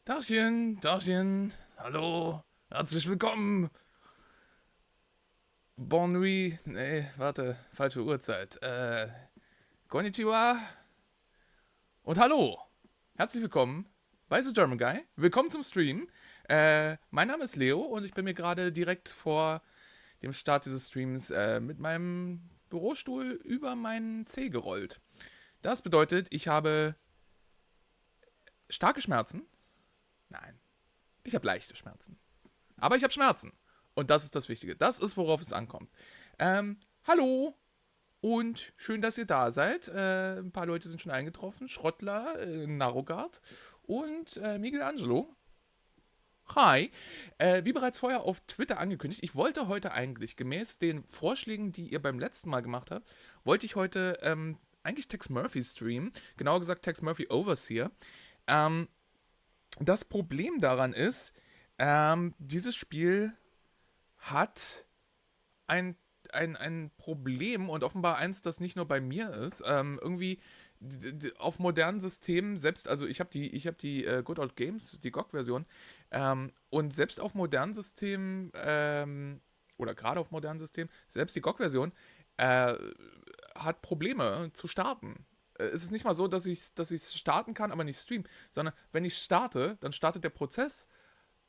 Tachchen, Tachchen, hallo, herzlich willkommen. Bonne nuit, nee, warte, falsche Uhrzeit. Konnichiwa und hallo. Herzlich willkommen bei The German Guy. Willkommen zum Stream. Mein Name ist Leo und ich bin mir gerade direkt vor dem Start dieses Streams mit meinem Bürostuhl über meinen Zeh gerollt. Das bedeutet, ich habe starke Schmerzen. Nein, ich habe leichte Schmerzen. Aber ich habe Schmerzen. Und das ist das Wichtige. Das ist, worauf es ankommt. Hallo und schön, dass ihr da seid. Ein paar Leute sind schon eingetroffen. Schrottler, Narogard und Michelangelo. Hi. Wie bereits vorher auf Twitter angekündigt, ich wollte heute eigentlich, gemäß den Vorschlägen, die ihr beim letzten Mal gemacht habt, wollte ich heute eigentlich Tex Murphy streamen. Genauer gesagt Tex Murphy Overseer. Ähm, Das Problem daran ist, dieses Spiel hat ein, ein Problem und offenbar eins, das nicht nur bei mir ist. Irgendwie auf modernen Systemen, selbst, also ich habe die Good Old Games, die GOG-Version, und selbst auf modernen Systemen, oder gerade auf modernen Systemen, selbst die GOG-Version, äh, hat Probleme zu starten. Es ist nicht mal so, dass ich starten kann, aber nicht streamen, sondern wenn ich starte, dann startet der Prozess,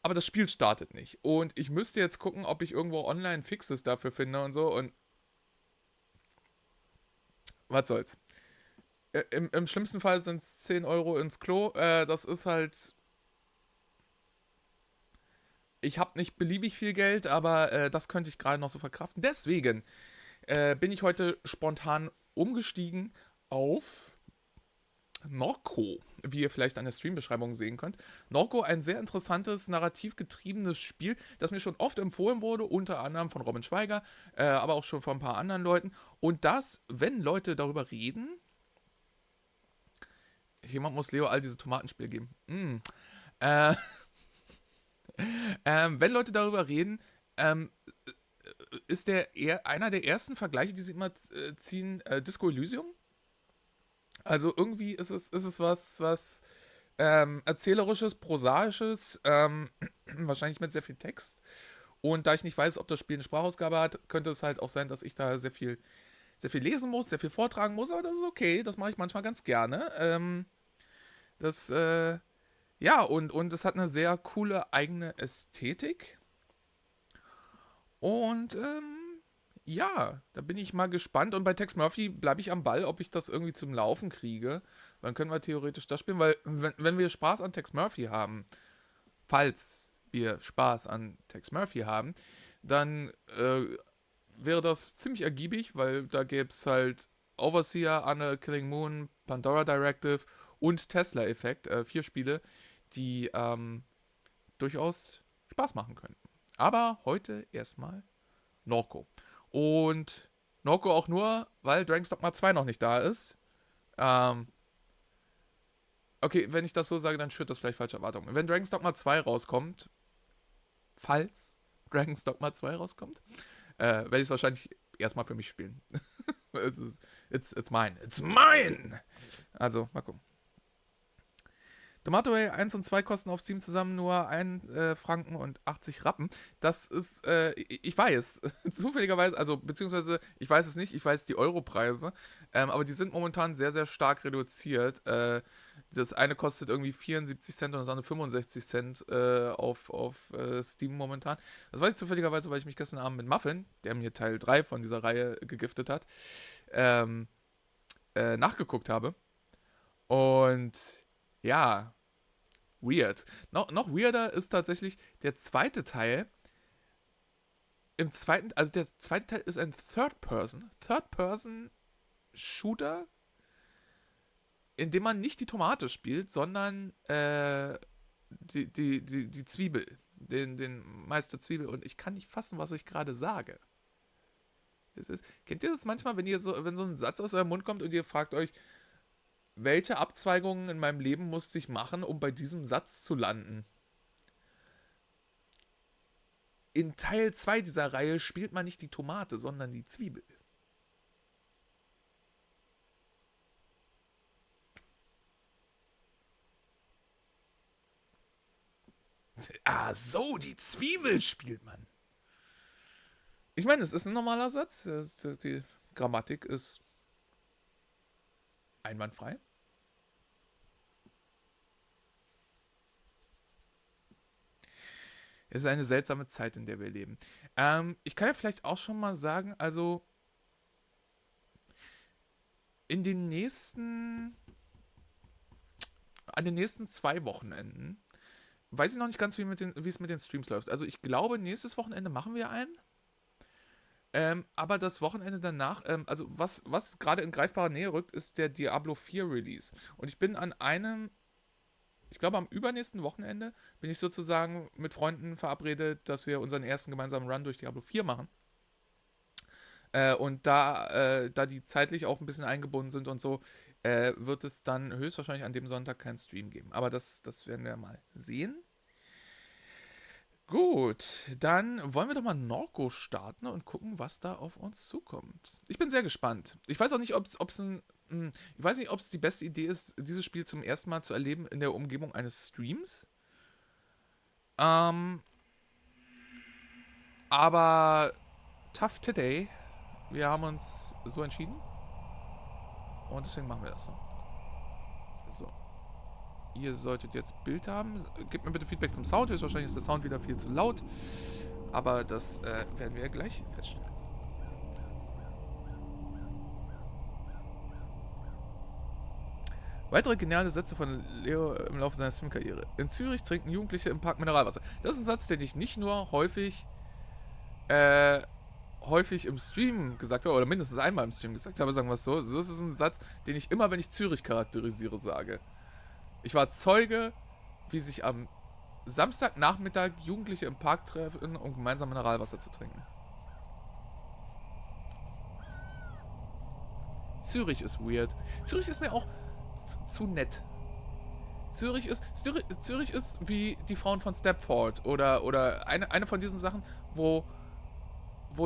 aber das Spiel startet nicht. Und ich müsste jetzt gucken, ob ich irgendwo online Fixes dafür finde und so. Und was soll's. Im schlimmsten Fall sind es 10 Euro ins Klo. Das ist halt. Ich habe nicht beliebig viel Geld, aber das könnte ich gerade noch so verkraften. Deswegen bin ich heute spontan umgestiegen auf NORCO, wie ihr vielleicht an der Streambeschreibung sehen könnt. NORCO, ein sehr interessantes, narrativ getriebenes Spiel, das mir schon oft empfohlen wurde, unter anderem von Robin Schweiger, aber auch schon von ein paar anderen Leuten. Und das, wenn Leute darüber reden, jemand muss Leo all diese Tomatenspiele geben. Äh, wenn Leute darüber reden, ähm, ist einer der ersten Vergleiche, die sie immer ziehen, Disco Elysium. Also irgendwie ist es was erzählerisches, prosaisches, wahrscheinlich mit sehr viel Text. Und da ich nicht weiß, ob das Spiel eine Sprachausgabe hat, könnte es halt auch sein, dass ich da sehr viel lesen muss, sehr viel vortragen muss, aber das ist okay, das mache ich manchmal ganz gerne. Das, ja, und es hat eine sehr coole eigene Ästhetik. Und ja, da bin ich mal gespannt. Und bei Tex Murphy bleibe ich am Ball, ob ich das irgendwie zum Laufen kriege. Dann können wir theoretisch das spielen, weil wenn wir Spaß an Tex Murphy haben, falls wir Spaß an Tex Murphy haben, dann wäre das ziemlich ergiebig, weil da gäbe es halt Overseer, Anne, Killing Moon, Pandora Directive und Tesla-Effekt, 4 Spiele, die durchaus Spaß machen können. Aber heute erstmal Norco. Und Norco auch nur, weil Dragon's Dogma 2 noch nicht da ist. Ähm, okay, wenn ich das so sage, dann schürt das vielleicht falsche Erwartungen. Wenn Dragon's Dogma 2 rauskommt, falls Dragon's Dogma 2 rauskommt, werde ich es wahrscheinlich erstmal für mich spielen. es ist, it's mine. It's mine! Also, mal gucken. Tomato 1 und 2 kosten auf Steam zusammen nur 1 Franken und 80 Rappen. Das ist, ich weiß, zufälligerweise, also beziehungsweise ich weiß es nicht, ich weiß die Europreise, aber die sind momentan sehr, sehr stark reduziert. Das eine kostet irgendwie 74 Cent und das andere 65 Cent auf Steam momentan. Das weiß ich zufälligerweise, weil ich mich gestern Abend mit Muffin, der mir Teil 3 von dieser Reihe gegiftet hat, ähm, nachgeguckt habe. Und ja, weird. Noch weirder ist tatsächlich der zweite Teil. Also der zweite Teil ist ein Third-Person-Shooter, in dem man nicht die Tomate spielt, sondern die Zwiebel. Den Meister Zwiebel. Und ich kann nicht fassen, was ich gerade sage. Kennt ihr das manchmal, wenn so ein Satz aus eurem Mund kommt und ihr fragt euch, welche Abzweigungen in meinem Leben musste ich machen, um bei diesem Satz zu landen? In Teil 2 dieser Reihe spielt man nicht die Tomate, sondern die Zwiebel. Ah, so, die Zwiebel spielt man. Ich meine, es ist ein normaler Satz. Die Grammatik ist einwandfrei. Es ist eine seltsame Zeit, in der wir leben. Ich kann ja vielleicht auch schon mal sagen, also in den nächsten, an den nächsten 2 Wochenenden, weiß ich noch nicht ganz, wie es mit den Streams läuft. Also ich glaube, nächstes Wochenende machen wir einen. Aber das Wochenende danach, also was gerade in greifbarer Nähe rückt, ist der Diablo 4 Release. Und ich bin an einem, ich glaube am übernächsten Wochenende, bin ich sozusagen mit Freunden verabredet, dass wir unseren ersten gemeinsamen Run durch Diablo 4 machen. Und da die zeitlich auch ein bisschen eingebunden sind und so, wird es dann höchstwahrscheinlich an dem Sonntag keinen Stream geben. Aber das werden wir mal sehen. Gut, dann wollen wir doch mal NORCO starten und gucken, was da auf uns zukommt. Ich bin sehr gespannt. Ich weiß auch nicht, ob es die beste Idee ist, dieses Spiel zum ersten Mal zu erleben in der Umgebung eines Streams. Aber tough today. Wir haben uns so entschieden. Und deswegen machen wir das so. So. Ihr solltet jetzt Bild haben. Gebt mir bitte Feedback zum Sound. Höchstwahrscheinlich ist der Sound wieder viel zu laut. Aber das werden wir gleich feststellen. Weitere geniale Sätze von Leo im Laufe seiner Streamkarriere. In Zürich trinken Jugendliche im Park Mineralwasser. Das ist ein Satz, den ich nicht nur häufig im Stream gesagt habe, oder mindestens einmal im Stream gesagt habe, sagen wir es so. Das ist ein Satz, den ich immer, wenn ich Zürich charakterisiere, sage. Ich war Zeuge, wie sich am Samstagnachmittag Jugendliche im Park treffen, um gemeinsam Mineralwasser zu trinken. Zürich ist weird. Zürich ist mir auch zu nett. Zürich ist wie die Frauen von Stepford oder eine von diesen Sachen, wo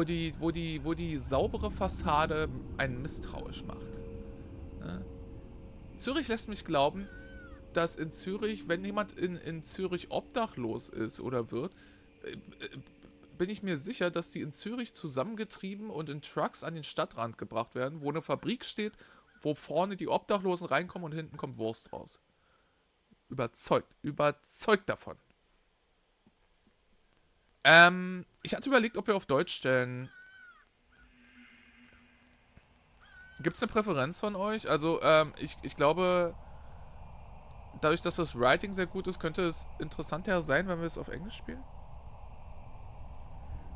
die saubere Fassade einen misstrauisch macht. Ne? Zürich lässt mich glauben, dass in Zürich, wenn jemand in Zürich obdachlos ist oder wird, bin ich mir sicher, dass die in Zürich zusammengetrieben und in Trucks an den Stadtrand gebracht werden, wo eine Fabrik steht, wo vorne die Obdachlosen reinkommen und hinten kommt Wurst raus. Überzeugt davon. Ich hatte überlegt, ob wir auf Deutsch stellen. Gibt es eine Präferenz von euch? Also, ich glaube, dadurch, dass das Writing sehr gut ist, könnte es interessanter sein, wenn wir es auf Englisch spielen.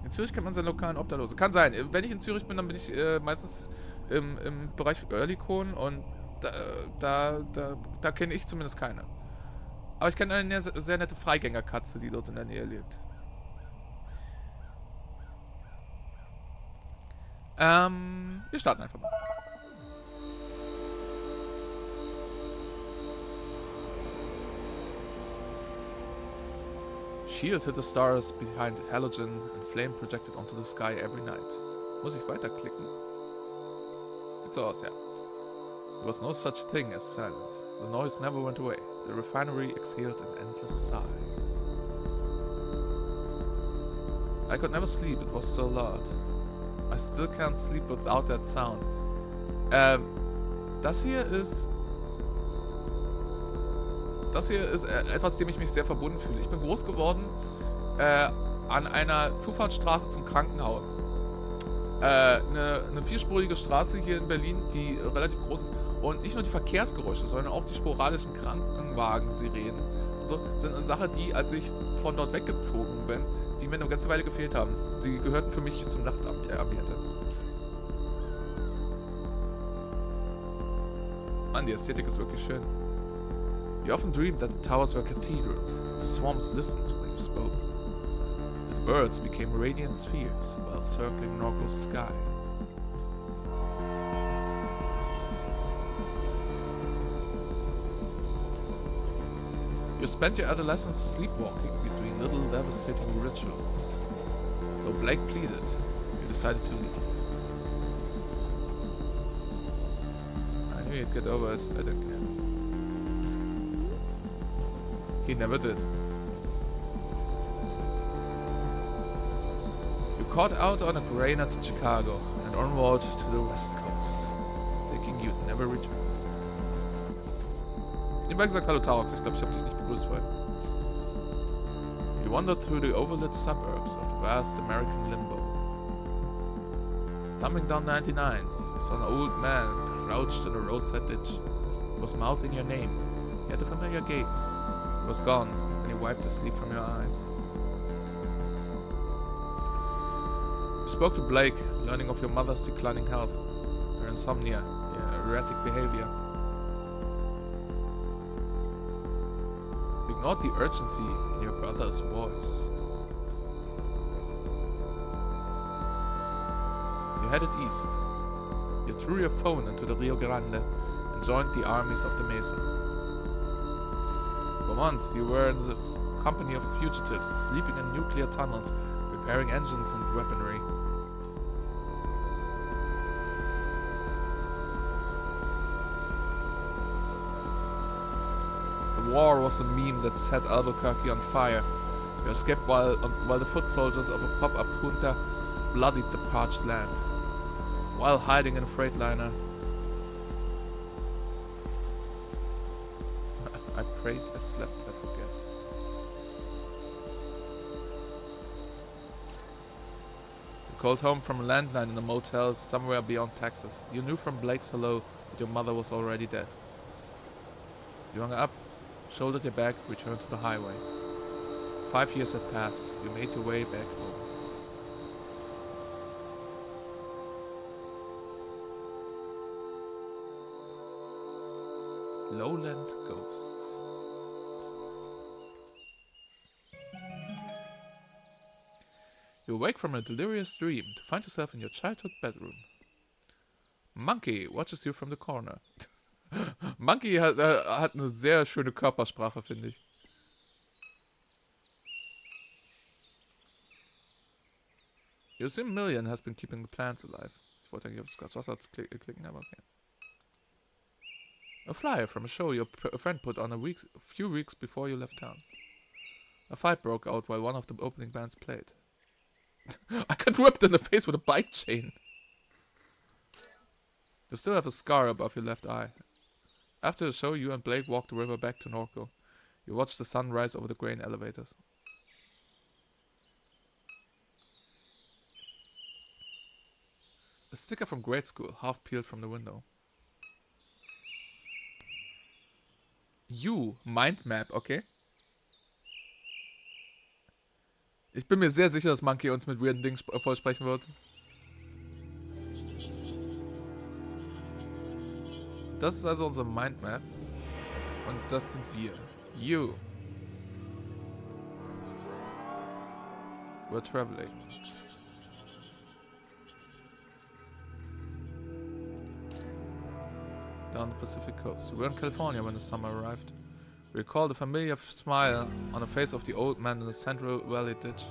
In Zürich kennt man seinen lokalen Obdachlose. Kann sein. Wenn ich in Zürich bin, dann bin ich meistens im Bereich Oerlikon und da kenne ich zumindest keine. Aber ich kenne eine sehr nette Freigängerkatze, die dort in der Nähe lebt. Wir starten einfach mal. Shield hit the stars behind halogen and flame projected onto the sky every night. Muss ich weiterklicken? Sieht so aus, ja. There was no such thing as silence. The noise never went away. The refinery exhaled an endless sigh. I could never sleep, it was so loud. I still can't sleep without that sound. Das hier ist etwas, dem ich mich sehr verbunden fühle. Ich bin groß geworden an einer Zufahrtsstraße zum Krankenhaus. Eine vierspurige Straße hier in Berlin, die relativ groß ist. Und nicht nur die Verkehrsgeräusche, sondern auch die sporadischen Krankenwagen-Sirenen. So sind eine Sache, die, als ich von dort weggezogen bin, die mir eine ganze Weile gefehlt haben. Die gehörten für mich zum Nachtambiente. Mann, die Ästhetik ist wirklich schön. You often dreamed that the towers were cathedrals. The swarms listened when you spoke. The birds became radiant spheres while circling NORCO's sky. You spent your adolescence sleepwalking between little devastating rituals. Though Blake pleaded, you decided to leave. I knew you'd get over it, I didn't care. He never did. caught out on a grainer to Chicago and onward to the west coast, thinking you'd never return. Nebenbei gesagt, hallo Taurox, ich glaube, ich habe dich nicht begrüßt vorhin. You wandered through the overlit suburbs of the vast American limbo. Thumbing down 99, you saw an old man crouched in a roadside ditch. He was mouthing your name. He had a familiar gaze. He was gone, and you wiped the sleep from your eyes. You spoke to Blake, learning of your mother's declining health, her insomnia, your erratic behavior. You ignored the urgency in your brother's voice. You headed east. You threw your phone into the Rio Grande and joined the armies of the Mesa. For once, you were in the company of fugitives, sleeping in nuclear tunnels, repairing engines and weaponry. The war was a meme that set Albuquerque on fire. You escaped while the foot soldiers of a pop-up junta bloodied the parched land. While hiding in a freightliner, I prayed, I slept, I forget. You called home from a landline in a motel somewhere beyond Texas. You knew from Blake's hello that your mother was already dead. You hung up, shouldered your bag, returned to the highway. 5 years had passed. You made your way back home. Lowland Ghosts. You awake from a delirious dream to find yourself in your childhood bedroom. Monkey watches you from the corner. Monkey hat eine sehr schöne Körpersprache, finde ich. You assume Million has been keeping the plants alive. Ich wollte eigentlich auf das Glas Wasser klicken, aber okay. A flyer from a show your friend put on a few weeks before you left town. A fight broke out while one of the opening bands played. I got whipped in the face with a bike chain. You still have a scar above your left eye. After the show, you and Blake walked the river back to NORCO. You watched the sun rise over the grain elevators. A sticker from grade school, half peeled from the window. You, Mind Map, okay? Ich bin mir sehr sicher, dass Monkey uns mit weirden Dingen vollsprechen wird. Das ist also unser Mind Map. Und das sind wir. You. We're traveling. Down the Pacific coast. We were in California when the summer arrived. We recall the familiar smile on the face of the old man in the Central Valley ditch.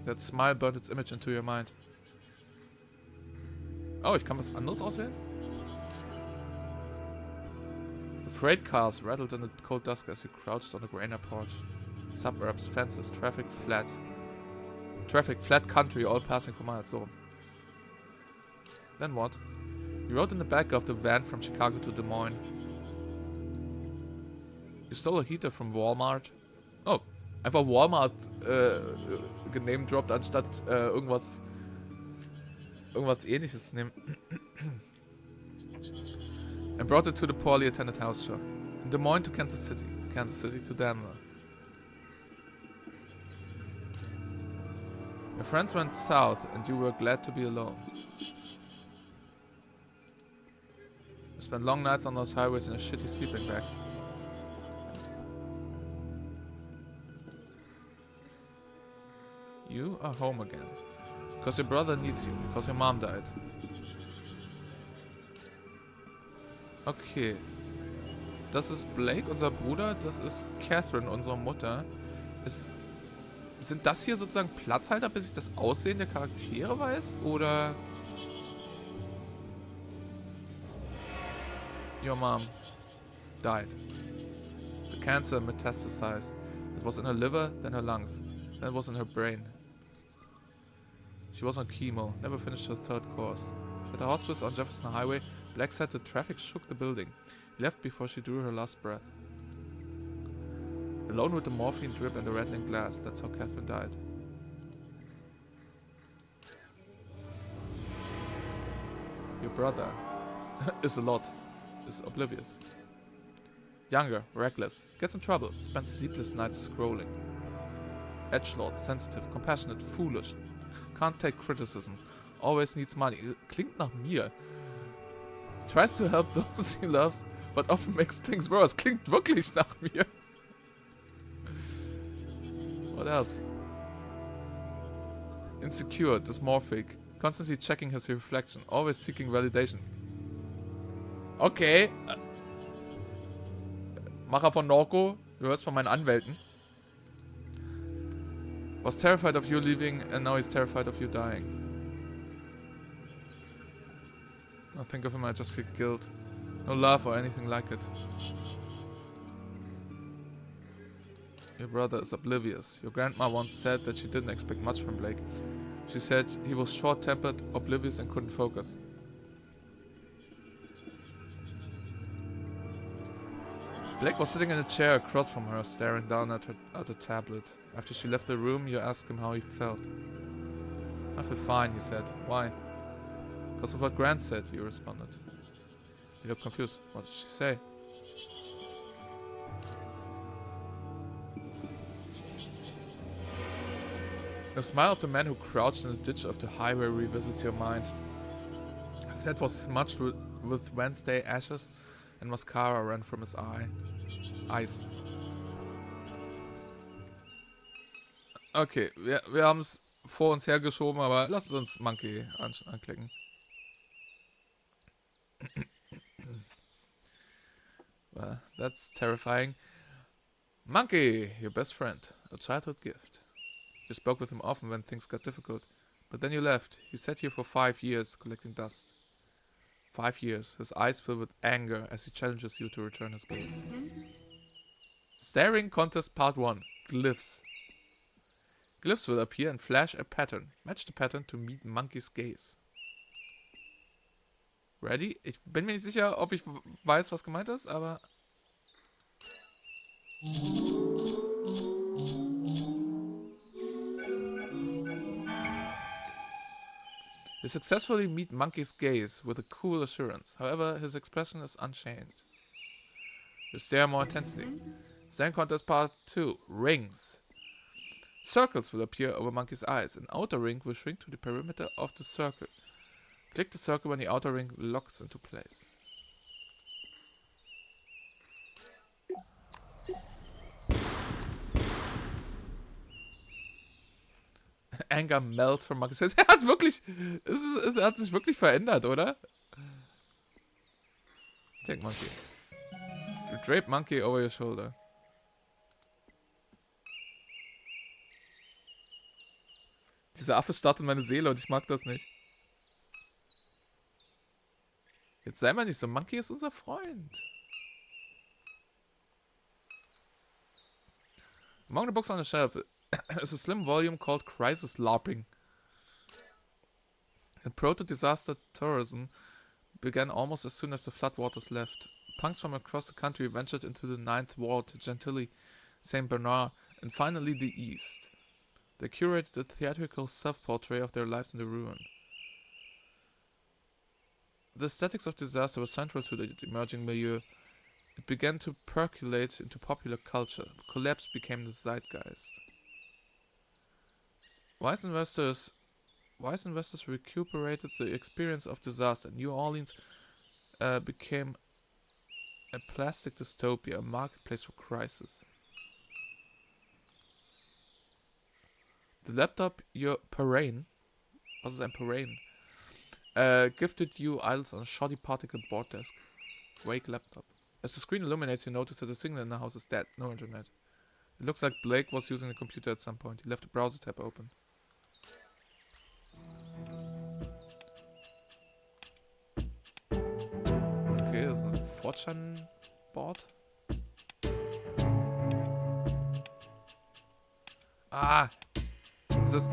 That smile burned its image into your mind. Oh, ich kann was anderes auswählen? The freight cars rattled in the cold dusk as you crouched on the grainer porch. Suburbs, fences, traffic flat. Flat country, all passing for miles. So. Then what? You rode in the back of the van from Chicago to Des Moines. You stole a heater from Walmart. Oh, einfach Walmart genamedroppt, anstatt irgendwas ähnliches zu nehmen. And brought it to the poorly attended house show. In Des Moines to Kansas City to Denver. Your friends went south and you were glad to be alone. You spent long nights on those highways in a shitty sleeping bag. You are home again. Because your brother needs you. Because your mom died. Okay. Das ist Blake, unser Bruder. Das ist Catherine, unsere Mutter. Sind das hier sozusagen Platzhalter, bis ich das Aussehen der Charaktere weiß? Oder... Your mom died. The cancer metastasized. It was in her liver, then her lungs. Then it was in her brain. She was on chemo, never finished her third course. At the hospice on Jefferson Highway, Black said the traffic shook the building. He left before she drew her last breath. Alone with the morphine drip and the rattling glass, that's how Catherine died. Your brother is oblivious. Younger, reckless, gets in trouble, spends sleepless nights scrolling. Edgelord, sensitive, compassionate, foolish, can't take criticism, always needs money. Klingt nach mir. Tries to help those he loves, but often makes things worse. Klingt wirklich nach mir. What else? Insecure, dysmorphic, constantly checking his reflection, always seeking validation. Okay. Macher von NORCO, du hörst von meinen Anwälten. Was terrified of you leaving and now he's terrified of you dying. I think of him, I just feel guilt. No love or anything like it. Your brother is oblivious. Your grandma once said that she didn't expect much from Blake. She said he was short-tempered, oblivious and couldn't focus. Blake was sitting in a chair across from her, staring down at a tablet. After she left the room, you asked him how he felt. I feel fine, he said. Why? Because of what Grant said, you responded. You looked confused. What did she say? The smile of the man who crouched in the ditch of the highway revisits your mind. His head was smudged with Wednesday ashes, and mascara ran from his eyes. Okay, wir haben es vor uns hergeschoben, aber lasst uns Monkey anklicken. Well, that's terrifying. Monkey, your best friend, a childhood gift. You spoke with him often when things got difficult, but then you left. He sat here for 5 years collecting dust. 5 years, his eyes fill with anger as he challenges you to return his gaze. Staring Contest Part 1. Glyphs. Glyphs will appear and flash a pattern. Match the pattern to meet Monkey's gaze. Ready? Ich bin mir nicht sicher, ob ich weiß, was gemeint ist, aber... You successfully meet Monkey's gaze with a cool assurance. However, his expression is unchanged. You stare more intensely. Same contest part 2. Rings. Circles will appear over Monkey's eyes. An outer ring will shrink to the perimeter of the circle. Click the circle when the outer ring locks into place. Anger melts from Monkey's face. Er hat sich wirklich verändert, oder? Take Monkey. You drape Monkey over your shoulder. Dieser Affe starrt in meine Seele und ich mag das nicht. Jetzt sei mal nicht so, Monkey ist unser Freund. Among the books on the shelf is a slim volume called Crisis LARPing. The proto-disaster tourism began almost as soon as the floodwaters left. Punks from across the country ventured into the Ninth Ward, Gentilly, St. Bernard, and finally the East. They curated a theatrical self-portrait of their lives in the ruin. The aesthetics of disaster were central to the emerging milieu. It began to percolate into popular culture. Collapse became the zeitgeist. Wise investors recuperated the experience of disaster. New Orleans became a plastic dystopia, a marketplace for crisis. The laptop your Parrain, was ist ein Parrain, gifted you idles on a shoddy particle board desk. Wake laptop. As the screen illuminates, you notice that the signal in the house is dead. No internet. It looks like Blake was using the computer at some point. He left the browser tab open. Okay, das ist ein 4chan-Board. Ah! Das ist,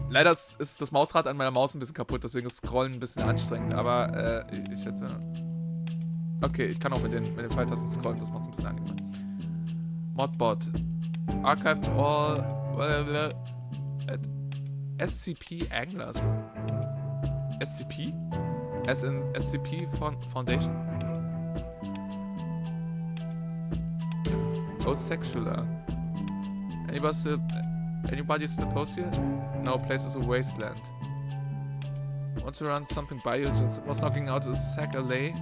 Leider ist das Mausrad an meiner Maus ein bisschen kaputt, deswegen ist Scrollen ein bisschen anstrengend, aber ich schätze... Okay, ich kann auch mit den Pfeiltasten scrollen, das macht es ein bisschen angenehmer. Modbot. Archived all... SCP Anglers. SCP? As in SCP Foundation. Osexular. Anybody still post here? No, place is a wasteland. Want to run something by you? Just was knocking out a sack alley.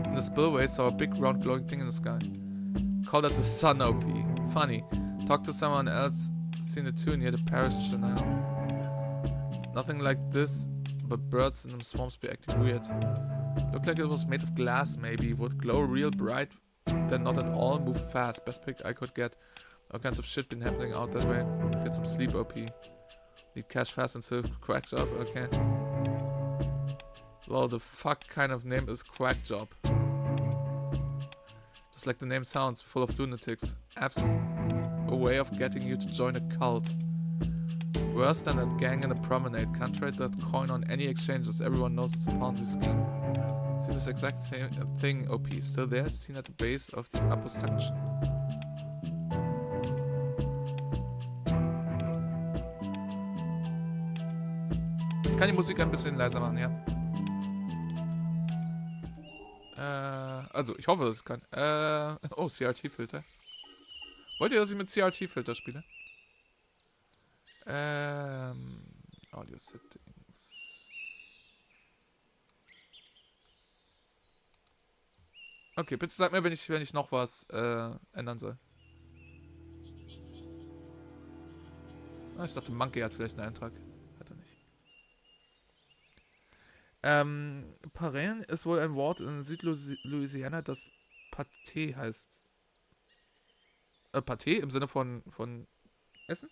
In the spillway, saw a big round glowing thing in the sky. Call that the sun OP. Funny. Talk to someone else. Seen it too near the parish now. Nothing like this, but birds in the swamps be acting weird. Looked like it was made of glass maybe. Would glow real bright, then not at all. Move fast. Best pick I could get. All kinds of shit been happening out that way. Get some sleep OP. Need cash fast until Quack Job. Okay. Well, the fuck kind of name is Quack Job? Just like the name sounds, full of lunatics. Apps a way of getting you to join a cult. Worse than that gang in the promenade. Can't trade that coin on any exchanges. Everyone knows it's a Ponzi scheme. See this exact same thing, OP. Still there, seen at the base of the Aposuction. Ich kann die Musik ein bisschen leiser machen, ja. Also, ich hoffe, es kann. Oh, CRT-Filter. Wollt ihr, dass ich mit CRT-Filter spiele? Audio Settings. Okay, bitte sag mir, wenn ich noch was ändern soll. Ah, ich dachte, Monkey hat vielleicht einen Eintrag. Hat er nicht. Parrain ist wohl ein Wort in Südlouisiana, das Pâté heißt. Pâté im Sinne von Essen?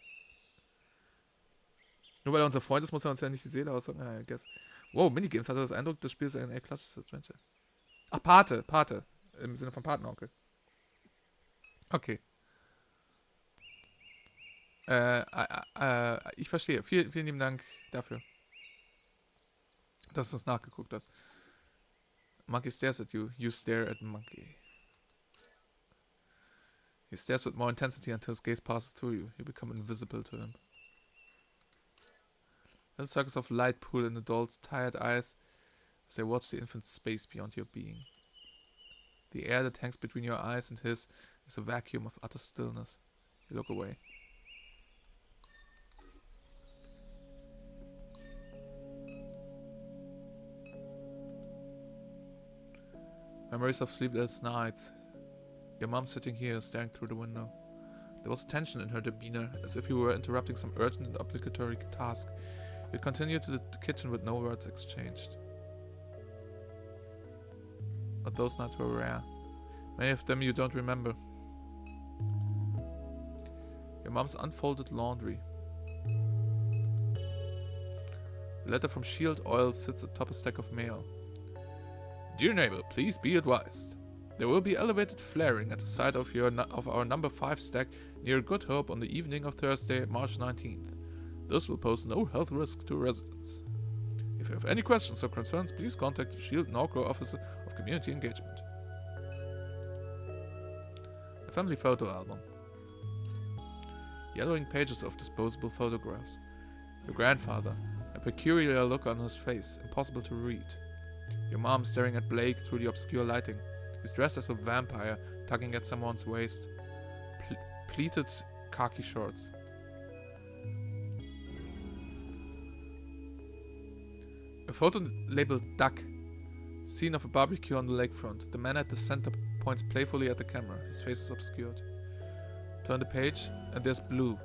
Nur weil er unser Freund ist, muss er uns ja nicht die Seele aussagen. I guess. Wow, Minigames. Hat er das Eindruck, das Spiel ist ein eher klassisches Adventure. Ach, Pate. Im Sinne von Patenonkel. Okay. Ich verstehe. Vielen lieben Dank dafür, dass du es nachgeguckt hast. Monkey stares at you. You stare at monkey. He stares with more intensity until his gaze passes through you. You become invisible to him. The circles of light pool in the doll's tired eyes as they watch the infinite space beyond your being. The air that hangs between your eyes and his is a vacuum of utter stillness. You look away. Memories of sleepless nights. Your mom sitting here, staring through the window. There was tension in her demeanor, as if you were interrupting some urgent and obligatory task. You continued to the kitchen with no words exchanged. But those nights were rare. Many of them you don't remember. Your mom's unfolded laundry. A letter from Shield Oil sits atop a stack of mail. Dear neighbor, please be advised. There will be elevated flaring at the site of our number 5 stack near Good Hope on the evening of Thursday, March 19th. This will pose no health risk to residents. If you have any questions or concerns, please contact the Shield NORCO Officer of Community Engagement. A family photo album. Yellowing pages of disposable photographs. Your grandfather, a peculiar look on his face, impossible to read. Your mom staring at Blake through the obscure lighting. He's dressed as a vampire, tugging at someone's waist. Pleated khaki shorts. A photo labeled Duck. Scene of a barbecue on the lakefront. The man at the center points playfully at the camera. His face is obscured. Turn the page, and there's Blue.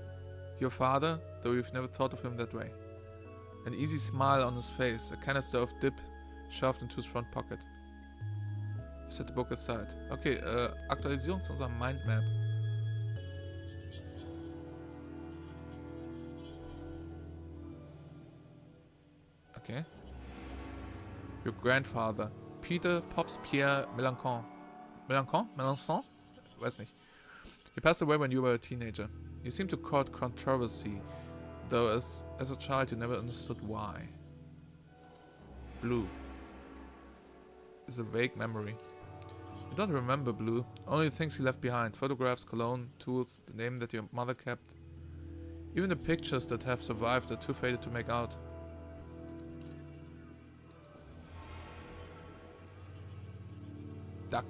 Your father, though you've never thought of him that way. An easy smile on his face, a canister of dip shoved into his front pocket. You set the book aside. Okay, Aktualisierung zu unserer Mindmap. Okay. Your grandfather, Peter Pops Pierre Melanchon. Melanchon? Melanchon? Weiß nicht. He passed away when you were a teenager. You seem to court controversy, though as a child you never understood why. Blue is a vague memory. You don't remember Blue, only the things he left behind. Photographs, cologne, tools, the name that your mother kept. Even the pictures that have survived are too faded to make out. Duck.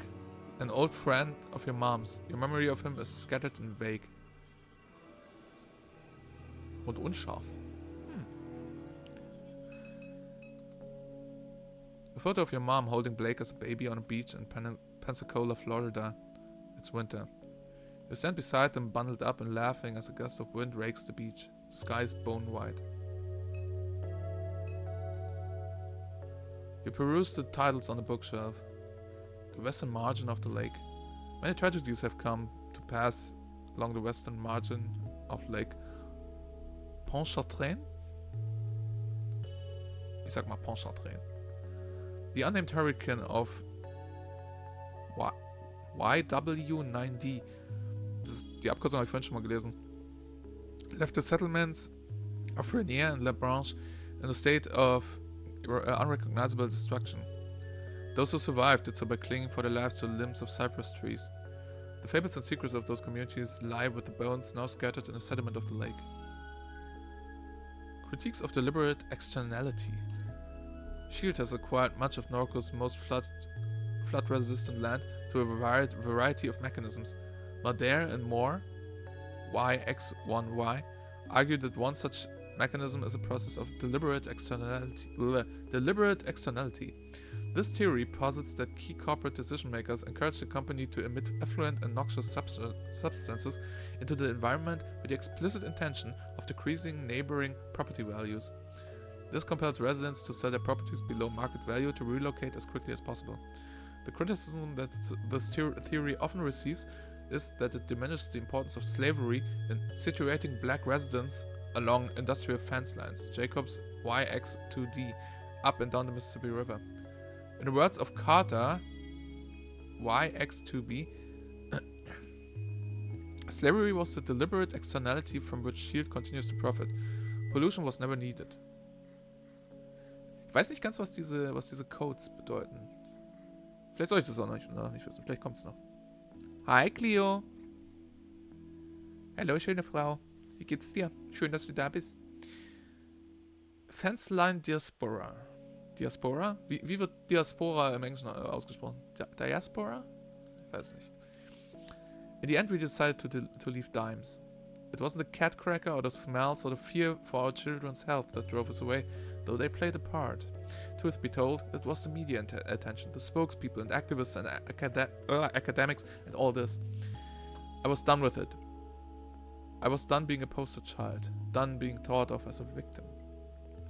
An old friend of your mom's. Your memory of him is scattered and vague. Und unscharf. A photo of your mom holding Blake as a baby on a beach in Pensacola, Florida. It's winter. You stand beside them, bundled up and laughing as a gust of wind rakes the beach. The sky is bone white. You peruse the titles on the bookshelf. The western margin of the lake. Many tragedies have come to pass along the western margin of Lake Pontchartrain. Ich sag mal Pontchartrain. The unnamed hurricane of YW9D, das ist die Abkürzung, habe ich vorhin schon mal gelesen, left the settlements of Rainier and La Branche in a state of unrecognizable destruction. Those who survived did so by clinging for their lives to the limbs of cypress trees. The fables and secrets of those communities lie with the bones now scattered in the sediment of the lake. Critiques of deliberate externality. S.H.I.E.L.D. has acquired much of NORCO's most flood-resistant land through a variety of mechanisms. Madère and Moore, YX1Y, argue that one such mechanism is a process of deliberate externality. This theory posits that key corporate decision-makers encourage the company to emit effluent and noxious substances into the environment with the explicit intention of decreasing neighboring property values. This compels residents to sell their properties below market value to relocate as quickly as possible. The criticism that this theory often receives is that it diminishes the importance of slavery in situating black residents along industrial fence lines, Jacobs YX2D, up and down the Mississippi River. In the words of Carter YX2B, slavery was the deliberate externality from which S.H.I.E.L.D. continues to profit. Pollution was never needed. Ich weiß nicht ganz, was diese Codes bedeuten. Vielleicht soll ich das auch noch nicht wissen. Vielleicht kommt es noch. Hi, Cleo. Hallo, schöne Frau. Wie geht's dir? Schön, dass du da bist. Fenceline Diaspora. Diaspora? Wie wird Diaspora im Englischen ausgesprochen? Diaspora? Ich weiß nicht. In the end, we decided to leave dimes. It wasn't the cat cracker or the smells or the fear for our children's health that drove us away, though they played a part. Truth be told, it was the media attention, the spokespeople and activists and academics and all this. I was done with it. I was done being a poster child, done being thought of as a victim.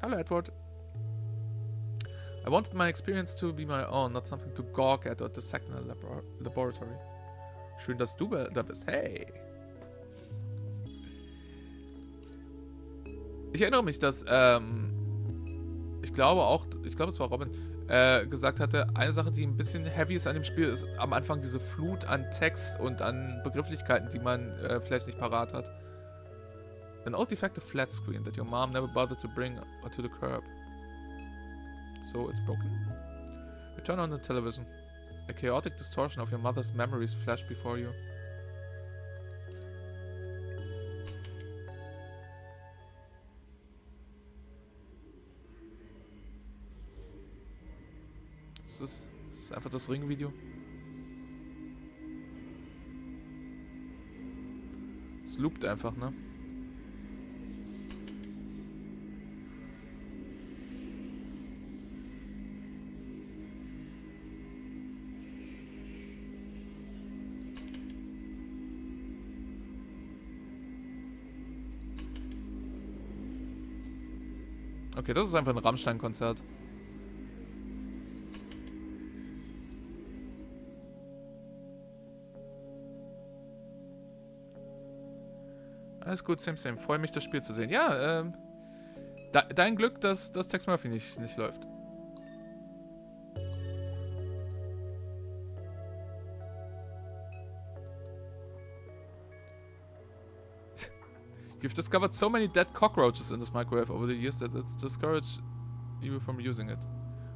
Hello, Edward. I wanted my experience to be my own, not something to gawk at or dissect in a laboratory. Schön, dass du da bist. Hey! Ich erinnere mich, dass, ich glaube, es war Robin, gesagt hatte, eine Sache, die ein bisschen heavy ist an dem Spiel, ist am Anfang diese Flut an Text und an Begrifflichkeiten, die man vielleicht nicht parat hat. An old defective flat screen that your mom never bothered to bring to the curb. So it's broken. You turn on the television. A chaotic distortion of your mother's memories flash before you. Das ist einfach das Ring-Video. Es loopt einfach, ne? Okay, das ist einfach ein Rammstein-Konzert. Alles gut, same. Freue mich, das Spiel zu sehen. Ja, dein Glück, dass Tex Murphy nicht läuft. You've discovered so many dead cockroaches in this microwave over the years that it's discouraged you from using it.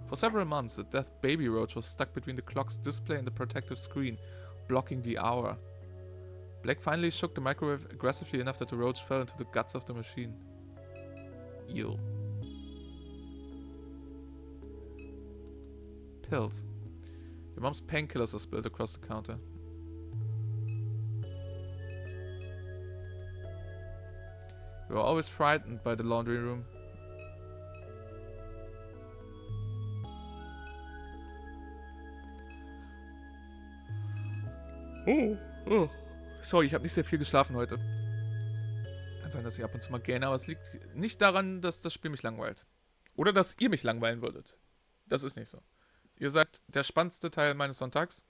For several months, the dead baby roach was stuck between the clock's display and the protective screen, blocking the hour. Blake finally shook the microwave aggressively enough that the roach fell into the guts of the machine. Ew. Pills. Your mom's painkillers are spilled across the counter. You were always frightened by the laundry room. Oh. Sorry, ich habe nicht sehr viel geschlafen heute. Kann sein, dass ich ab und zu mal gähne, aber es liegt nicht daran, dass das Spiel mich langweilt. Oder dass ihr mich langweilen würdet. Das ist nicht so. Ihr seid der spannendste Teil meines Sonntags.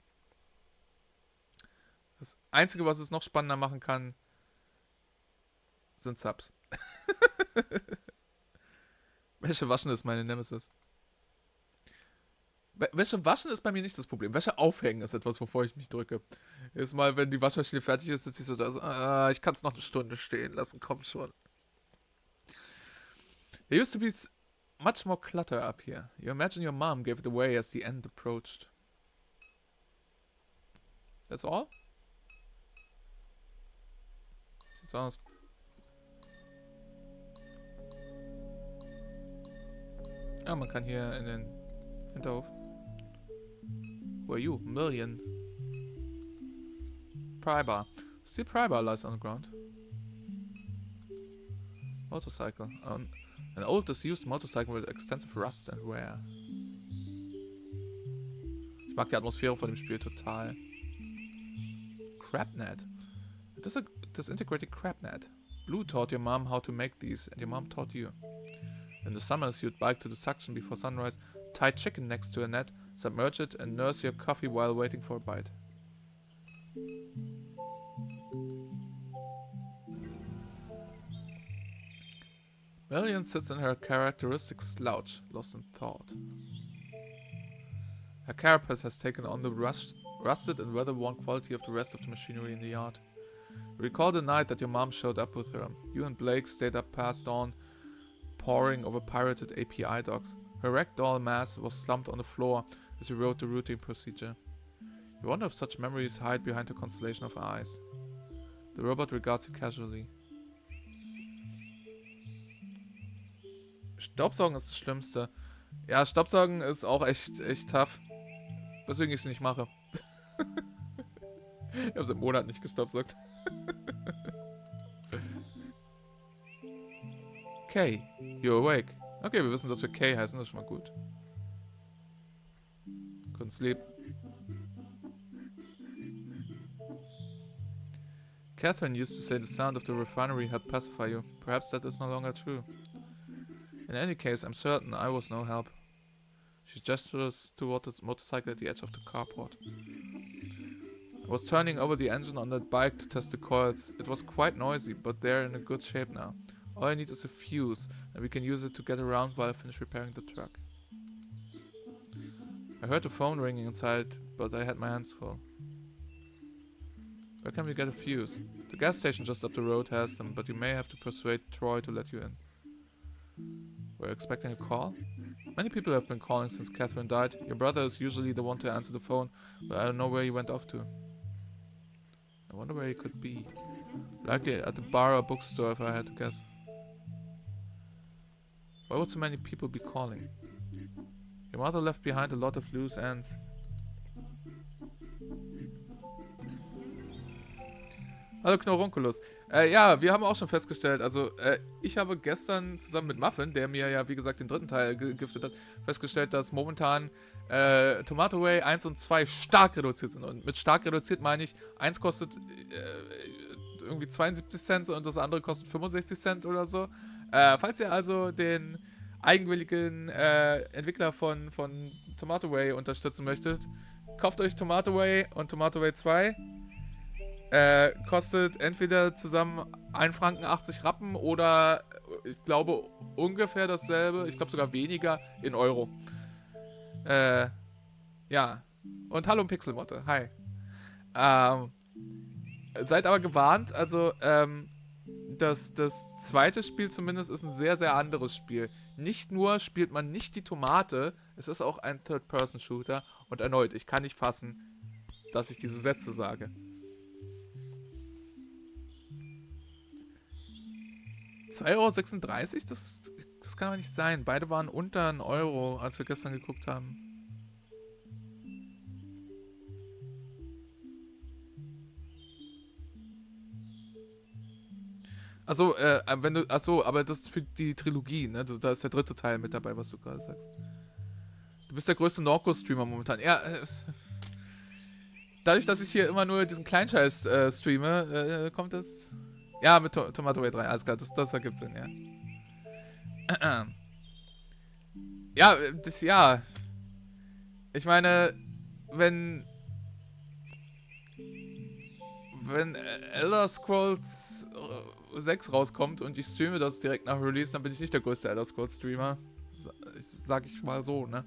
Das Einzige, was es noch spannender machen kann, sind Subs. Wäsche waschen ist meine Nemesis. Wäsche waschen ist bei mir nicht das Problem. Wäsche aufhängen ist etwas, wovor ich mich drücke. Jedes Mal, wenn die Waschmaschine fertig ist, sitze ich so da so, ich kann es noch eine Stunde stehen lassen, komm schon. There used to be much more clutter up here. You imagine your mom gave it away as the end approached. That's all? Sieht's aus. Ja, man kann hier in den Hinterhof. Who are you? Million. Pry bar. Steel pry bar lies on the ground. Motorcycle. An old disused motorcycle with extensive rust and wear. Ich mag die Atmosphäre von dem Spiel total. Crabnet. Disintegrated crabnet. Blue taught your mom how to make these, and your mom taught you. In the summers, you'd bike to the suction before sunrise, tie chicken next to a net, submerge it, and nurse your coffee while waiting for a bite. Million sits in her characteristic slouch, lost in thought. Her carapace has taken on the rusted and weather-worn quality of the rest of the machinery in the yard. You recall the night that your mom showed up with her. You and Blake stayed up past dawn, poring over pirated API docs. Her ragdoll mass was slumped on the floor as you wrote the routing procedure. You wonder if such memories hide behind a constellation of eyes. The robot regards you casually. Staubsaugen ist das Schlimmste. Ja, Staubsaugen ist auch echt tough. Weswegen ich es nicht mache. Ich habe seit Monaten nicht gestaubsaugt. Kay, you're awake. Okay, wir wissen, dass wir Kay heißen, das ist schon mal gut. Couldn't sleep. Catherine used to say the sound of the refinery helped pacify you. Perhaps that is no longer true. In any case, I'm certain I was no help. She gestures toward the motorcycle at the edge of the carport. I was turning over the engine on that bike to test the coils. It was quite noisy, but they're in a good shape now. All I need is a fuse, and we can use it to get around while I finish repairing the truck. I heard the phone ringing inside, but I had my hands full. Where can we get a fuse? The gas station just up the road has them, but you may have to persuade Troy to let you in. Were you expecting a call? Many people have been calling since Catherine died. Your brother is usually the one to answer the phone, but I don't know where he went off to. I wonder where he could be. Likely at the bar or bookstore if I had to guess. Why would so many people be calling? Your mother left behind a lot of loose ends. Hallo Knorunculus. Ja, wir haben auch schon festgestellt, also ich habe gestern zusammen mit Muffin, der mir ja wie gesagt den dritten Teil gegiftet hat, festgestellt, dass momentan Tomato Way 1 und 2 stark reduziert sind. Und mit stark reduziert meine ich, eins kostet irgendwie 72 Cent und das andere kostet 65 Cent oder so. Falls ihr also den eigenwilligen Entwickler von Tomato Way unterstützen möchtet, kauft euch Tomato Way und Tomato Way 2. Kostet entweder zusammen 1,80 Franken Rappen oder ich glaube ungefähr dasselbe, ich glaube sogar weniger in Euro. Ja. Und hallo Pixelmotte, hi. Seid aber gewarnt, also das zweite Spiel zumindest ist ein sehr, sehr anderes Spiel. Nicht nur spielt man nicht die Tomate, es ist auch ein Third-Person-Shooter. Und erneut, ich kann nicht fassen, dass ich diese Sätze sage. 2,36 €? Das kann aber nicht sein. Beide waren unter 1 Euro, als wir gestern geguckt haben. Also, aber das ist für die Trilogie, ne? Da ist der dritte Teil mit dabei, was du gerade sagst. Du bist der größte NORCO-Streamer momentan. Ja, dadurch, dass ich hier immer nur diesen Kleinscheiß streame, kommt das... Ja, mit Tomato Way 3, alles klar, das ergibt Sinn, ja. Ja. Ich meine, wenn Elder Scrolls 6 rauskommt und ich streame das direkt nach Release, dann bin ich nicht der größte Elder Scrolls Streamer. Sag ich mal so, ne?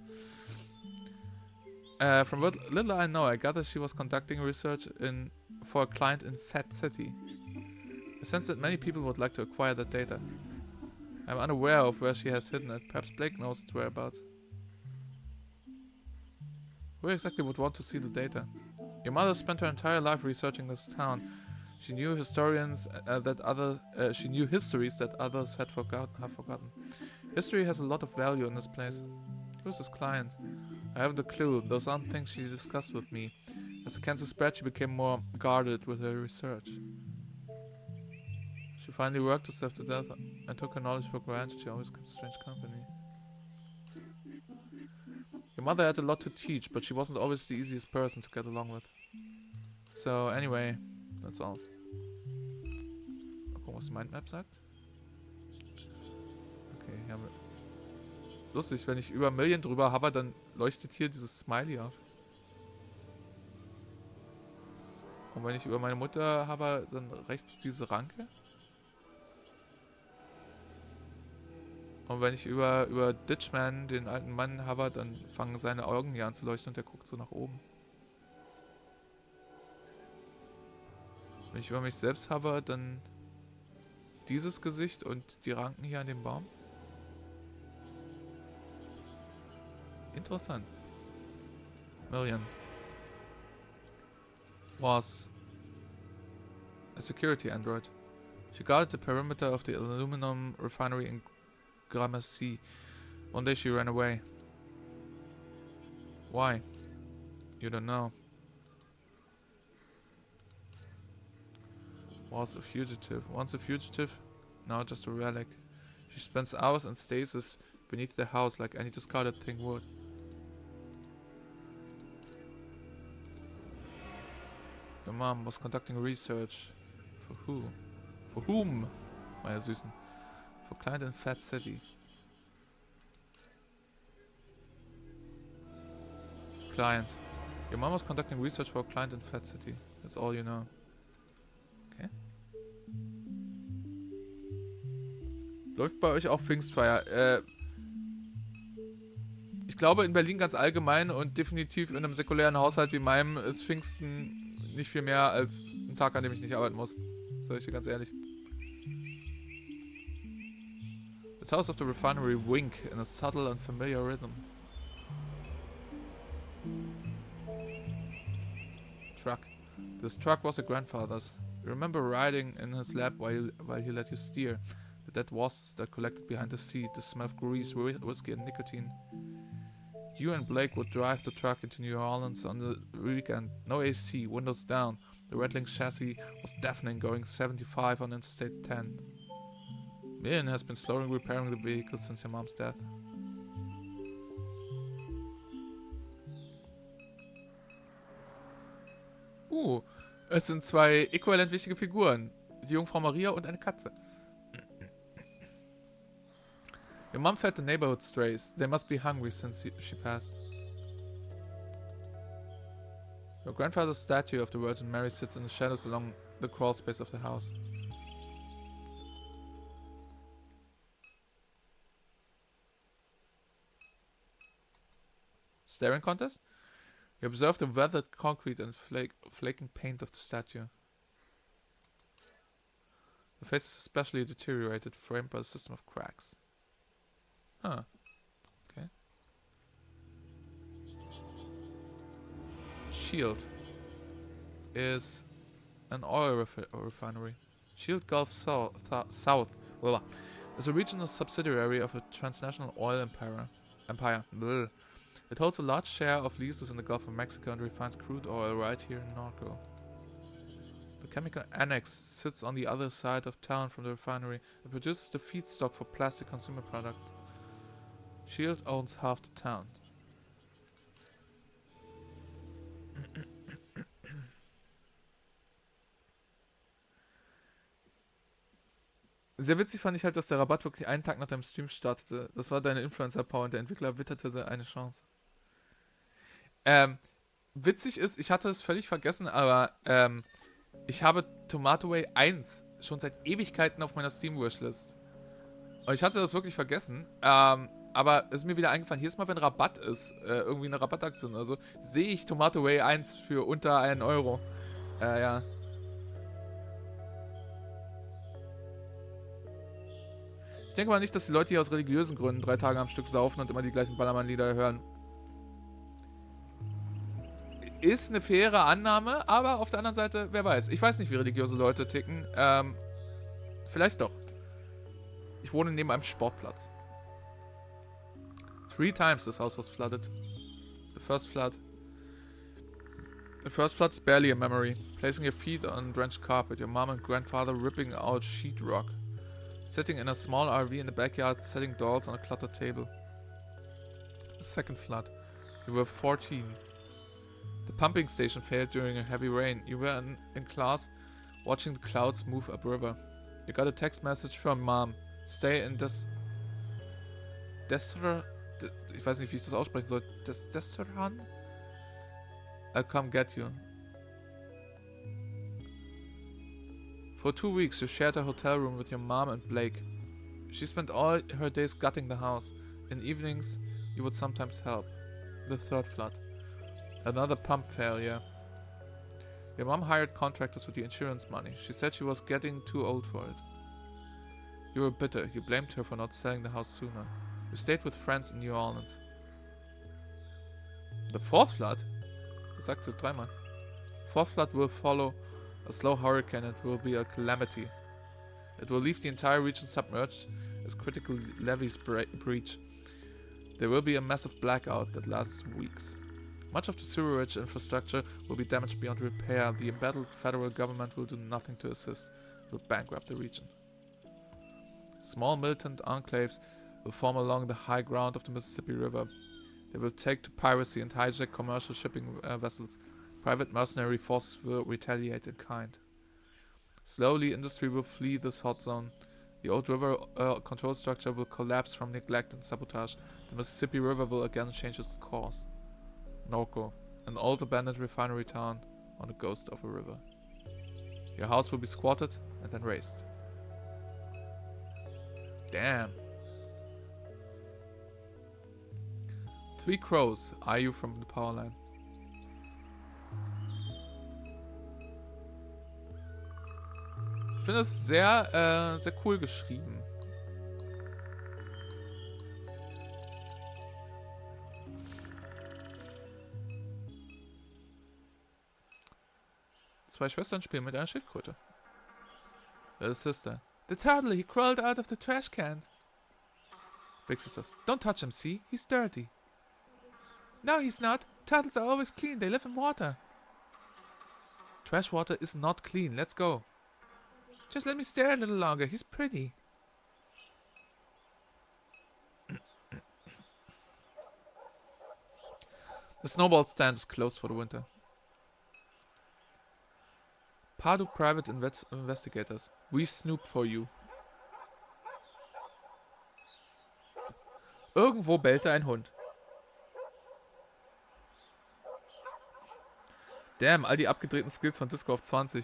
From what little I know, I gather she was conducting research for a client in Fat City. I sense that many people would like to acquire that data. I'm unaware of where she has hidden it. Perhaps Blake knows its whereabouts. Who exactly would want to see the data? Your mother spent her entire life researching this town. She knew histories that others have forgotten. History has a lot of value in this place. Who's this client? I haven't a clue. Those aren't things she discussed with me. As the cancer spread, she became more guarded with her research. She finally worked herself to death and took her knowledge for granted. She always kept strange company. Your mother had a lot to teach, but she wasn't always the easiest person to get along with. So, anyway, that's all. Mal gucken, was die Mindmap sagt. Okay, hier haben wir... Lustig, wenn ich über Million drüber hover, dann leuchtet hier dieses Smiley auf. Und wenn ich über meine Mutter hover, dann rechts diese Ranke. Und wenn ich über Ditchman, den alten Mann, hover, dann fangen seine Augen hier an zu leuchten und der guckt so nach oben. Wenn ich über mich selbst hover, dann dieses Gesicht und die Ranken hier an dem Baum. Interessant. Million was a security android. She guarded the perimeter of the aluminum refinery in Gramercy. One day she ran away. Why? You don't know. Was a fugitive. Once a fugitive, now just a relic. She spends hours in stasis beneath the house like any discarded thing would. Your mom was conducting research. For who? For whom? Meine Süßen. For client in Fat City. Client. Your mom was conducting research for a client in Fat City. That's all you know. Okay. Läuft bei euch auch Pfingstfeier? Ich glaube in Berlin ganz allgemein und definitiv in einem säkulären Haushalt wie meinem ist Pfingsten nicht viel mehr als ein Tag, an dem ich nicht arbeiten muss. Sag ich dir ganz ehrlich. The towers of the refinery wink in a subtle and familiar rhythm. Truck. This truck was your grandfather's. You remember riding in his lap while he let you steer. The dead wasps that collected behind the seat, the smell of grease, whiskey and nicotine. You and Blake would drive the truck into New Orleans on the weekend. No AC, windows down. The rattling chassis was deafening, going 75 on Interstate 10. Million has been slowly repairing the vehicle since your mom's death. Es sind zwei äquivalent wichtige Figuren. Die Jungfrau Maria und eine Katze. Your mom fed the neighborhood strays. They must be hungry since she passed. Your grandfather's statue of the Virgin Mary sits in the shadows along the crawl space of the house. Staring contest? You observe the weathered concrete and flaking paint of the statue. The face is especially deteriorated, framed by a system of cracks. Huh. Okay. Shield is an oil refinery. Shield Gulf South well, is a regional subsidiary of a transnational oil empire. Bleh. It holds a large share of leases in the Gulf of Mexico and refines crude oil right here in NORCO. The chemical annex sits on the other side of town from the refinery and produces the feedstock for plastic consumer products. Shield owns half the town. Sehr witzig fand ich halt, dass der Rabatt wirklich einen Tag nach deinem Stream startete. Das war deine Influencer-Power und der Entwickler witterte eine Chance. Witzig ist, ich hatte es völlig vergessen, aber ich habe Tomato Way 1 schon seit Ewigkeiten auf meiner Steam-Wishlist. Und ich hatte das wirklich vergessen. Aber es ist mir wieder eingefallen, jedes Mal, wenn Rabatt ist, irgendwie eine Rabattaktion oder so, sehe ich Tomato Way 1 für unter 1 Euro. Ja. Ich denke mal nicht, dass die Leute hier aus religiösen Gründen 3 Tage am Stück saufen und immer die gleichen Ballermann-Lieder hören. Ist eine faire Annahme, aber auf der anderen Seite, wer weiß. Ich weiß nicht, wie religiöse Leute ticken. Vielleicht doch. Ich wohne neben einem Sportplatz. 3 times this house was flooded. The first flood is barely a memory. Placing your feet on drenched carpet, your mom and grandfather ripping out sheetrock. Sitting in a small RV in the backyard, setting dolls on a cluttered table. The second flood. You were 14. The pumping station failed during a heavy rain. You were in class, watching the clouds move upriver. You got a text message from mom. Stay in ich weiß nicht, wie ich das aussprechen soll. Desterhan? I'll come get you. For 2 weeks, you shared a hotel room with your mom and Blake. She spent all her days gutting the house. In evenings, you would sometimes help. The third flood. Another pump failure. Your mom hired contractors with the insurance money. She said she was getting too old for it. You were bitter. You blamed her for not selling the house sooner. You stayed with friends in New Orleans. The fourth flood? Ich sagte 3-mal. Fourth flood will follow a slow hurricane and will be a calamity. It will leave the entire region submerged as critical levees breach. There will be a massive blackout that lasts weeks. Much of the sewerage infrastructure will be damaged beyond repair. The embattled federal government will do nothing to assist. It will bankrupt the region. Small militant enclaves will form along the high ground of the Mississippi River. They will take to piracy and hijack commercial shipping vessels. Private mercenary forces will retaliate in kind. Slowly, industry will flee this hot zone. The old river control structure will collapse from neglect and sabotage. The Mississippi River will again change its course. NORCO, an old abandoned refinery town on the ghost of a river. Your house will be squatted and then razed. Damn. 3 crows eye you from the power line. Ich finde es sehr, sehr cool geschrieben. Zwei Schwestern spielen mit einer Schildkröte. The sister. The turtle, he crawled out of the trash can. Big sisters. Don't touch him, see? He's dirty. No, he's not. Turtles are always clean. They live in water. Trash water is not clean. Let's go. Just let me stare a little longer. He's pretty. The snowball stand is closed for the winter. Pardue Private Investigators. We snoop for you. Irgendwo bellte ein Hund. Damn, all die abgedrehten Skills von Disco auf 20.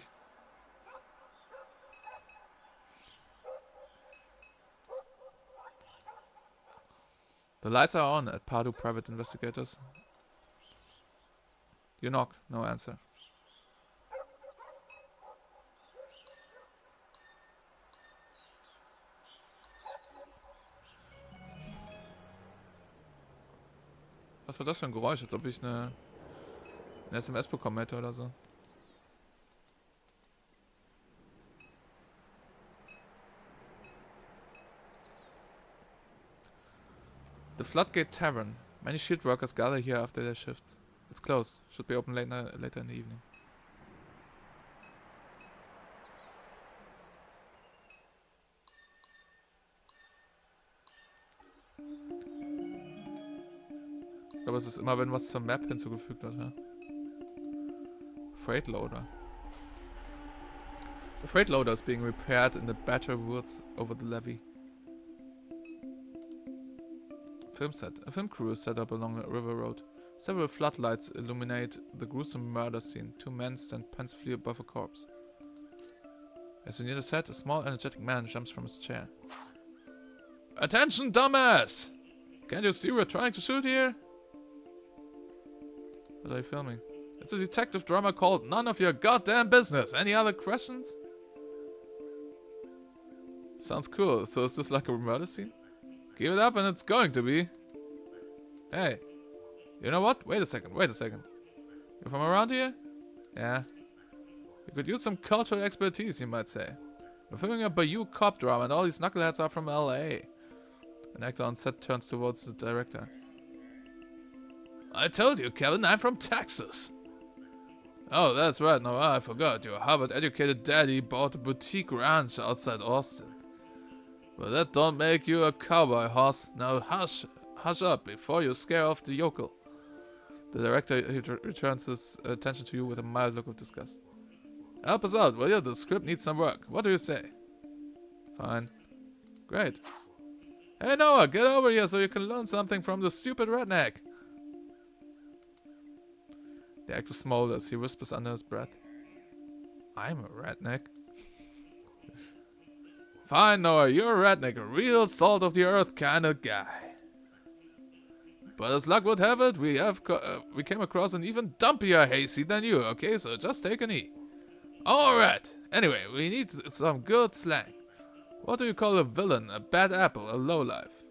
The lights are on at Pardue Private Investigators. You knock, no answer. Was war das für ein Geräusch? Als ob ich eine SMS bekommen hätte oder so. The Floodgate Tavern. Many shield workers gather here after their shifts. It's closed. Should be open later in the evening. Aber es ist immer, wenn was zur Map hinzugefügt wird, ja? Freight Loader. The freight loader is being repaired in the Badger Woods over the levee. Film set. A film crew is set up along a river road. Several floodlights illuminate the gruesome murder scene. Two men stand pensively above a corpse. As we near the set, a small, energetic man jumps from his chair. Attention, dumbass! Can't you see we're trying to shoot here? What are you filming? It's a detective drama called None of Your Goddamn Business. Any other questions? Sounds cool. So is this like a murder scene? Give it up and it's going to be. Hey. You know what? Wait a second. You're from around here? Yeah. You could use some cultural expertise, you might say. We're filming a Bayou cop drama and all these knuckleheads are from LA. An actor on set turns towards the director. I told you, Kevin, I'm from Texas. Oh, that's right, Noah, I forgot. Your Harvard-educated daddy bought a boutique ranch outside Austin. But that don't make you a cowboy, hoss. Now hush up before you scare off the yokel. The director returns his attention to you with a mild look of disgust. Help us out, will you? The script needs some work. What do you say? Fine. Great. Hey Noah, get over here so you can learn something from the stupid redneck. The actor smolders. He whispers under his breath. I'm a redneck. Fine, Noah, you're a redneck, a real salt of the earth kind of guy. But as luck would have it, we came across an even dumpier hayseed than you, okay? So just take a knee. Alright, anyway, we need some good slang. What do you call a villain, a bad apple, a lowlife?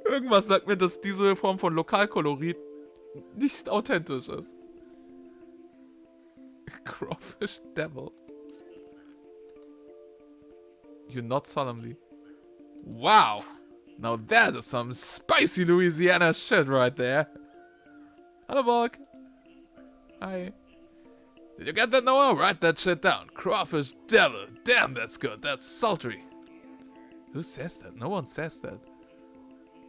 Irgendwas sagt mir, dass diese Form von Lokalkolorit nicht authentisch ist. Crawfish Devil. You nod solemnly. Wow! Now that is some spicy Louisiana shit right there. Hello, Volk. Hi. Did you get that, Noah? Write that shit down. Crawfish Devil. Damn, that's good. That's sultry. Who says that? No one says that.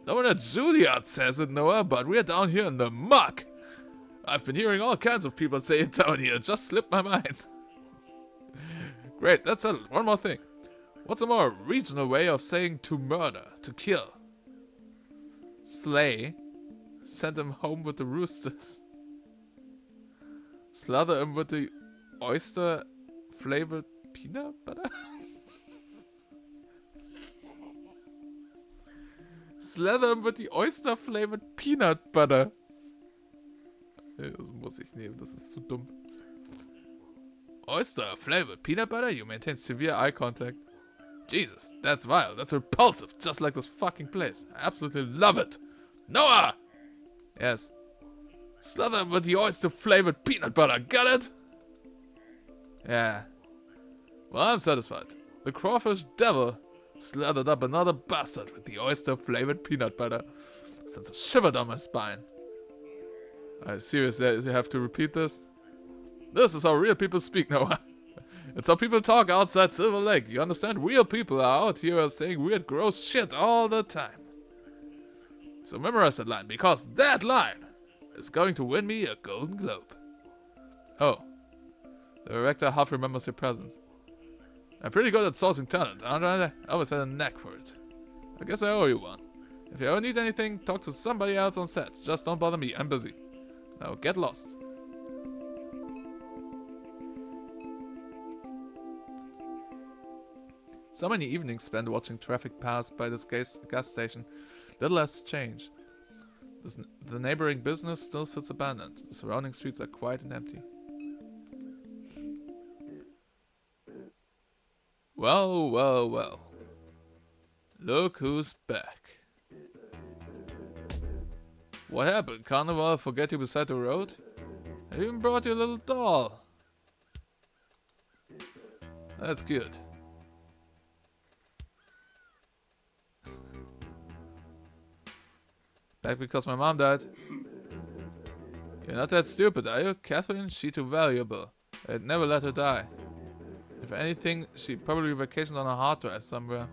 No one at Juilliard says it, Noah, but we're down here in the muck. I've been hearing all kinds of people say it down here. It just slipped my mind. Great, that's it. One more thing. What's a more regional way of saying to murder, to kill? Slay. Send him home with the roosters. Slather him with the oyster-flavored peanut butter? Slather him with the oyster-flavored peanut butter. Das muss ich nehmen, das ist zu dumm. Oyster-flavored peanut butter? You maintain severe eye contact. Jesus, that's vile. That's repulsive, just like this fucking place. I absolutely love it. Noah! Yes. Slather him with the oyster-flavored peanut butter. Got it? Yeah. Well, I'm satisfied. The crawfish devil slathered up another bastard with the oyster-flavored peanut butter. Sends a shiver down my spine. I seriously have to repeat this? This is how real people speak, Noah. It's how people talk outside Silver Lake. You understand? Real people are out here saying weird, gross shit all the time. So memorize that line, because that line is going to win me a Golden Globe. Oh. The director half remembers your presence. I'm pretty good at sourcing talent, aren't I? I always had a knack for it. I guess I owe you one. If you ever need anything, talk to somebody else on set. Just don't bother me, I'm busy. Now get lost. So many evenings spent watching traffic pass by this gas station. Little has changed. The neighboring business still sits abandoned. The surrounding streets are quiet and empty. Well, well, well. Look who's back. What happened? Carnival forget you beside the road? I even brought you a little doll. That's good. Back because my mom died. You're not that stupid, are you? Catherine, she too valuable. I'd never let her die. If anything, she probably vacationed on a hard drive somewhere.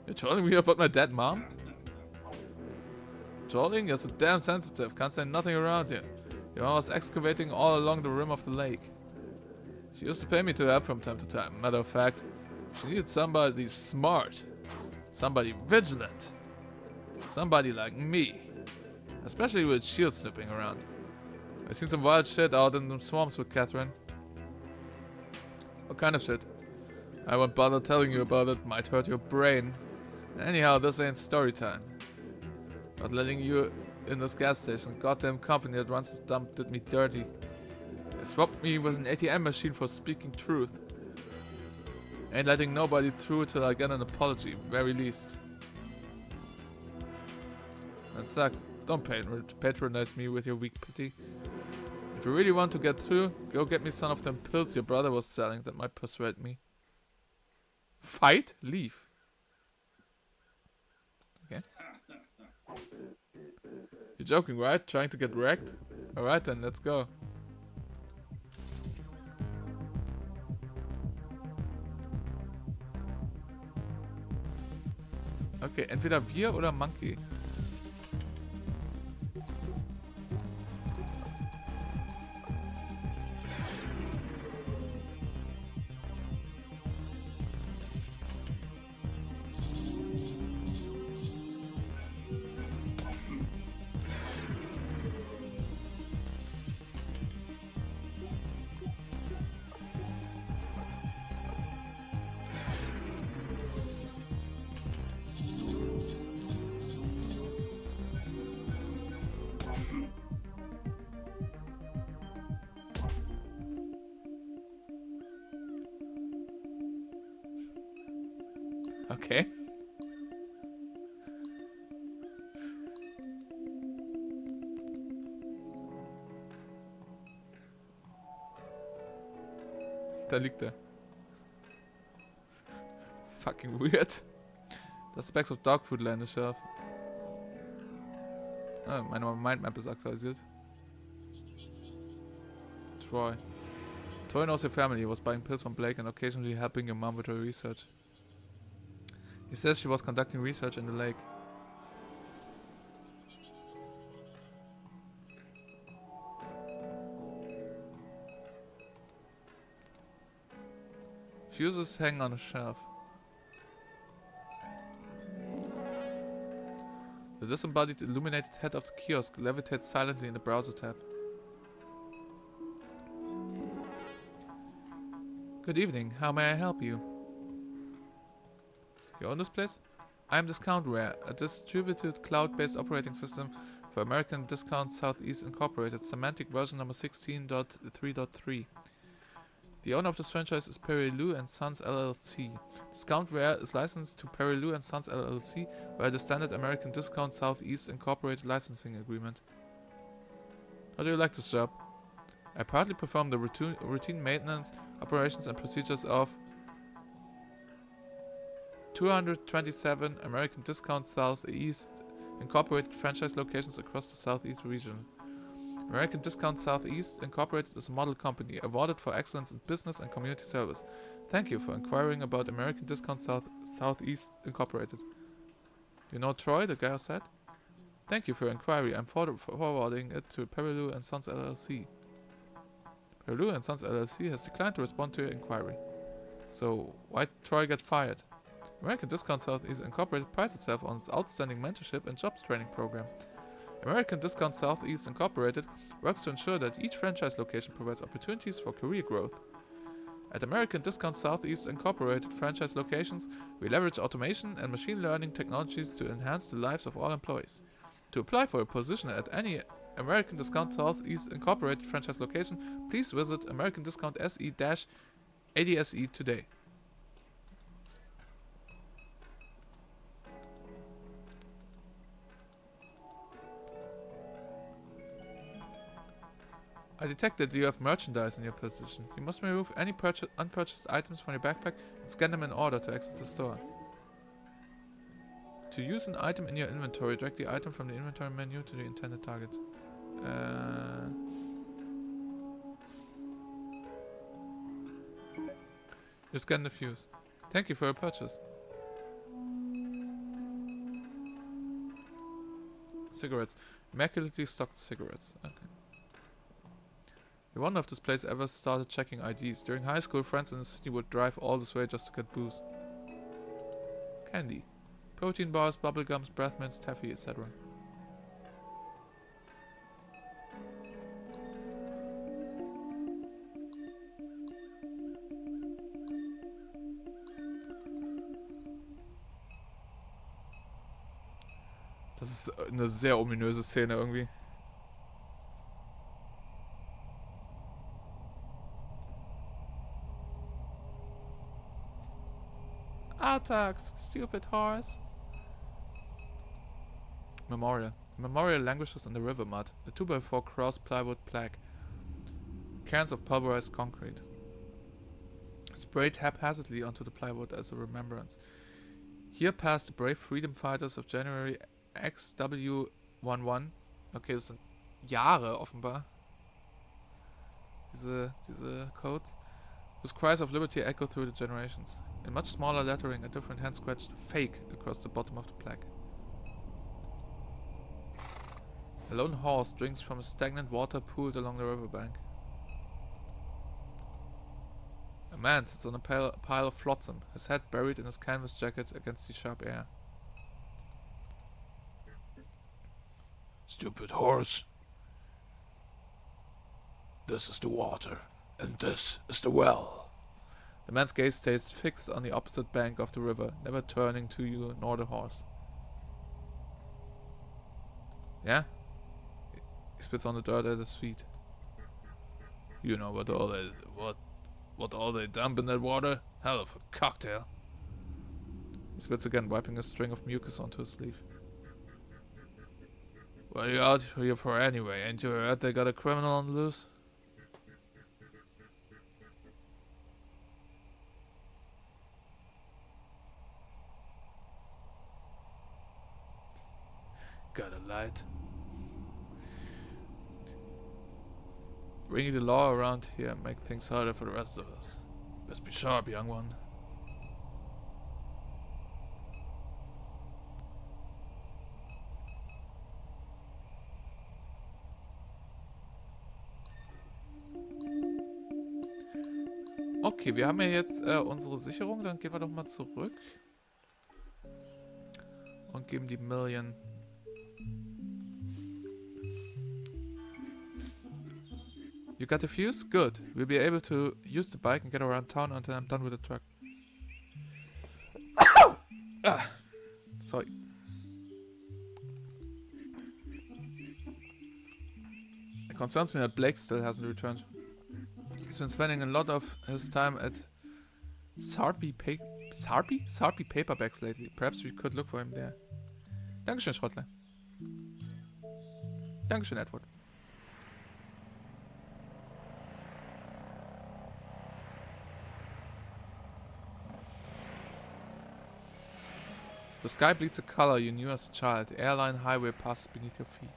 You're trolling me about my dead mom? Trolling? You're so damn sensitive. Can't say nothing around here. Your mom was excavating all along the rim of the lake. She used to pay me to help from time to time. Matter of fact, she needed somebody smart. Somebody vigilant. Somebody like me. Especially with shield snipping around. I've seen some wild shit out in the swamps with Catherine. What kind of shit? I won't bother telling you about it. Might hurt your brain. Anyhow, this ain't story time. Not letting you in this gas station. Goddamn company that runs this dump did me dirty. They swapped me with an ATM machine for speaking truth. Ain't letting nobody through till I get an apology, very least. That sucks. Don't patronize me with your weak pity. If you really want to get through, go get me some of them pills your brother was selling that might persuade me. Fight? Leave. Okay. You're joking, right? Trying to get wrecked? Alright then, let's go. Okay, entweder wir oder Monkey. Okay. Da liegt er. Fucking weird. Das Bags of Dog Food Land Shelf. Ah, meine Mindmap ist aktualisiert. Troy. Troy knows your family. He was buying pills from Blake and occasionally helping your mom with her research. He says she was conducting research in the lake. Fuses hang on a shelf. The disembodied illuminated head of the kiosk levitates silently in the browser tab. Good evening, how may I help you? You own this place? I am Discountware, a distributed cloud-based operating system for American Discount Southeast Incorporated, semantic version number 16.3.3. The owner of this franchise is Perry Lou and Sons LLC. Discountware is licensed to Perry Lou and Sons LLC via the standard American Discount Southeast Incorporated licensing agreement. How do you like this job? I partly perform the routine maintenance, operations and procedures of 227 American Discount Southeast Incorporated franchise locations across the Southeast region. American Discount Southeast Incorporated is a model company awarded for excellence in business and community service. Thank you for inquiring about American Discount Southeast Incorporated. You know Troy, the guy I said? Thank you for your inquiry. I'm forwarding it to Perilou and Sons LLC. Perilou and Sons LLC has declined to respond to your inquiry. So, why did Troy get fired? American Discount Southeast Incorporated prides itself on its outstanding mentorship and jobs training program. American Discount Southeast Incorporated works to ensure that each franchise location provides opportunities for career growth. At American Discount Southeast Incorporated franchise locations, we leverage automation and machine learning technologies to enhance the lives of all employees. To apply for a position at any American Discount Southeast Incorporated franchise location, please visit americandiscountsE- ADSE today. I detected you have merchandise in your possession. You must remove any unpurchased items from your backpack and scan them in order to exit the store. To use an item in your inventory, drag the item from the inventory menu to the intended target. You scan the fuse. Thank you for your purchase. Cigarettes. Immaculately stocked cigarettes. Okay. You wonder if this place ever started checking IDs. During high school, friends in the city would drive all this way just to get booze. Candy. Protein bars, bubble gums, breath mints, taffy, etc. Das ist eine sehr ominöse Szene irgendwie. Artax, stupid horse. Memorial. Memorial languishes in the river mud. A 2x4 cross plywood plaque. Cans of pulverized concrete. Sprayed haphazardly onto the plywood as a remembrance. Here passed the brave freedom fighters of January XW11. Okay, das sind Jahre offenbar. Diese Codes. Whose cries of liberty echo through the generations. In much smaller lettering, a different hand scratched "fake" across the bottom of the plaque. A lone horse drinks from a stagnant water pooled along the riverbank. A man sits on a pile of flotsam, his head buried in his canvas jacket against the sharp air. Stupid horse. This is the water, and this is the well. The man's gaze stays fixed on the opposite bank of the river, never turning to you nor the horse. Yeah? He spits on the dirt at his feet. You know what all they dump in that water? Hell of a cocktail. He spits again, wiping a string of mucus onto his sleeve. What are you out here for anyway? Ain't you heard they got a criminal on the loose? Got a light? Bringing the law around here and make things harder for the rest of us. Best be sharp, young one. Okay, wir haben ja jetzt unsere Sicherung. Dann gehen wir doch mal zurück. Und geben die Million. You got the fuse? Good. We'll be able to use the bike and get around town until I'm done with the truck. Sorry. It concerns me that Blake still hasn't returned. He's been spending a lot of his time at Sarpy Paperbacks lately. Perhaps we could look for him there. Dankeschön, Schrottler. Dankeschön, Edward. The sky bleeds a color you knew as a child. The airline highway passes beneath your feet.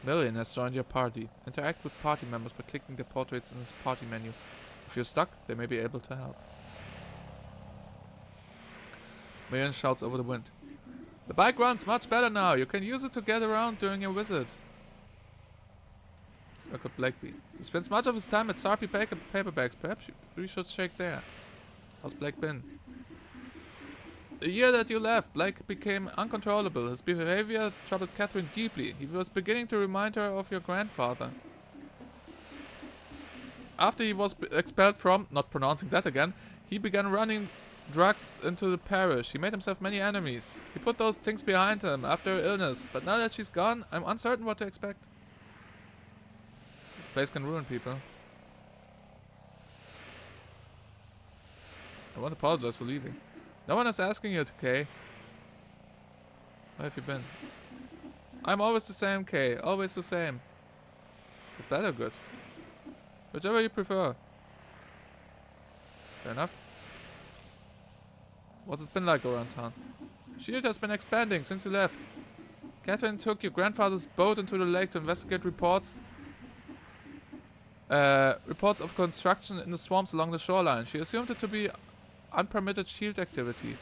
Million has joined your party. Interact with party members by clicking their portraits in his party menu. If you're stuck, they may be able to help. Million shouts over the wind. The bike runs much better now. You can use it to get around during your visit. Where could Blake be? He spends much of his time at Sarpy Paperbacks. Perhaps we should check there. How's Blake been? The year that you left, Blake became uncontrollable. His behavior troubled Catherine deeply. He was beginning to remind her of your grandfather. After he was expelled from, not pronouncing that again, he began running drugs into the parish. He made himself many enemies. He put those things behind him after her illness, but now that she's gone, I'm uncertain what to expect. This place can ruin people. I won't apologize for leaving. No one is asking you, Kay. Where have you been? I'm always the same, Kay. Always the same. Is it bad or good? Whichever you prefer. Fair enough. What's it been like around town? Shield has been expanding since you left. Catherine took your grandfather's boat into the lake to investigate reports of construction in the swamps along the shoreline. She assumed it to be unpermitted shield activity.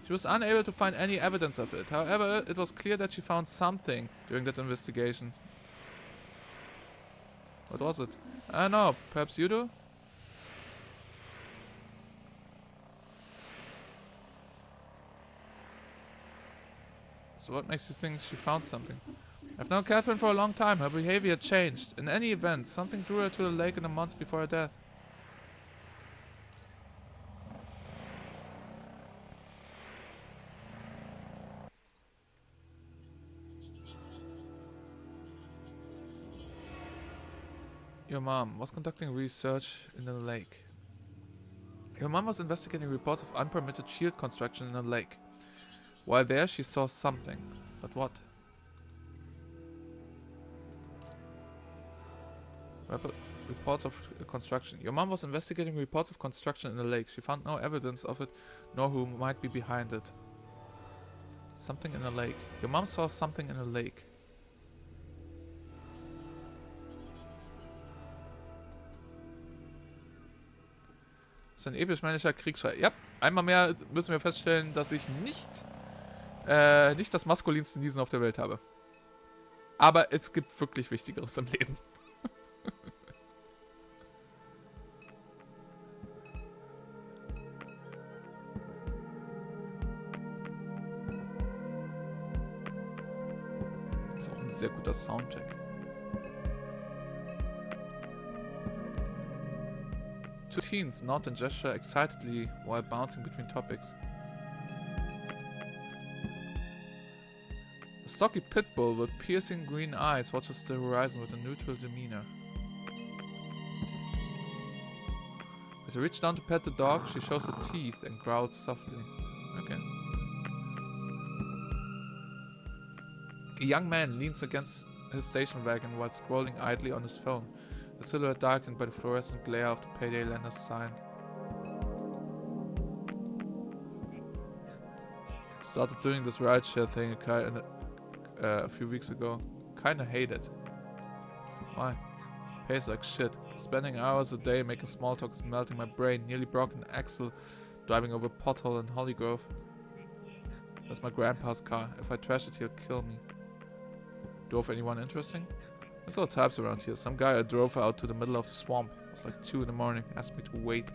She was unable to find any evidence of it. However, it was clear that she found something during that investigation. What was it? I don't know. Perhaps you do? So what makes you think she found something? I've known Catherine for a long time. Her behavior changed. In any event, something drew her to the lake in the months before her death. Your mom was conducting research in the lake. Your mom was investigating reports of unpermitted shield construction in the lake. While there, she saw something. But what? Reports of construction. Your mom was investigating reports of construction in the lake. She found no evidence of it, nor who might be behind it. Something in the lake. Your mom saw something in the lake. Das ist ein episch-männlicher Kriegsschrei. Ja, einmal mehr müssen wir feststellen, dass ich nicht das maskulinste Niesen auf der Welt habe. Aber es gibt wirklich Wichtigeres im Leben. Das ist auch ein sehr guter Soundtrack. Two teens nod and gesture excitedly while bouncing between topics. A stocky pit bull with piercing green eyes watches the horizon with a neutral demeanor. As I reach down to pet the dog, she shows her teeth and growls softly. Okay. A young man leans against his station wagon while scrolling idly on his phone, a silhouette darkened by the fluorescent glare of the Payday Lenders sign. Started doing this rideshare thing a few weeks ago. Kinda hate it. Why? Pays like shit. Spending hours a day making small talk is melting my brain. Nearly broken axle, driving over a pothole in Hollygrove. That's my grandpa's car. If I trash it, he'll kill me. Drove anyone interesting? There's all types around here. Some guy I drove out to the middle of the swamp. It was like 2 in the morning. Asked me to wait.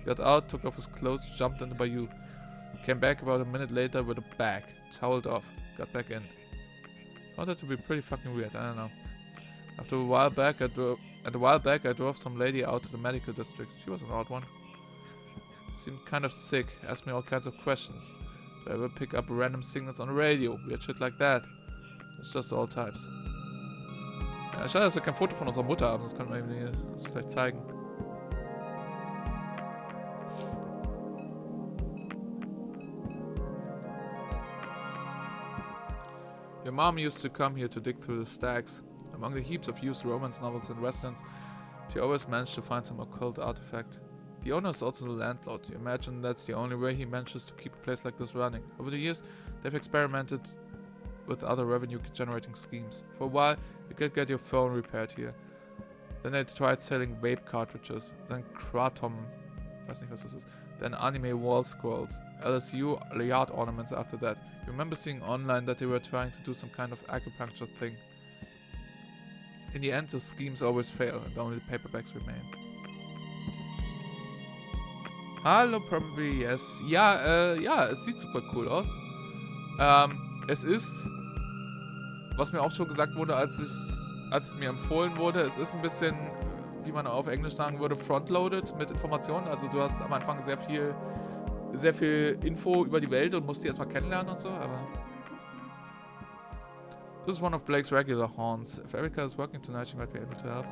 Got out, took off his clothes, jumped in the bayou. Came back about a minute later with a bag. Toweled off. Got back in. Found it to be pretty fucking weird. I don't know. After a while back, I drove some lady out to the medical district. She was an odd one. Seemed kind of sick. Asked me all kinds of questions. Do I ever pick up random signals on the radio? Weird shit like that. It's just all types. Ja, schade, dass wir kein Foto von unserer Mutter haben, sonst können wir ihm das vielleicht zeigen. Your mom used to come here to dig through the stacks. Among the heaps of used romance novels and westerns, she always managed to find some occult artifact. The owner is also the landlord. You imagine that's the only way he manages to keep a place like this running. Over the years, they've experimented with other revenue-generating schemes. For a while, you could get your phone repaired here. Then they tried selling vape cartridges. Then Kratom, weiß nicht was das ist. Then anime wall scrolls. LSU yard ornaments after that. You remember seeing online that they were trying to do some kind of acupuncture thing. In the end, the schemes always fail and only the paperbacks remain. Hallo, probably yes. Ja, es sieht super cool aus. Es ist, was mir auch schon gesagt wurde, als es mir empfohlen wurde, es ist ein bisschen, wie man auf Englisch sagen würde, frontloaded mit Informationen. Also du hast am Anfang sehr viel Info über die Welt und musst die erstmal kennenlernen und so, aber this is one of Blake's regular haunts. If Erica is working tonight, she might be able to help.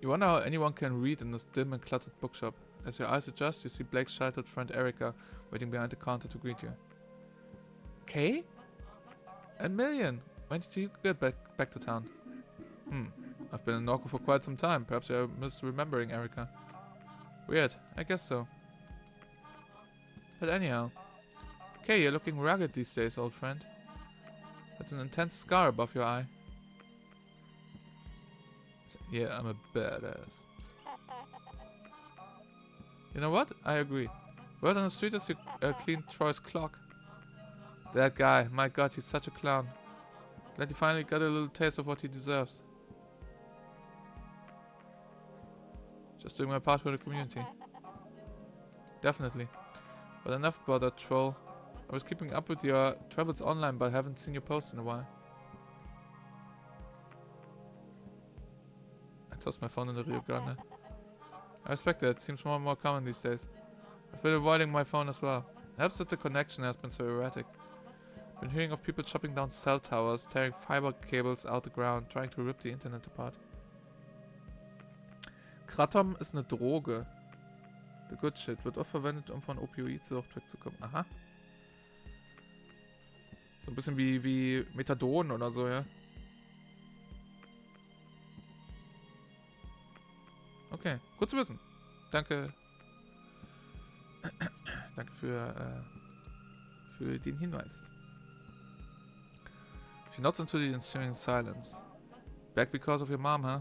You wonder how anyone can read in this dim and cluttered bookshop. As your eyes adjust, you see Blake's childhood friend Erica waiting behind the counter to greet you. Kay? And Million! When did you get back to town? I've been in NORCO for quite some time. Perhaps you're misremembering Erica. Weird. I guess so. But anyhow. Kay, you're looking rugged these days, old friend. That's an intense scar above your eye. Yeah, I'm a badass. You know what? I agree. Word on the street is you cleaned Troy's clock. That guy, my god, he's such a clown. Glad he finally got a little taste of what he deserves. Just doing my part for the community. Definitely. But enough about that troll. I was keeping up with your travels online, but haven't seen your post in a while. I tossed my phone in the Rio Grande. I respect that. It seems more and more common these days. I've been avoiding my phone as well. Helps that the connection has been so erratic. Been hearing of people chopping down cell towers, tearing fiber cables out the ground, trying to rip the internet apart. Kratom ist eine Droge. The good shit wird oft verwendet, um von Opioidsucht wegzukommen. Aha. So ein bisschen wie Methadon oder so, ja. Okay, gut zu wissen. Danke. Danke für den Hinweis. She nods into the ensuing silence. Back because of your mom, huh?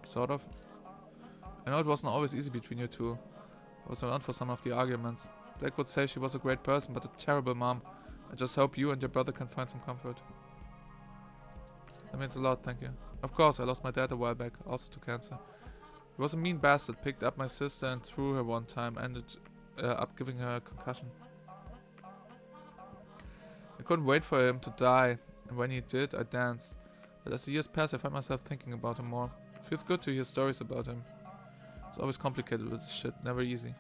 Sort of. I know it wasn't always easy between you two. I was around for some of the arguments. Blake would say she was a great person, but a terrible mom. I just hope you and your brother can find some comfort. That means a lot, thank you. Of course, I lost my dad a while back, also to cancer. He was a mean bastard, picked up my sister and threw her one time, ended up giving her a concussion. I couldn't wait for him to die, and when he did, I danced. But as the years pass, I find myself thinking about him more. It feels good to hear stories about him. It's always complicated with this shit, never easy.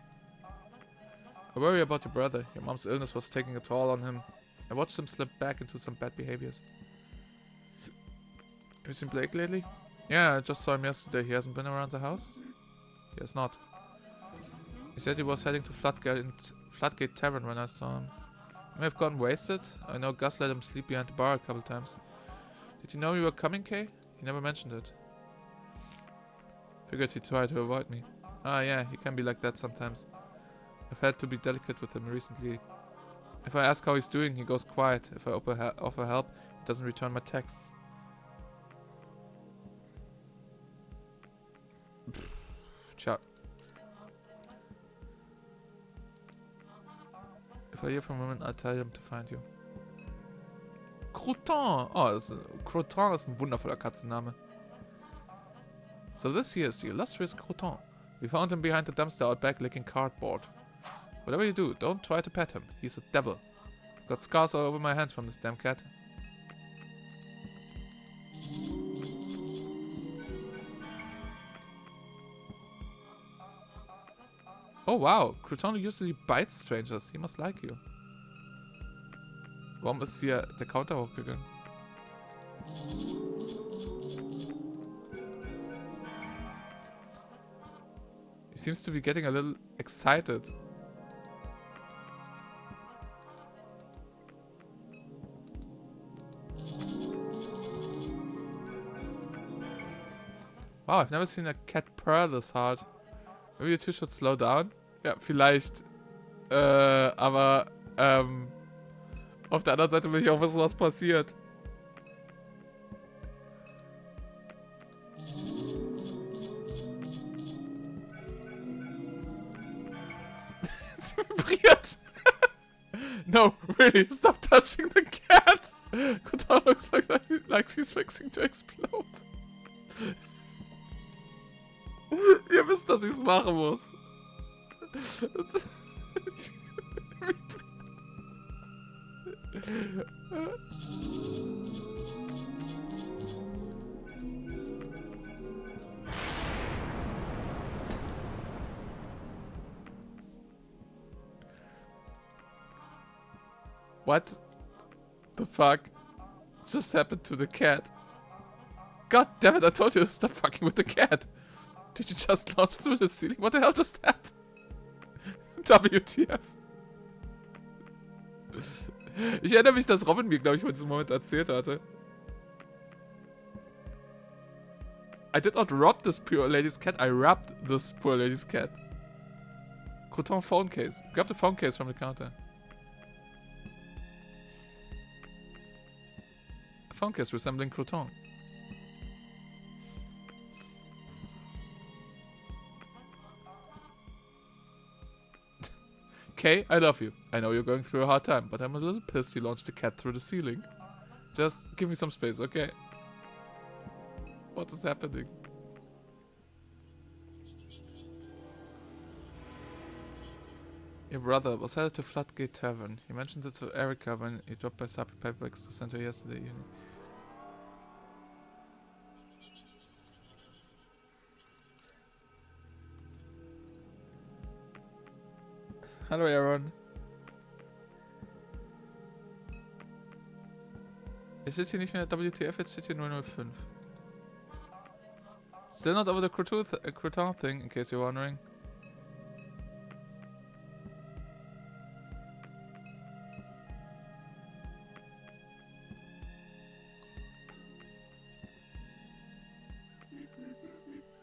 I worry about your brother. Your mom's illness was taking a toll on him. I watched him slip back into some bad behaviors. Have you seen Blake lately? Yeah, I just saw him yesterday. He hasn't been around the house? He has not. He said he was heading to Floodgate Tavern when I saw him. He may have gotten wasted. I know Gus let him sleep behind the bar a couple times. Did you know you were coming, Kay? He never mentioned it. Figured he tried to avoid me. Ah yeah, he can be like that sometimes. I've had to be delicate with him recently. If I ask how he's doing, he goes quiet. If I offer help, he doesn't return my texts. Ciao. If I hear from him, I'll tell him to find you. Croton! Oh, Croton ist ein wundervoller Katzenname. So this here is the illustrious Croton. We found him behind the dumpster out back licking cardboard. Whatever you do, don't try to pet him. He's a devil. I've got scars all over my hands from this damn cat. Oh wow, Croton usually bites strangers. He must like you. Warum ist hier der Counter hochgegangen? He seems to be getting a little excited. Wow, I've never seen a cat purr this hard. Maybe you two should slow down? Ja, vielleicht. Aber, auf der anderen Seite will ich auch wissen, was passiert. Sie vibriert. No, really, stop touching the cat. Kotan looks like he's fixing to explode. Ihr wisst, dass ich's machen muss. What the fuck just happened to the cat? God damn it, I told you to stop fucking with the cat. Did you just launch through the ceiling? What the hell just happened? WTF. Ich erinnere mich, dass Robin mir, glaube ich, von diesem Moment erzählt hatte. I did not rob this poor lady's cat, I robbed this poor lady's cat. Croton phone case. Grab the phone case from the counter. A phone case resembling Croton. Kay, I love you. I know you're going through a hard time, but I'm a little pissed you launched the cat through the ceiling. Just give me some space, okay? What is happening? Your brother was headed to Floodgate Tavern. He mentioned it to Erica when he dropped by Sappy Paperbacks to Center yesterday evening. Hallo Aaron. Es steht hier nicht mehr WTF, jetzt steht hier 005. Still not over the Croton thing, in case you're wondering.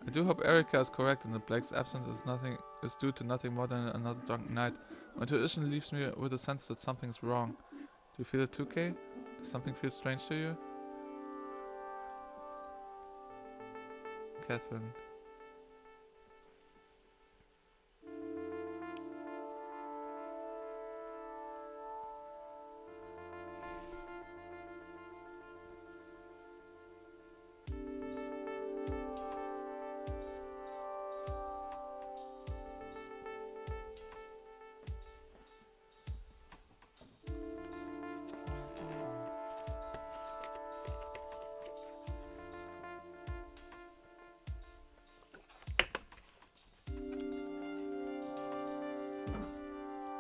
I do hope Erica is correct and that Blake's absence is due to nothing more than another drunken night. My intuition leaves me with a sense that something's wrong. Do you feel it too, Kay? Does something feel strange to you? Catherine.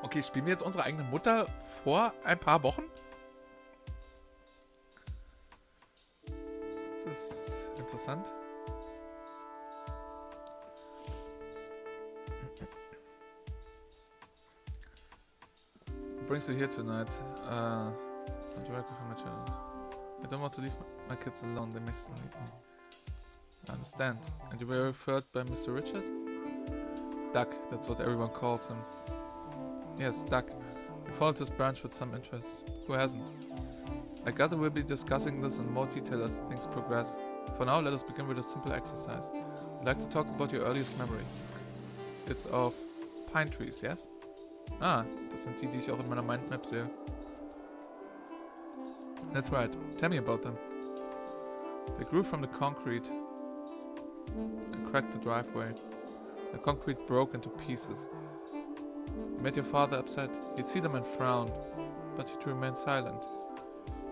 Okay, spielen wir jetzt unsere eigene Mutter vor ein paar Wochen? Das ist interessant. What brings you here tonight? I'm directly from my children. I don't want to leave my kids alone. They may still need me. I understand. And you were referred by Mr. Richard? Duck, that's what everyone calls him. Yes, Duck. We followed his branch with some interest. Who hasn't? I gather we'll be discussing this in more detail as things progress. For now, let us begin with a simple exercise. I'd like to talk about your earliest memory. It's of pine trees, yes? Ah, das sind die ich auch in meiner Mindmap sehe. That's right. Tell me about them. They grew from the concrete and cracked the driveway. The concrete broke into pieces. You made your father upset. He'd see them and frown, but he'd remain silent.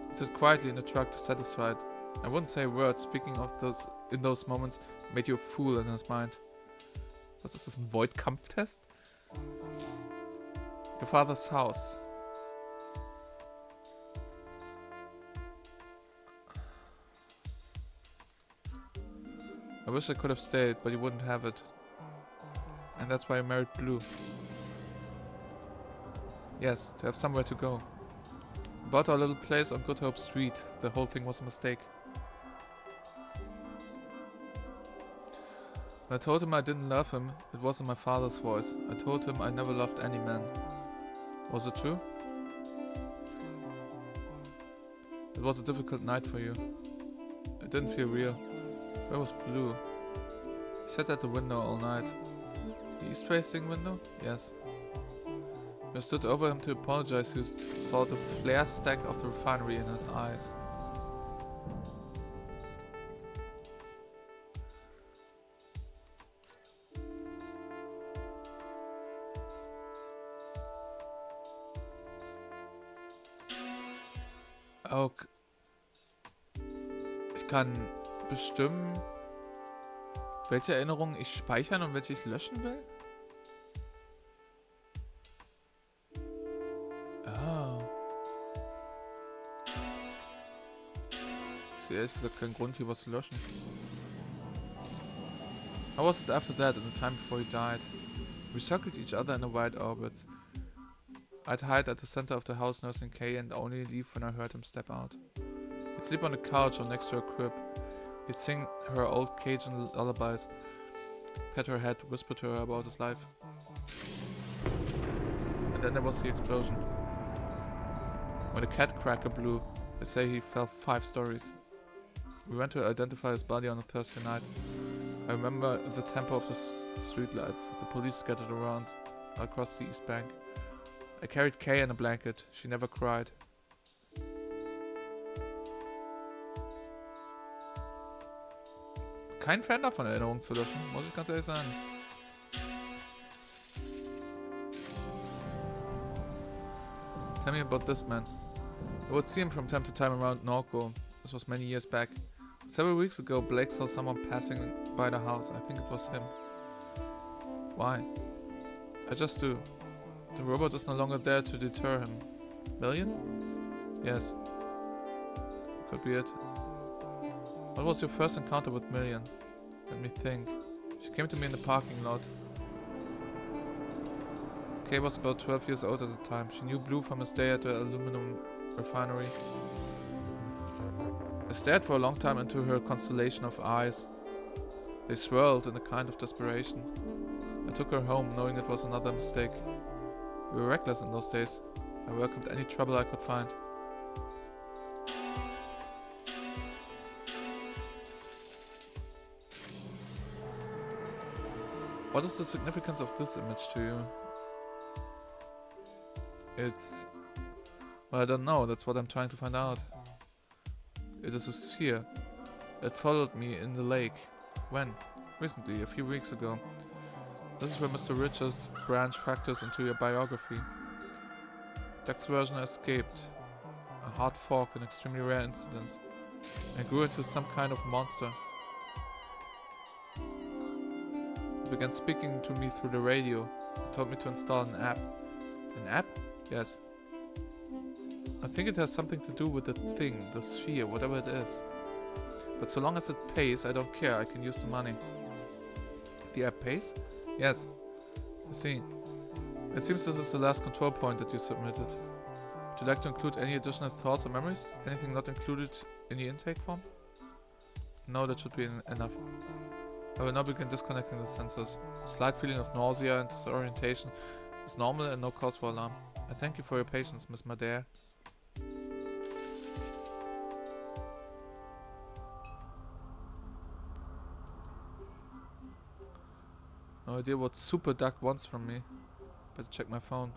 He'd sit quietly in the truck dissatisfied. I wouldn't say a word. Speaking of in those moments, made you a fool in his mind. Was ist das, ein Void-Kampftest? Your father's house. I wish I could have stayed, but you wouldn't have it. And that's why I married Blue. Yes, to have somewhere to go. About our little place on Good Hope Street, the whole thing was a mistake. When I told him I didn't love him, it wasn't my father's voice. I told him I never loved any man. Was it true? It was a difficult night for you. It didn't feel real. Where was Blue? He sat at the window all night. The east-facing window? Yes. I stood over him to apologize. You saw the flare stack of the refinery in his eyes. Okay. Ich kann bestimmen, welche Erinnerungen ich speichern und welche ich löschen will? sehe ehrlich gesagt keinen Grund, hier was zu löschen. How was it after that, in the time before he died? We circled each other in a wide orbit. I'd hide at the center of the house nursing Kay and only leave when I heard him step out. He'd sleep on the couch or next to her crib. He'd sing her old Cajun lullabies, pet her head, whisper to her about his life. And then there was the explosion. When the cat cracker blew, they say he fell 5 stories. We went to identify his body on a Thursday night. I remember the tempo of the streetlights, the police scattered around across the East Bank. I carried Kay in a blanket. She never cried. Kein Fan davon, Erinnerungen zu löschen, muss ich ganz ehrlich sagen. Tell me about this man. I would see him from time to time around NORCO. This was many years back. Several weeks ago, Blake saw someone passing by the house. I think it was him. Why? I just do. The robot is no longer there to deter him. Million? Yes. Could be it. What was your first encounter with Million? Let me think. She came to me in the parking lot. Kay was about 12 years old at the time. She knew Blue from his day at the aluminum refinery. I stared for a long time into her constellation of eyes. They swirled in a kind of desperation. I took her home, knowing it was another mistake. We were reckless in those days. I welcomed any trouble I could find. What is the significance of this image to you? It's... well, I don't know, that's what I'm trying to find out. It is a sphere. It followed me in the lake. When? Recently, a few weeks ago. This is where Mr. Richards' branch factors into your biography. Duck's version escaped. A hard fork, an extremely rare incident. And grew into some kind of monster. He began speaking to me through the radio. He told me to install an app. An app? Yes. I think it has something to do with the thing, the sphere, whatever it is. But so long as it pays, I don't care, I can use the money. The app pays? Yes. I see. It seems this is the last control point that you submitted. Would you like to include any additional thoughts or memories? Anything not included in the intake form? No, that should be enough. I will now begin disconnecting the sensors. A slight feeling of nausea and disorientation is normal and no cause for alarm. I thank you for your patience, Miss Madare. No idea what Super Duck wants from me. Better check my phone.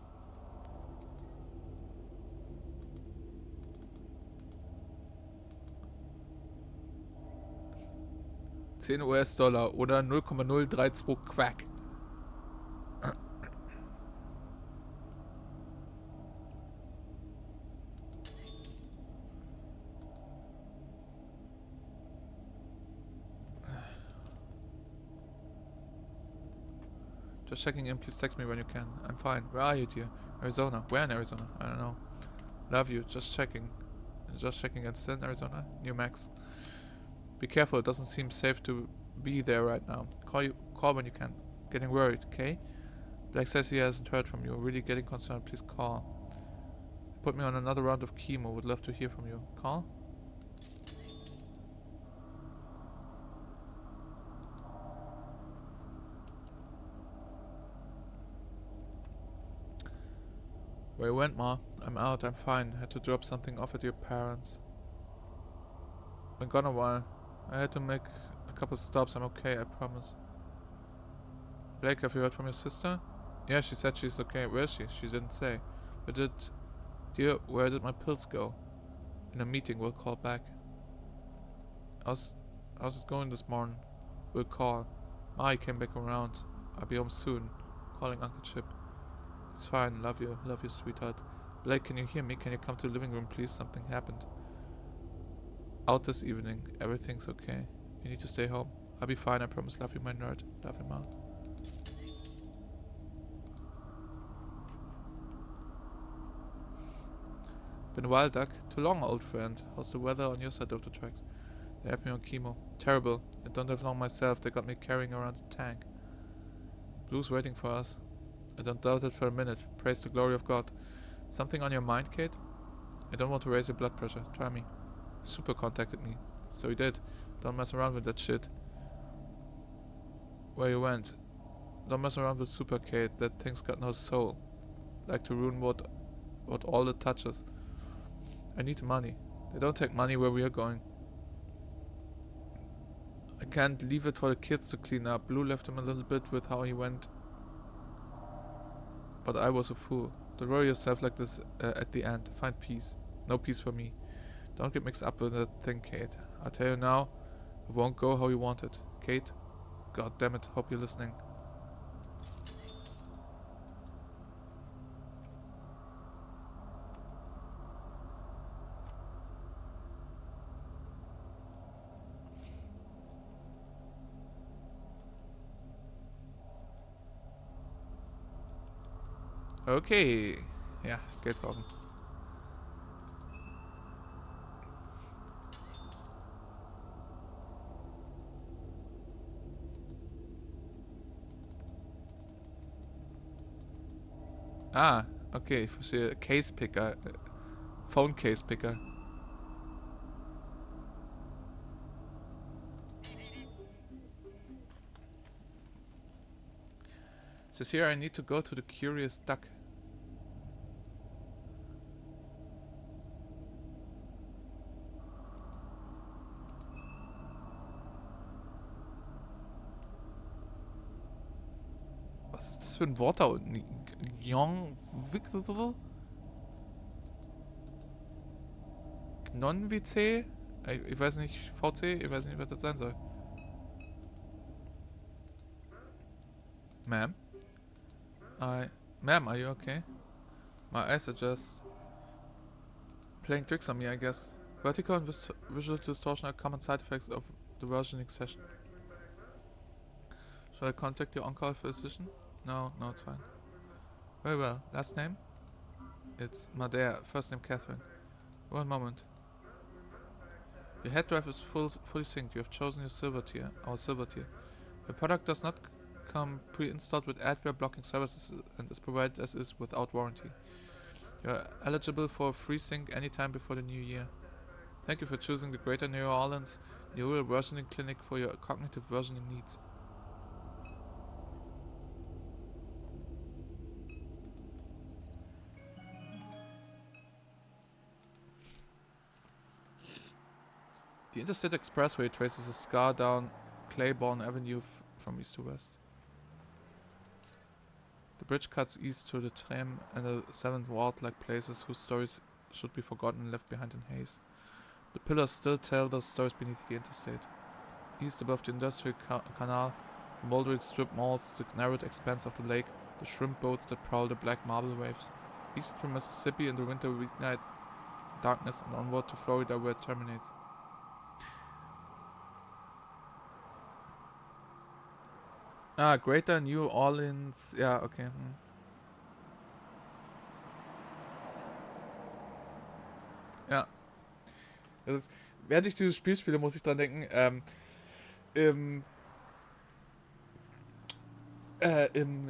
$10 oder 0,032 Quack. Just checking in, please text me when you can. I'm fine. Where are you, dear? Arizona. Where in Arizona? I don't know. Love you. Just checking. Just checking and still in Arizona? New Max. Be careful, it doesn't seem safe to be there right now. Call when you can. Getting worried, okay? Black says he hasn't heard from you. Really getting concerned, please call. Put me on another round of chemo. Would love to hear from you. Call? Where you went, Ma? I'm out, I'm fine. Had to drop something off at your parents'. Been gone a while. I had to make a couple stops. I'm okay, I promise. Blake, have you heard from your sister? Yeah, she said she's okay. Where is she? She didn't say. Dear, where did my pills go? In a meeting, we'll call back. How's it going this morning? We'll call. Ma came back around. I'll be home soon. Calling Uncle Chip. It's fine, love you, sweetheart. Blake, can you hear me? Can you come to the living room, please? Something happened. Out this evening. Everything's okay. You need to stay home. I'll be fine, I promise. Love you, my nerd. Love you, Ma. Been a while, Doc. Too long, old friend. How's the weather on your side of the tracks? They have me on chemo. Terrible. I don't have long myself. They got me carrying around a tank. Blue's waiting for us. I don't doubt it for a minute. Praise the glory of God. Something on your mind, Kate? I don't want to raise your blood pressure. Try me. Super contacted me. So he did. Don't mess around with that shit. Where you went. Don't mess around with Super, Kate. That thing's got no soul. Like to ruin what all it touches. I need the money. They don't take money where we are going. I can't leave it for the kids to clean up. Blue left him a little bit with how he went. But I was a fool. Don't worry yourself like this at the end. Find peace. No peace for me. Don't get mixed up with that thing, Kate. I'll tell you now, it won't go how you want it. Kate? God damn it, hope you're listening. Okay. Ja, geht's offen. Ah, okay, ich verstehe. Case Picker. Phone Case Picker. Says here I need to go to the Curious Duck. Was ist das für ein Wort da unten? Non-WC? Ich weiß nicht, VC? Ich weiß nicht, was das sein soll. Ma'am? Ma'am, are you okay? My eyes are just playing tricks on me, I guess. Vertical and visual distortion are common side effects of the versioning session. Shall I contact your on-call physician? No, it's fine. Very well. Last name? It's Madea. First name Catherine. One moment. Your head drive is fully synced. You have chosen your silver tier, our silver tier. Your product does not come pre-installed with adware blocking services and is provided as is without warranty. You are eligible for a free sync anytime before the new year. Thank you for choosing the Greater New Orleans Neural Versioning Clinic for your cognitive versioning needs. The Interstate Expressway traces a scar down Claiborne Avenue from east to west. The bridge cuts east to the Traum and the 7th Ward like places whose stories should be forgotten and left behind in haste. The pillars still tell those stories beneath the interstate. East above the industrial canal, the moldering strip malls, the narrowed expanse of the lake, the shrimp boats that prowl the black marble waves. East from Mississippi in the winter weeknight darkness and onward to Florida where it terminates. Ah, Greater New Orleans. Ja, okay. Ja. Das ist, während ich dieses Spiel spiele, muss ich dran denken, im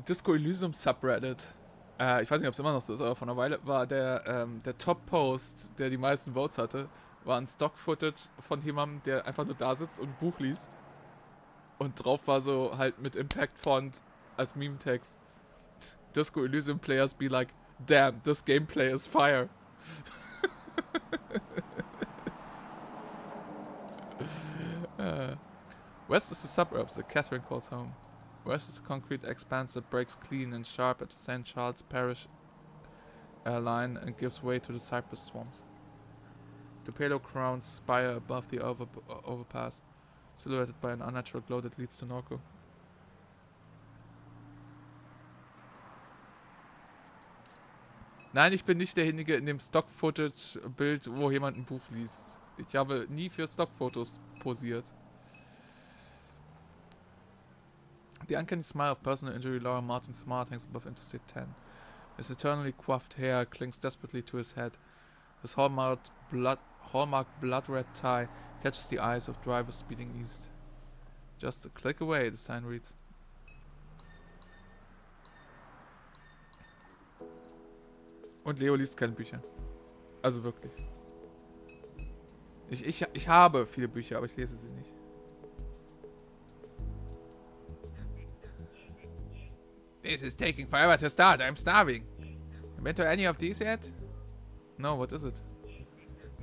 Disco Elysium Subreddit, ich weiß nicht, ob es immer noch so ist, aber vor einer Weile war der Top-Post, der die meisten Votes hatte, war ein Stock-Footage von jemandem, der einfach nur da sitzt und ein Buch liest. Und drauf war so halt mit Impact-Font als Meme-Text. Disco Elysium players be like, damn, this gameplay is fire. West is the suburbs that Catherine calls home. West is the concrete expanse that breaks clean and sharp at the St. Charles Parish line and gives way to the cypress swamps. The palo crowns spire above the overpass, silhouetted by an unnatural glow that leads to NORCO. Nein, ich bin nicht derjenige in dem Stock-Footage-Bild, wo jemand ein Buch liest. Ich habe nie für Stockfotos posiert. The uncanny smile of personal injury Laura Martin Smart hangs above Interstate 10. His eternally coiffed hair clings desperately to his head. His hallmark blood red tie catches the eyes of drivers speeding east. Just a click away, the sign reads. Und Leo liest keine Bücher. Also wirklich. Ich habe viele Bücher, aber ich lese sie nicht. This is taking forever to start. I'm starving. You been to any of these yet? No, what is it?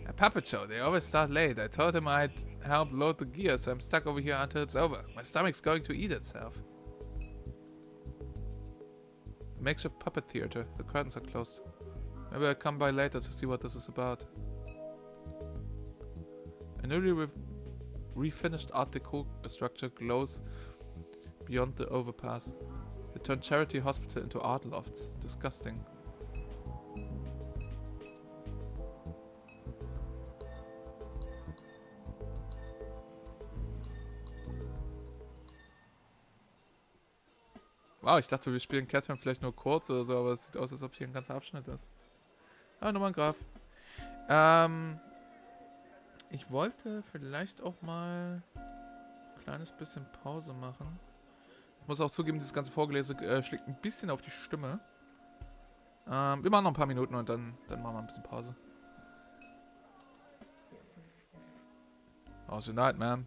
A puppet show. They always start late. I told him I'd help load the gear, so I'm stuck over here until it's over. My stomach's going to eat itself. Makeshift puppet theater. The curtains are closed. Maybe I'll come by later to see what this is about. A newly refinished Art Deco structure glows beyond the overpass. They turned charity hospital into art lofts. Disgusting. Wow, ich dachte, wir spielen Catherine vielleicht nur kurz oder so, aber es sieht aus, als ob hier ein ganzer Abschnitt ist. Ah, nochmal ein Graf. Ich wollte vielleicht auch mal ein kleines bisschen Pause machen. Ich muss auch zugeben, dieses ganze Vorgelese schlägt ein bisschen auf die Stimme. Wir machen noch ein paar Minuten und dann machen wir ein bisschen Pause. How's your night, man?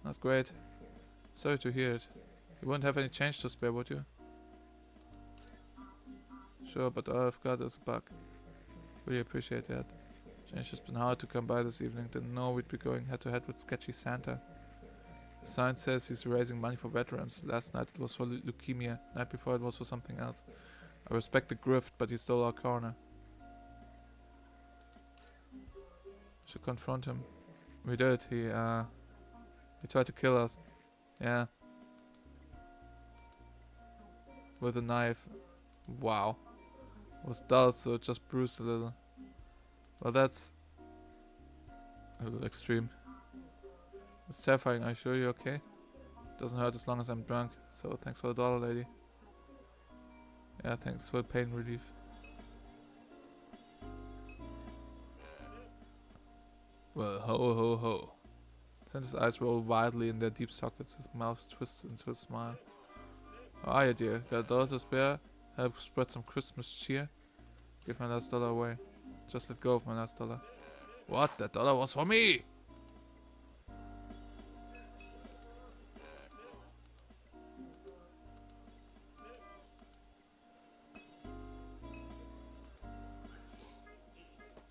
Not great. Sorry to hear it. You wouldn't have any change to spare, would you? Sure, but all I've got is a buck. Really appreciate that. Change has been hard to come by this evening. Didn't know we'd be going head to head with Sketchy Santa. The sign says he's raising money for veterans. Last night it was for leukemia. Night before it was for something else. I respect the grift, but he stole our corner. Should confront him. We did. He tried to kill us. Yeah. With a knife. Wow. It was dull, so it just bruised a little. Well, that's a little extreme. It's terrifying. Are you sure you're okay? Doesn't hurt as long as I'm drunk. So thanks for the $1, lady. Yeah, thanks for the pain relief. Well, ho ho ho. Santa's eyes roll wildly in their deep sockets. His mouth twists into a smile. How are you, dear? Got a dollar to spare? Help spread some Christmas cheer? Give my last $1 away. Just let go of my last $1. What? That $1 was for me!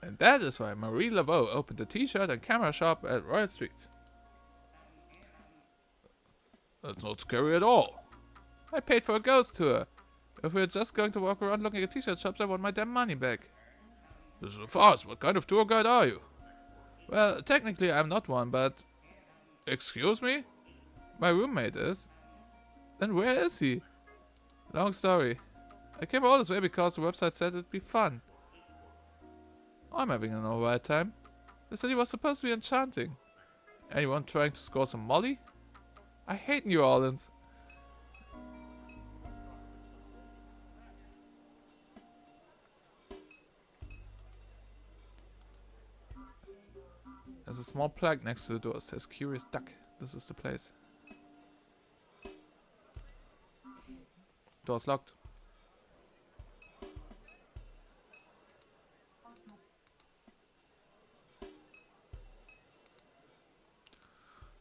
And that is why Marie Laveau opened a t-shirt and camera shop at Royal Street. That's not scary at all. I paid for a ghost tour. If we're just going to walk around looking at t-shirt shops, I want my damn money back. This is a farce. What kind of tour guide are you? Well, technically I'm not one, but... Excuse me? My roommate is. Then where is he? Long story. I came all this way because the website said it'd be fun. I'm having an alright time. The city was supposed to be enchanting. Anyone trying to score some Molly? I hate New Orleans. There's a small plaque next to the door. It says Curious Duck. This is the place. Door's locked.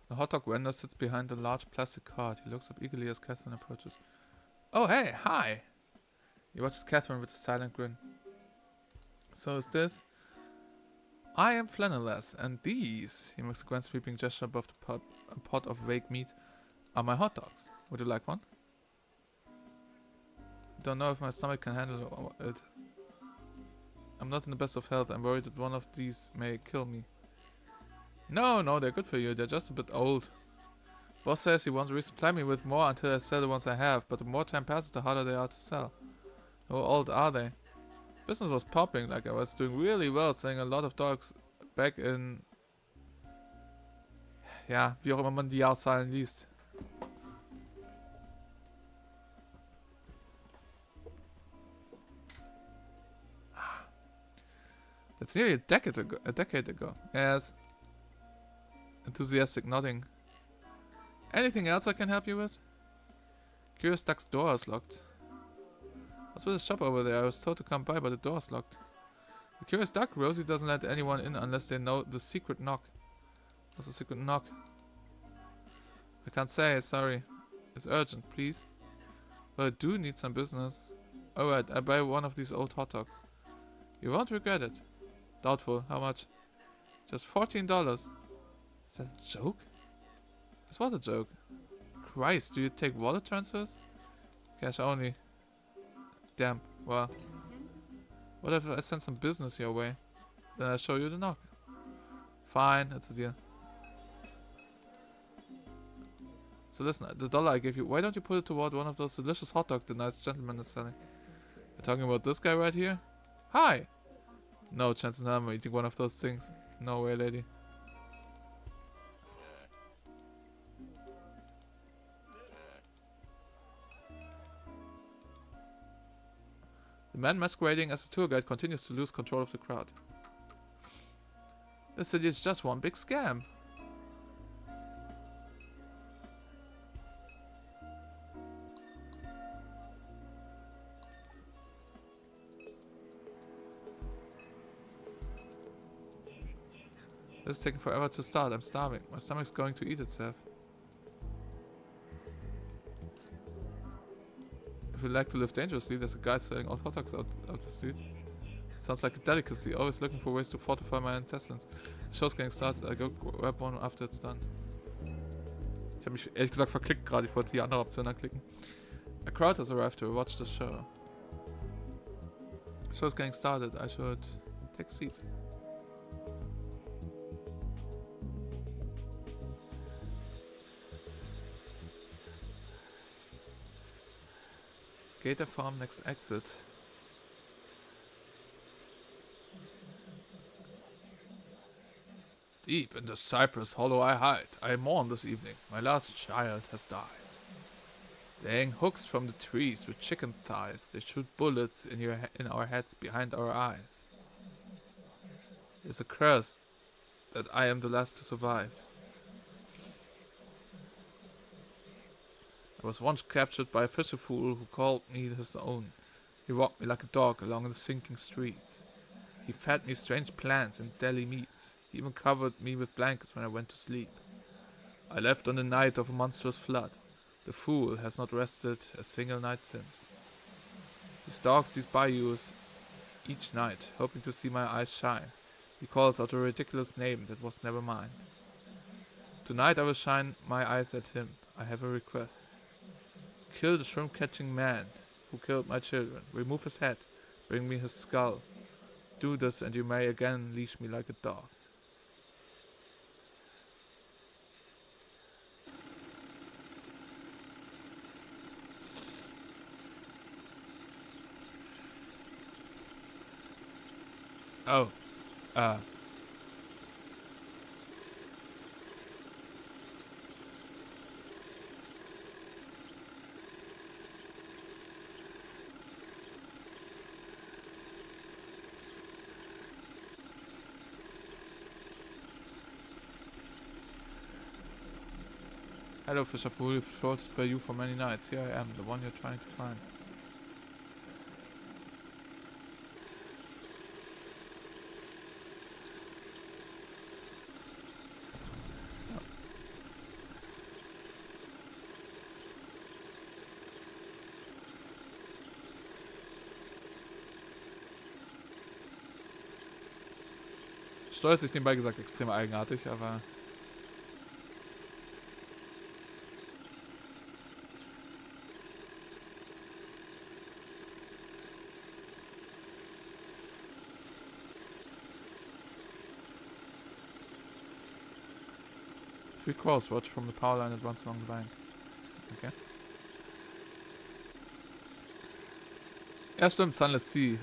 The hot dog vendor sits behind a large plastic cart. He looks up eagerly as Catherine approaches. Oh, hey, hi! He watches Catherine with a silent grin. So is this? I am Flanneless, and these, he makes a grand sweeping gesture above the pot of vague meat, are my hot dogs. Would you like one? Don't know if my stomach can handle it. I'm not in the best of health. I'm worried that one of these may kill me. No, they're good for you. They're just a bit old. Boss says he wants to resupply me with more until I sell the ones I have, but the more time passes, the harder they are to sell. How old are they? Business was popping, like I was doing really well, selling a lot of dogs back in... Ja, wie auch immer man die Jahreszahlen liest. That's nearly a decade ago. Yes. Enthusiastic nodding. Anything else I can help you with? Curious Duck's door is locked. What's with the shop over there? I was told to come by, but the door's locked. The Curious Duck? Rosie doesn't let anyone in unless they know the secret knock. What's the secret knock? I can't say, sorry. It's urgent, please. Well, I do need some business. Alright, I buy one of these old hot dogs. You won't regret it. Doubtful. How much? Just $14. Is that a joke? Is what a joke? Christ, do you take wallet transfers? Cash only. Damn, well. What if I send some business your way? Then I'll show you the knock. Fine, it's a deal. So listen, the dollar I gave you, why don't you put it toward one of those delicious hot dogs the nice gentleman is selling? You're talking about this guy right here? Hi! No, chances are I'm eating one of those things. No way, lady. The man masquerading as a tour guide continues to lose control of the crowd. The city is just one big scam. This is taking forever to start. I'm starving. My stomach's going to eat itself. If you like to live dangerously, there's a guy selling old hot dogs out the street. Sounds like a delicacy. Always looking for ways to fortify my intestines. The show's getting started. I go grab one after it's done. Ich habe mich ehrlich gesagt verklickt gerade. Ich wollte die andere Option anklicken. A crowd has arrived to watch the show. The show's getting started. I should take a seat. Gator Farm next exit. Deep in the cypress hollow I hide. I mourn this evening. My last child has died. They hang hooks from the trees with chicken thighs. They shoot bullets in our heads behind our eyes. It's a curse that I am the last to survive. I was once captured by a fisher fool who called me his own. He walked me like a dog along the sinking streets. He fed me strange plants and deli meats. He even covered me with blankets when I went to sleep. I left on the night of a monstrous flood. The fool has not rested a single night since. He stalks these bayous each night, hoping to see my eyes shine. He calls out a ridiculous name that was never mine. Tonight I will shine my eyes at him. I have a request. Kill the shrimp-catching man who killed my children. Remove his head. Bring me his skull. Do this and you may again leash me like a dog. Oh. Hello, Fisher Fool. You've floated by you for many nights. Here I am, the one you're trying to find. Steuert sich nebenbei gesagt extrem eigenartig, aber... Three crows watch from the power line that runs along the bank. Okay. Ja, stimmt, Sunless Sea.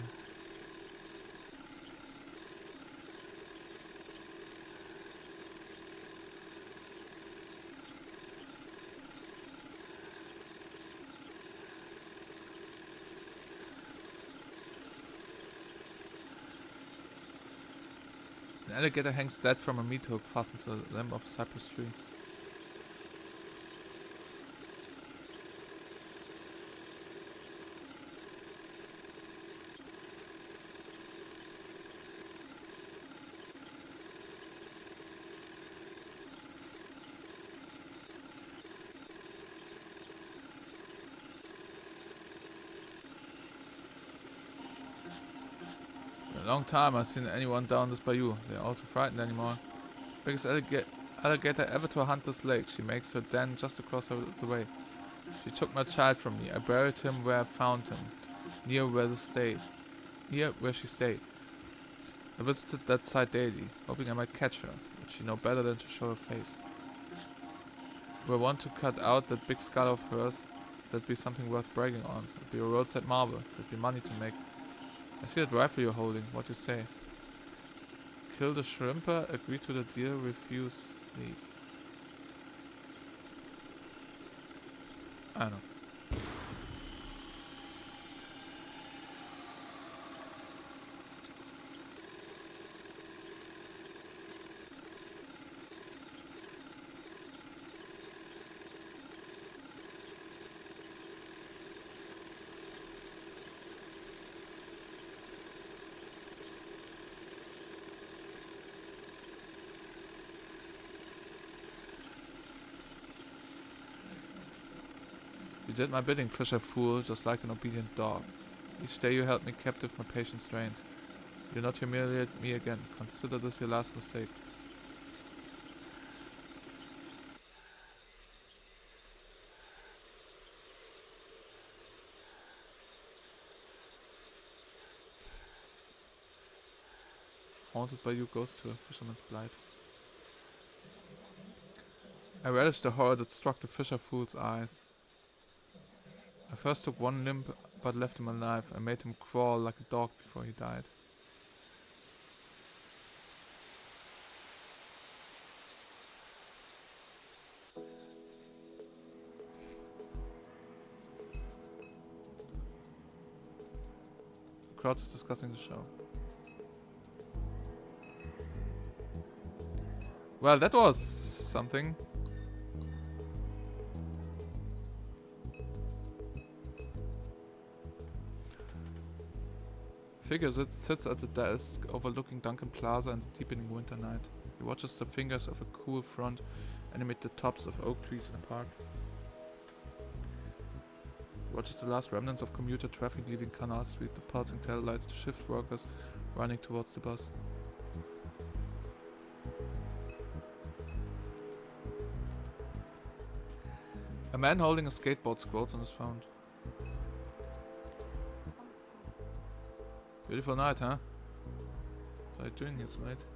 An alligator hangs dead from a meat hook fastened to the limb of a cypress tree. A long time I've seen anyone down this bayou. They're all too frightened anymore. Biggest alligator ever to hunt this lake. She makes her den just across the way. She took my child from me. I buried him where I found him, near where she stayed. I visited that site daily, hoping I might catch her, but she know better than to show her face. If I want to cut out that big skull of hers, that'd be something worth bragging on. It'd be a roadside marvel. It'd be money to make. I see that rifle you're holding. What you say? Kill the shrimper, agree to the deal, refuse, leave. I don't know. You did my bidding, Fisher fool, just like an obedient dog. Each day you held me captive, my patience drained. You'll not humiliate me again. Consider this your last mistake. Haunted by you, ghost to a fisherman's blight. I relished the horror that struck the Fisher fool's eyes. I first took one limb, but left him alive. I made him crawl like a dog before he died. The crowd is discussing the show. Well, that was something. Figure sits at the desk overlooking Duncan Plaza and the deepening winter night. He watches the fingers of a cool front animate the tops of oak trees in the park. He watches the last remnants of commuter traffic leaving Canal Street, the pulsing taillights, the shift workers running towards the bus. A man holding a skateboard scrolls on his phone. Beautiful night, huh? What are you doing here tonight?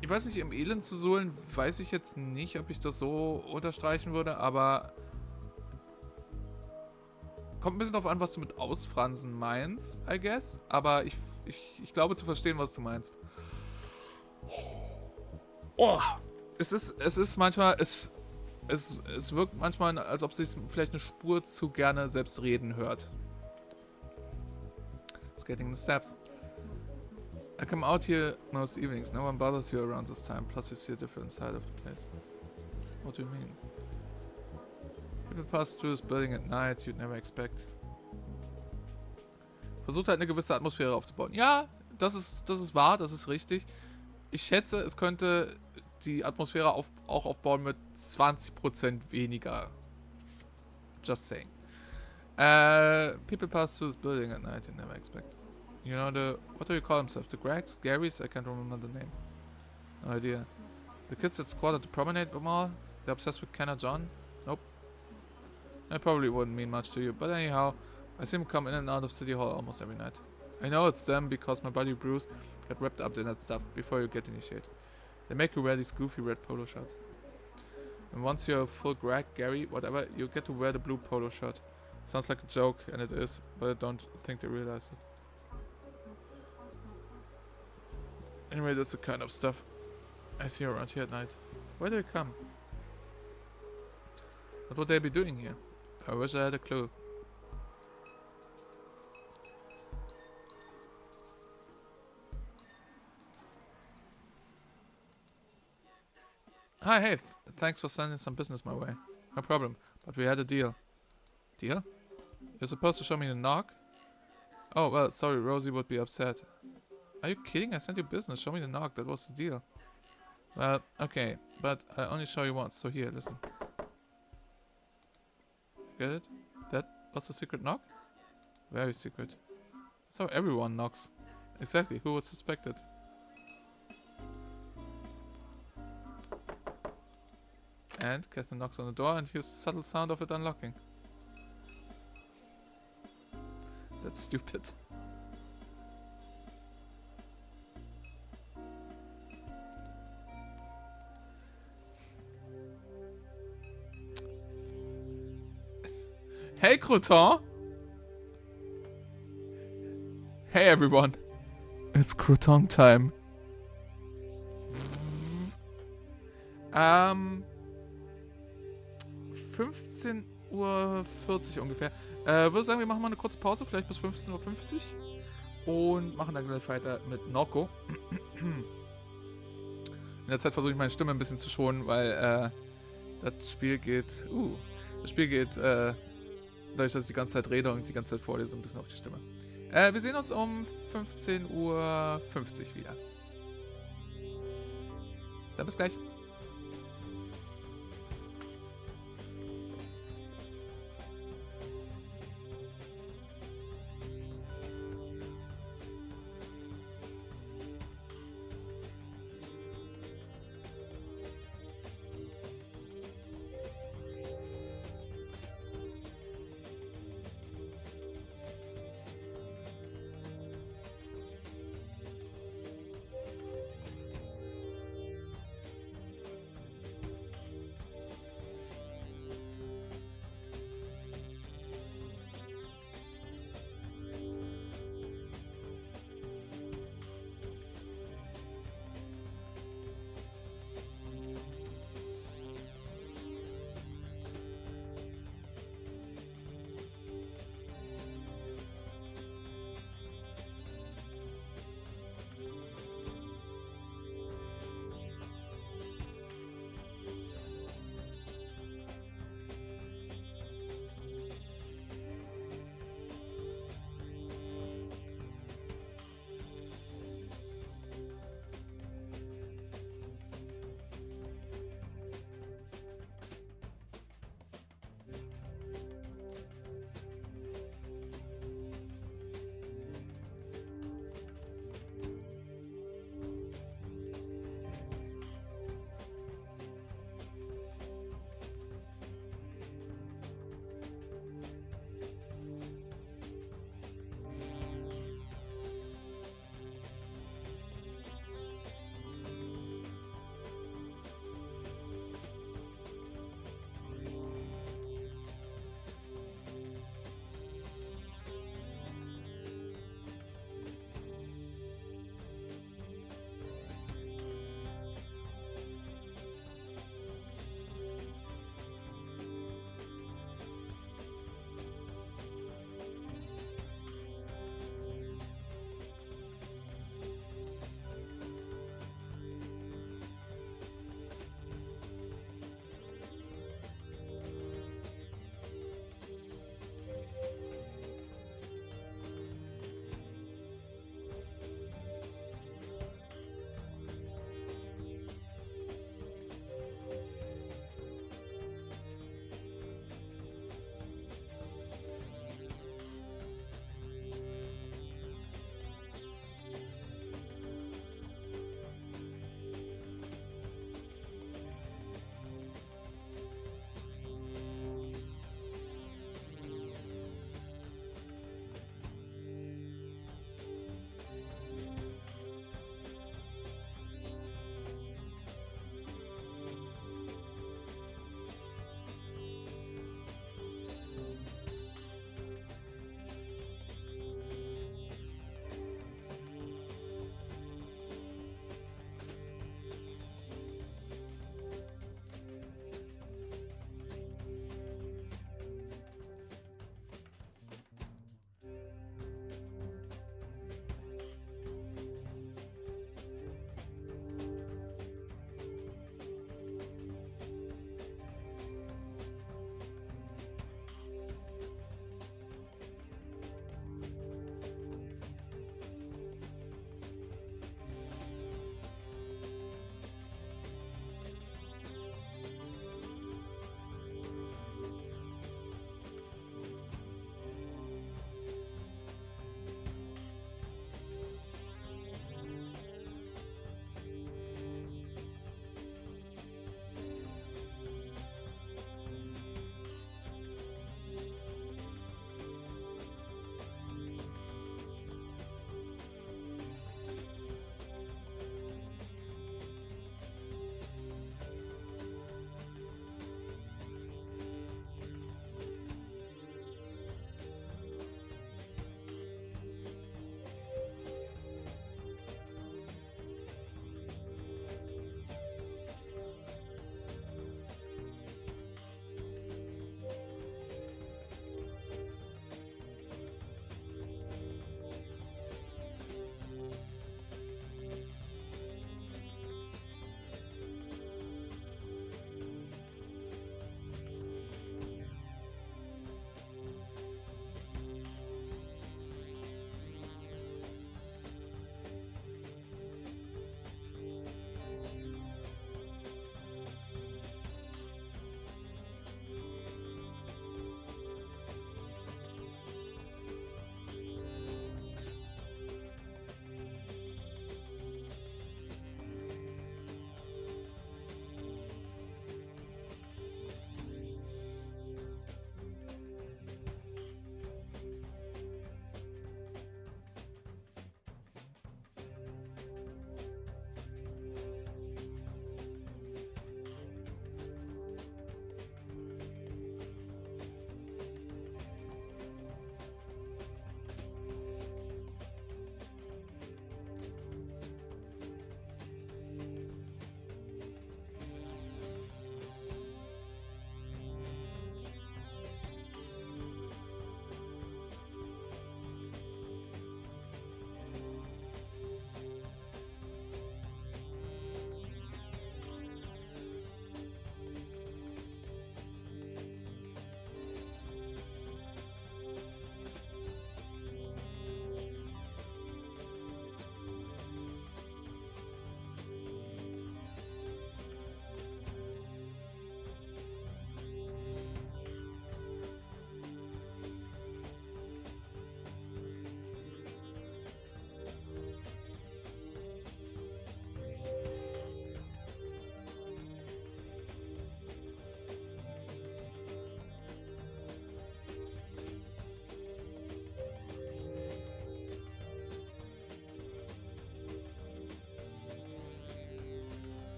Ich weiß nicht, im Elend zu suhlen, weiß ich jetzt nicht, ob ich das so unterstreichen würde, aber kommt ein bisschen darauf an, was du mit ausfransen meinst, I guess. Aber ich glaube zu verstehen, was du meinst. Oh! Es ist manchmal, es wirkt manchmal, als ob sich vielleicht eine Spur zu gerne selbst reden hört. Skating in the steps. I come out here most evenings. No one bothers you around this time. Plus you see a different side of the place. What do you mean? People pass through this building at night you'd never expect. Versucht halt eine gewisse Atmosphäre aufzubauen. Ja, das ist wahr, das ist richtig. Ich schätze, es könnte die Atmosphäre auch aufbauen mit 20% weniger. Just saying. People pass through this building at night you never expect. You know what do you call themselves? The Gregs? Garys? I can't remember the name. No idea. The kids that squat at the promenade mall? They're obsessed with Ken or John? Nope. That probably wouldn't mean much to you, but anyhow, I see them come in and out of City Hall almost every night. I know it's them because my buddy Bruce got wrapped up in that stuff before you get initiated. They make you wear these goofy red polo shirts. And once you're a full Greg, Gary, whatever, you get to wear the blue polo shirt. Sounds like a joke, and it is, but I don't think they realize it. Anyway, that's the kind of stuff I see around here at night. Where do they come? What would they be doing here? I wish I had a clue. Hi, hey, thanks for sending some business my way. No problem, but we had a deal. Deal? You're supposed to show me the knock? Oh, well, sorry, Rosie would be upset. Are you kidding? I sent you business. Show me the knock. That was the deal. Well, okay, but I only show you once, so here, listen. Get it? That was the secret knock? Very secret. That's how everyone knocks. Exactly, who would suspect it? And Catherine knocks on the door and hears the subtle sound of it unlocking. That's stupid. Hey, Crouton! Hey, everyone! It's Crouton time. 15:40 Uhr ungefähr. Würde sagen, wir machen mal eine kurze Pause, vielleicht bis 15:50 Uhr. Und machen dann gleich weiter mit NORCO. In der Zeit versuche ich meine Stimme ein bisschen zu schonen, weil das Spiel geht... dadurch, dass ich die ganze Zeit rede und die ganze Zeit vorlese, ein bisschen auf die Stimme. Wir sehen uns um 15:50 Uhr wieder. Dann bis gleich.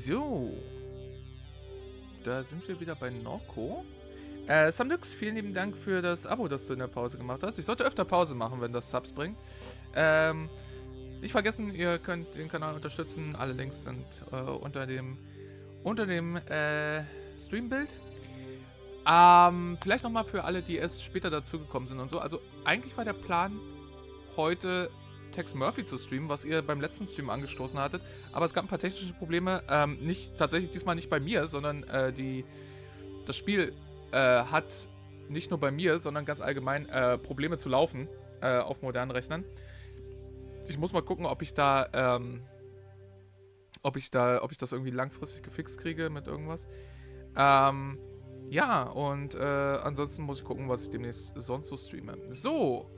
So. Da sind wir wieder bei NORCO. Samlux, vielen lieben Dank für das Abo, das du in der Pause gemacht hast. Ich sollte öfter Pause machen, wenn das Subs bringt. Nicht vergessen, ihr könnt den Kanal unterstützen. Alle Links sind unter dem Streambild. Vielleicht nochmal für alle, die erst später dazugekommen sind und so. Also eigentlich war der Plan, heute Tex Murphy zu streamen, was ihr beim letzten Stream angestoßen hattet. Aber es gab ein paar technische Probleme. Tatsächlich diesmal nicht bei mir, sondern das Spiel hat nicht nur bei mir, sondern ganz allgemein Probleme zu laufen auf modernen Rechnern. Ich muss mal gucken, ob ich das irgendwie langfristig gefixt kriege mit irgendwas. Ja, und ansonsten muss ich gucken, was ich demnächst sonst so streame. So.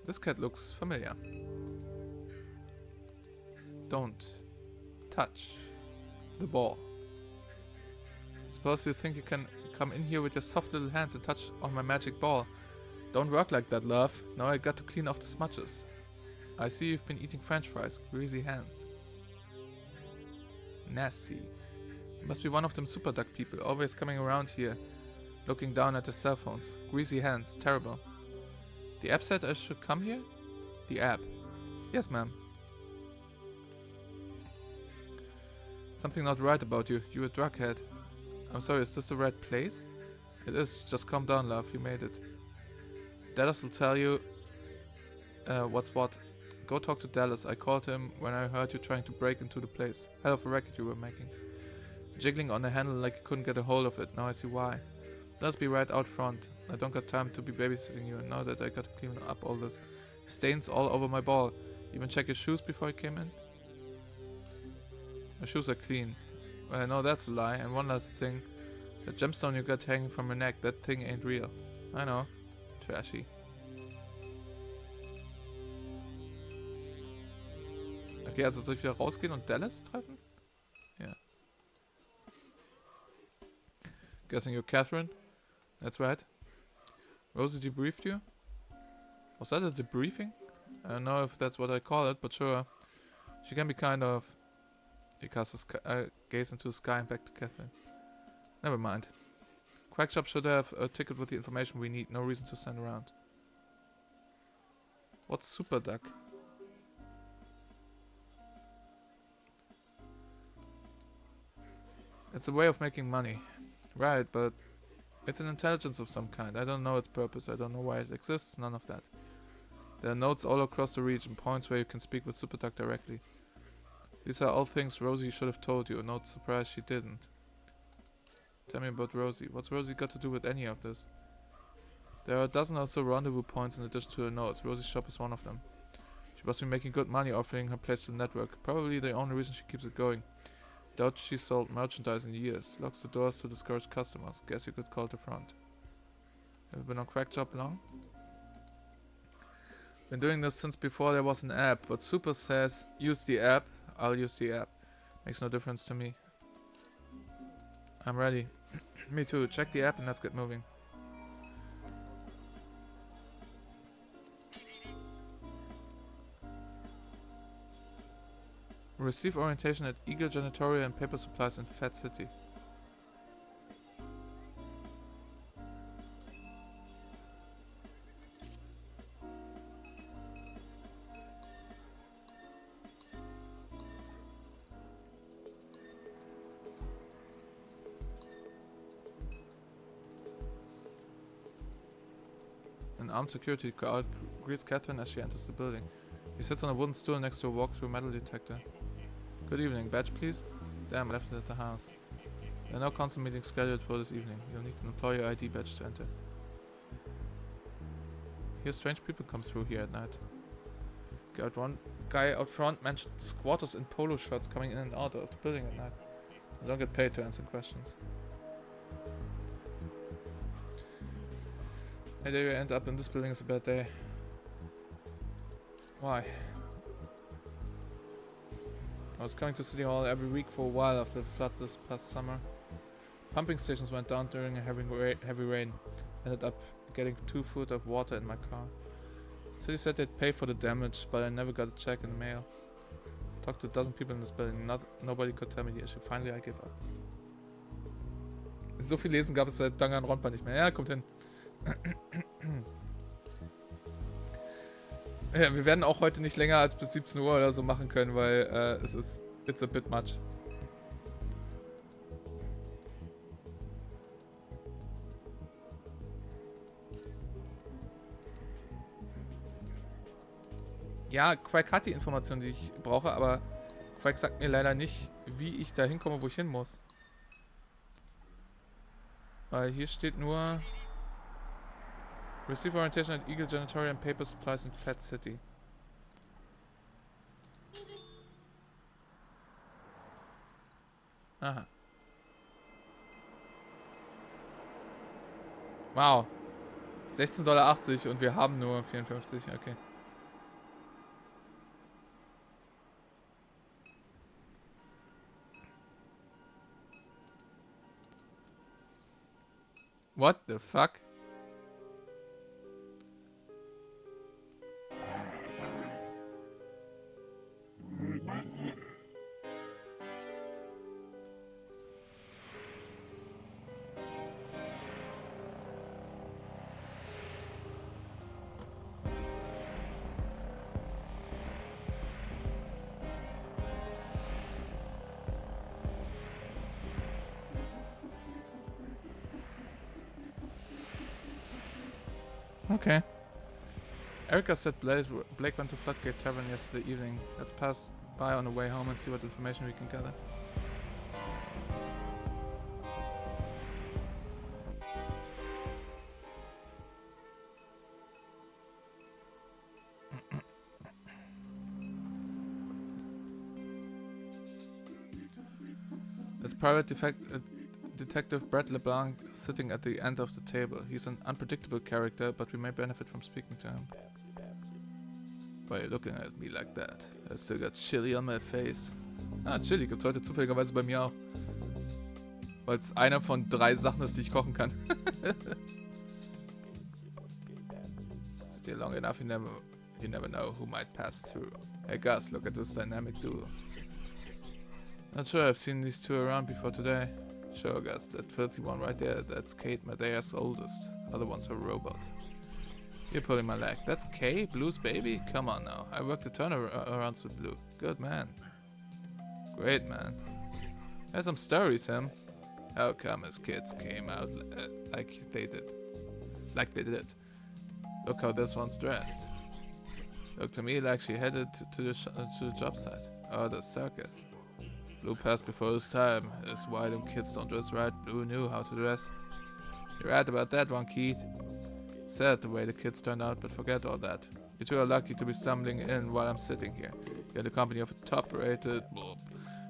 This cat looks familiar. Don't touch the ball. Suppose you think you can come in here with your soft little hands and touch on my magic ball. Don't work like that, love. Now I got to clean off the smudges. I see you've been eating french fries. Greasy hands. Nasty. You must be one of them super duck people, always coming around here, looking down at their cell phones. Greasy hands. Terrible. The app said I should come here? The app. Yes, ma'am. Something not right about you. You're a drug head. I'm sorry, is this the right place? It is. Just calm down, love. You made it. Dallas will tell you what's what. Go talk to Dallas. I called him when I heard you trying to break into the place. Hell of a racket you were making. Jiggling on the handle like you couldn't get a hold of it. Now I see why. Let's be right out front. I don't got time to be babysitting you, and now that I got to clean up all this stains all over my ball. Even check your shoes before you came in? My shoes are clean. Well, I know that's a lie. And one last thing. The gemstone you got hanging from your neck, that thing ain't real. I know. Trashy. Okay, also soll ich wieder rausgehen und Dallas treffen? Ja. Guessing you're Catherine? That's right. Rosie debriefed you? Was that a debriefing? I don't know if that's what I call it, but sure. She can be kind of... He casts a gaze into the sky and back to Catherine. Never mind. Quackshop should have a ticket with the information we need. No reason to stand around. What's Super Duck? It's a way of making money. Right, but it's an intelligence of some kind. I don't know its purpose. I don't know why it exists. None of that. There are notes all across the region, points where you can speak with Super Duck directly. These are all things Rosie should have told you. Not surprised she didn't. Tell me about Rosie. What's Rosie got to do with any of this? There are a dozen or so rendezvous points in addition to her notes. Rosie's shop is one of them. She must be making good money offering her place to the network. Probably the only reason she keeps it going. Doubt she sold merchandise in years. Locks the doors to discourage customers. Guess you could call the front. Have you been on Quackshop long? Been doing this since before there was an app, but Super says use the app. I'll use the app. Makes no difference to me. I'm ready. Me too. Check the app and let's get moving. Receive orientation at Eagle Janitorial and Paper Supplies in Fat City. An armed security guard greets Catherine as she enters the building. He sits on a wooden stool next to a walk-through metal detector. Good evening, badge please? Damn, left it at the house. There are no council meetings scheduled for this evening. You'll need an employee ID badge to enter. Here strange people come through here at night. One guy out front mentioned squatters in polo shirts coming in and out of the building at night. I don't get paid to answer questions. Hey, there you end up in this building is a bad day. Why? I was coming to City Hall every week for a while after the flood this past summer. Pumping stations went down during a heavy rain. Ended up getting 2 foot of water in my car. City said they'd pay for the damage, but I never got a check in the mail. Talked to a dozen people in this building. Nobody could tell me the issue. Finally, I give up. So viel Lesen gab es seit Danganronpa nicht mehr. Ja, kommt hin. Ja, wir werden auch heute nicht länger als bis 17 Uhr oder so machen können, weil it's a bit much. Ja, Quack hat die Informationen, die ich brauche, aber Quack sagt mir leider nicht, wie ich da hinkomme, wo ich hin muss. Weil hier steht nur Receive Orientation at Eagle Janitorial and Paper Supplies in Fat City. Aha. Wow. 16,80 $ und wir haben nur 54, okay. What the fuck? Okay. Erica said Blake went to Floodgate Tavern yesterday evening. Let's pass by on the way home and see what information we can gather. That's Private Detective Brett LeBlanc sitting at the end of the table. He's an unpredictable character, but we may benefit from speaking to him. Why are you looking at me like that? I still got chili on my face. Ah, Chili gibt's heute zufälligerweise bei mir auch. Weil es einer von 3 Sachen ist, die ich kochen kann. Sit here long enough, you never know who might pass through. Hey Gus, look at this dynamic duo. Not sure I've seen these two around before today. Sure, Gus, that filthy one right there, that's Kate, Medea's oldest. Other one's a robot. You're pulling my leg. That's Kay, Blue's baby? Come on now. I worked the turnarounds with Blue. Good man. Great man. There's some stories, Sam. How come his kids came out like they did? Like they did. Look how this one's dressed. Looked to me like she headed to the job site. Oh, the circus. Blue passed before his time. That's why them kids don't dress right. Blue knew how to dress. You're right about that one, Keith. Sad the way the kids turned out, but forget all that. You two are lucky to be stumbling in while I'm sitting here. You're the company of a top-rated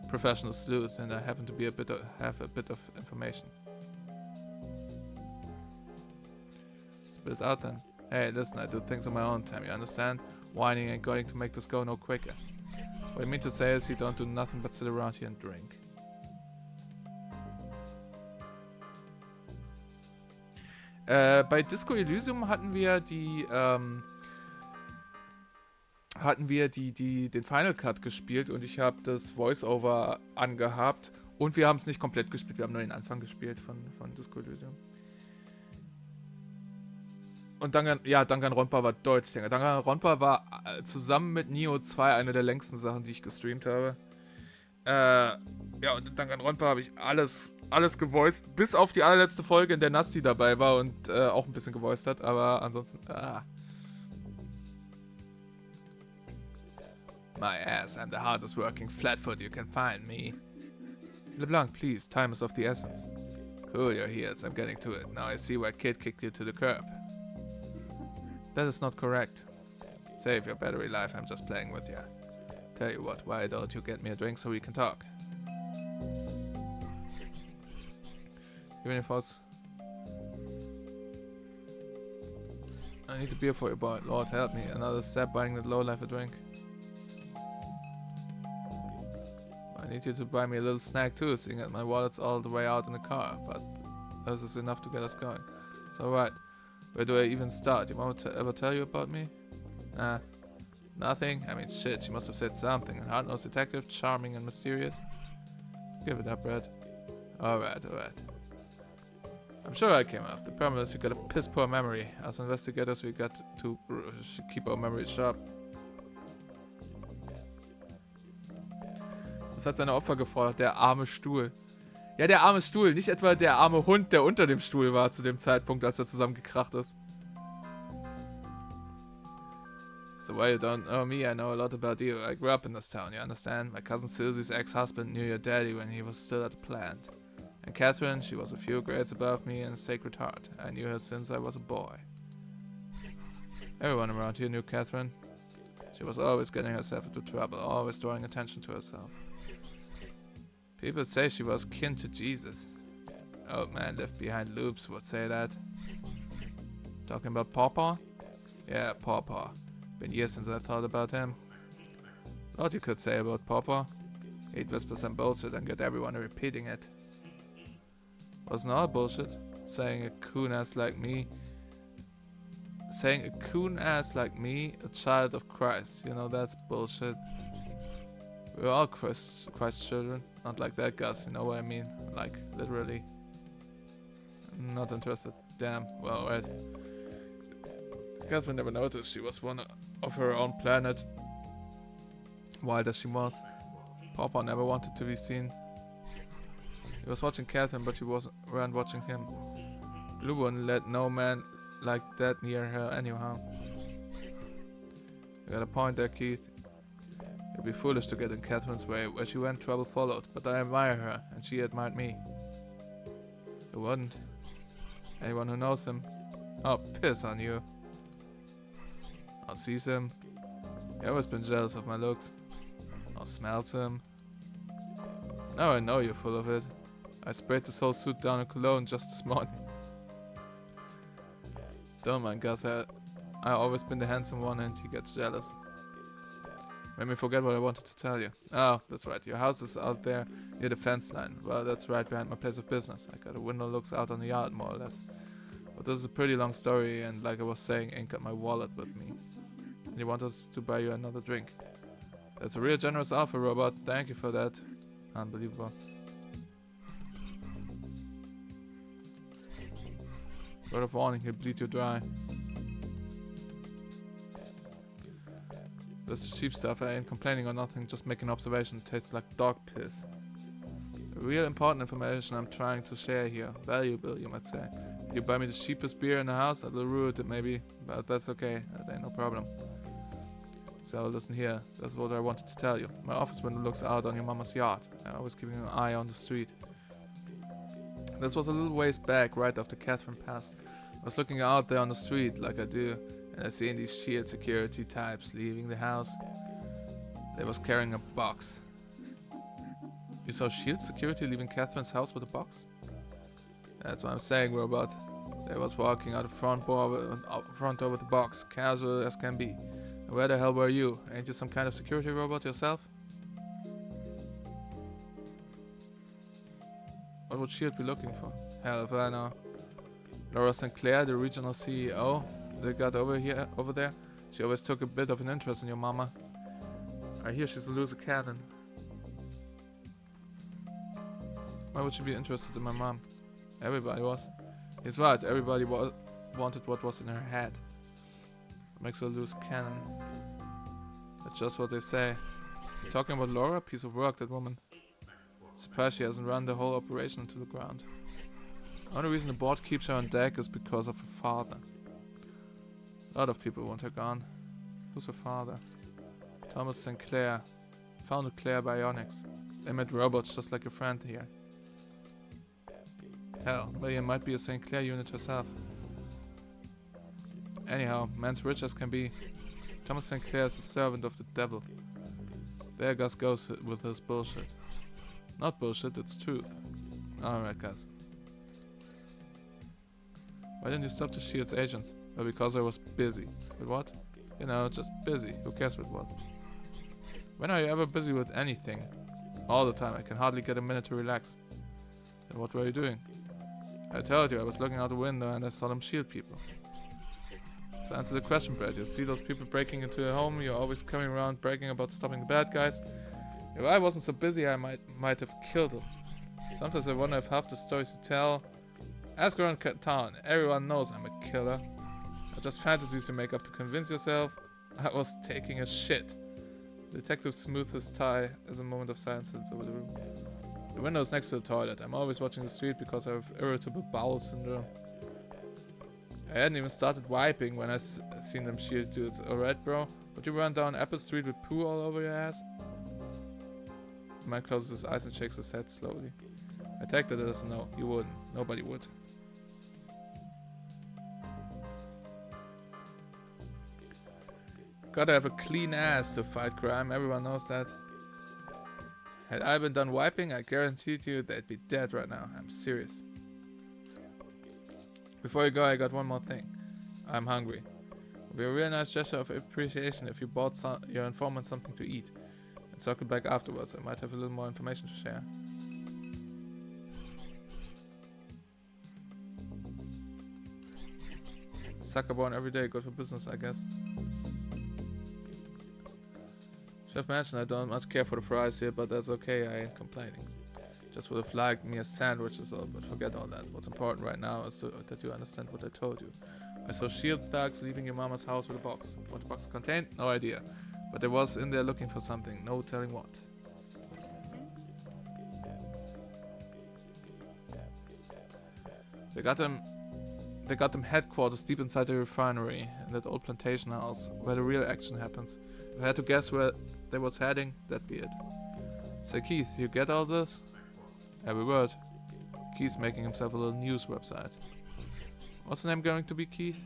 professional sleuth, and I happen to be have a bit of information. Spit it out then. Hey, listen, I do things on my own time, you understand? Whining ain't going to make this go no quicker. What I mean to say is you don't do nothing but sit around here and drink. Bei Disco Elysium hatten wir den Final Cut gespielt und ich habe das Voice-Over angehabt und wir haben es nicht komplett gespielt, wir haben nur den Anfang gespielt von Disco Elysium. Und Danganronpa war deutlich länger. Danganronpa war zusammen mit Nioh 2 eine der längsten Sachen, die ich gestreamt habe. Und in Danganronpa habe ich alles gevoiced, bis auf die allerletzte Folge, in der Nasty dabei war und auch ein bisschen gevoiced hat, aber ansonsten, My ass, I'm the hardest working flatfoot you can find, me. LeBlanc, please, time is of the essence. Cool, you're here, I'm getting to it. Now I see why Kid kicked you to the curb. That is not correct. Save your battery life, I'm just playing with you. Tell you what, why don't you get me a drink so we can talk? Even if I need a beer for you, boy. Lord help me. Another step buying that lowlife a drink. I need you to buy me a little snack too, seeing that my wallet's all the way out in the car, but this is enough to get us going. So right, where do I even start? You want me to ever tell you about me? Nothing? I mean, shit, she must have said something. An hard-nosed detective, charming and mysterious. Give it up, Red. Alright. I'm sure I came up. The problem is you got a piss-poor memory. As investigators, we got to keep our memory sharp. Was hat seine Opfer gefordert? Der arme Stuhl. Ja, der arme Stuhl. Nicht etwa der arme Hund, der unter dem Stuhl war zu dem Zeitpunkt, als er zusammengekracht ist. So while you don't know me, I know a lot about you. I grew up in this town, you understand? My cousin Susie's ex-husband knew your daddy when he was still at the plant. And Catherine, she was a few grades above me in a Sacred Heart. I knew her since I was a boy. Everyone around here knew Catherine. She was always getting herself into trouble, always drawing attention to herself. People say she was kin to Jesus. Old man left behind loops would say that. Talking about Pawpaw? Yeah, Pawpaw. Been years since I thought about him. What you could say about Pawpaw? He'd whisper some bullshit and get everyone repeating it. Wasn't all bullshit. Saying a coon-ass like me, a child of Christ. You know, that's bullshit. We're all Christ's children. Not like that, Gus. You know what I mean? Like, literally. Not interested. Damn. Well, right. Catherine never noticed she was one of her own planet. Wild as she was. Papa never wanted to be seen. He was watching Catherine, but she weren't watching him. Blue wouldn't let no man like that near her anyhow. You got a point there, Keith. It'd be foolish to get in Catherine's way. Where she went, trouble followed. But I admire her, and she admired me. Who wouldn't? Anyone who knows him. Oh, piss on you. Or sees him. He always been jealous of my looks. Or smells him. Now I know you're full of it. I sprayed this whole suit down in cologne just this morning. Don't mind Gus, I always been the handsome one and he gets jealous. Made me forget what I wanted to tell you. Oh, that's right, your house is out there near the fence line. Well, that's right behind my place of business. I got a window looks out on the yard, more or less. But this is a pretty long story, and like I was saying, ain't got my wallet with me. And you want us to buy you another drink. That's a real generous offer, Robot. Thank you for that. Unbelievable. Word of warning, he'll bleed you dry. This is cheap stuff, I ain't complaining or nothing, just making an observation. It tastes like dog piss. Real important information I'm trying to share here. Valuable, you might say. You buy me the cheapest beer in the house, a little rude maybe, but that's okay, that ain't no problem. So listen here, that's what I wanted to tell you. My office window looks out on your mama's yard. I'm always keeping an eye on the street. This was a little ways back, right after Catherine passed. I was looking out there on the street, like I do, and I seen these shield security types leaving the house. They was carrying a box. You saw shield security leaving Catherine's house with a box? That's what I'm saying, Robot. They was walking out the front door with the box, casual as can be. And where the hell were you? Ain't you some kind of security robot yourself? What would Shield be looking for? Hell if I know. Laura Sinclair, the regional CEO they got over there, she always took a bit of an interest in your mama. I hear she's a loser cannon. Why would she be interested in my mom? Everybody was. He's right, everybody wanted what was in her head. Makes her a loose cannon. That's just what they say. Talking about Laura, piece of work, that woman. Surprised she hasn't run the whole operation into the ground. The only reason the board keeps her on deck is because of her father. A lot of people want her gone. Who's her father? Thomas Sinclair. Founded Claire Bionics. They made robots just like your friend here. Hell, William might be a Sinclair unit herself. Anyhow, man's rich as can be. Thomas Sinclair is a servant of the devil. There Gus goes with his bullshit. Not bullshit, it's truth. Alright, Gus. Why didn't you stop the Shield's agents? Well, because I was busy. With what? You know, just busy. Who cares with what? When are you ever busy with anything? All the time. I can hardly get a minute to relax. And what were you doing? I told you, I was looking out the window and I saw them Shield people. So answer the question, Brad. You see those people breaking into your home, you're always coming around bragging about stopping the bad guys. If I wasn't so busy, I might have killed them. Sometimes I wonder if half the stories you tell. Ask around town, everyone knows I'm a killer. Or just fantasies you make up to convince yourself. I was taking a shit. The detective smoothed his tie as a moment of silence hits over the room. The window is next to the toilet. I'm always watching the street because I have irritable bowel syndrome. I hadn't even started wiping when I seen them shield dudes. Alright, bro, but you run down Apple Street with poo all over your ass? The man closes his eyes and shakes his head slowly. I take that as a no. You wouldn't. Nobody would. Gotta have a clean ass to fight crime. Everyone knows that. Had I been done wiping, I guaranteed you they'd be dead right now. I'm serious. Before you go, I got one more thing. I'm hungry. It'd be a real nice gesture of appreciation if you bought your informant something to eat. And circle back afterwards. I might have a little more information to share. Sucker born every day, good for business, I guess. Chef mentioned I don't much care for the fries here, but that's okay, I ain't complaining. Just would have liked me a sandwich or so, but forget all that. What's important right now is that you understand what I told you. I saw shield thugs leaving your mama's house with a box. What the box contained? No idea. But they was in there looking for something, no telling what. They got them headquarters deep inside the refinery, in that old plantation house, where the real action happens. If I had to guess where they was heading, that'd be it. Say, Keith, you get all this? Every word. Keith's making himself a little news website. What's the name going to be, Keith?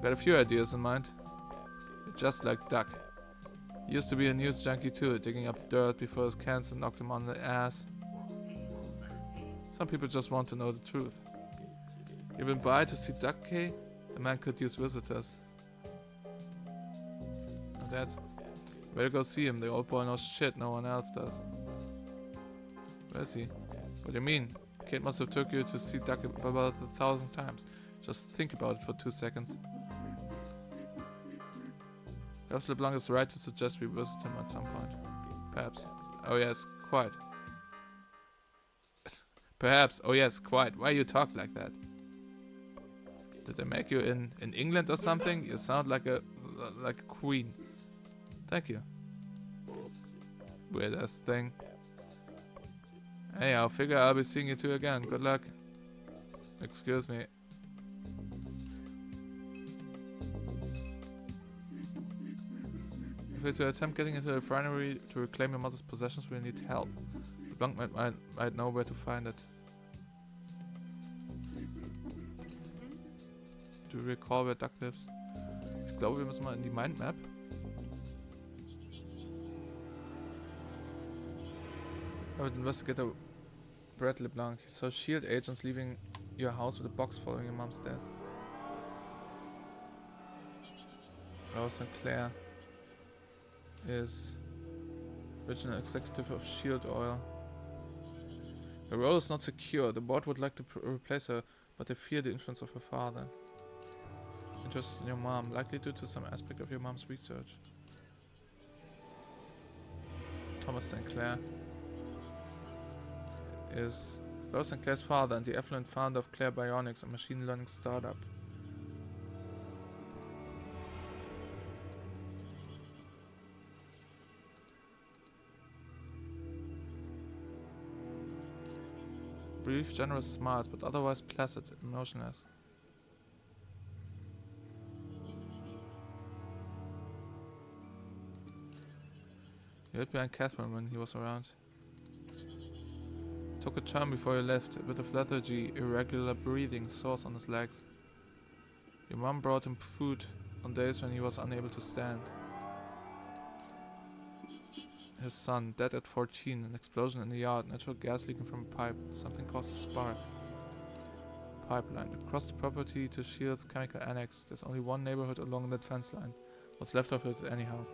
Got a few ideas in mind. You're just like Duck. He used to be a news junkie too, digging up dirt before his cancer knocked him on the ass. Some people just want to know the truth. You been by to see Duck, K? The man could use visitors. Now that. Better go see him, the old boy knows shit no one else does. Where is he? What do you mean? Kate must have took you to see Duck about 1,000 times. Just think about it for 2 seconds. Perhaps LeBlanc is right to suggest we visit him at some point. Perhaps. Oh yes, quite. Perhaps. Oh yes, quite. Why you talk like that? Did they make you in England or something? You sound like a queen. Thank you. Weird ass thing. Hey, I figure I'll be seeing you two again. Good luck. Excuse me. If you're to attempt getting into the refinery to reclaim your mother's possessions, we need help. LeBlanc might know where to find it. Do you recall where Duck lives? Ich glaube, wir müssen mal in die Mindmap. Private investigator Brad LeBlanc. He saw SHIELD agents leaving your house with a box following your mom's death. Rose Sinclair is original executive of SHIELD Oil. Her role is not secure. The board would like to replace her, but they fear the influence of her father. Interested in your mom, likely due to some aspect of your mom's research. Thomas Sinclair is Rose Sinclair's father and the affluent founder of Claire Bionics, a machine learning startup. Brief, generous smiles, but otherwise placid, emotionless. You hid behind Catherine when he was around. Took a turn before you left, a bit of lethargy, irregular breathing, sores on his legs. Your mom brought him food on days when he was unable to stand. His son, dead at 14, an explosion in the yard, natural gas leaking from a pipe, something caused a spark. Pipeline. Across the property to SHIELD's chemical annex, there's only one neighborhood along that fence line. What's left of it anyhow.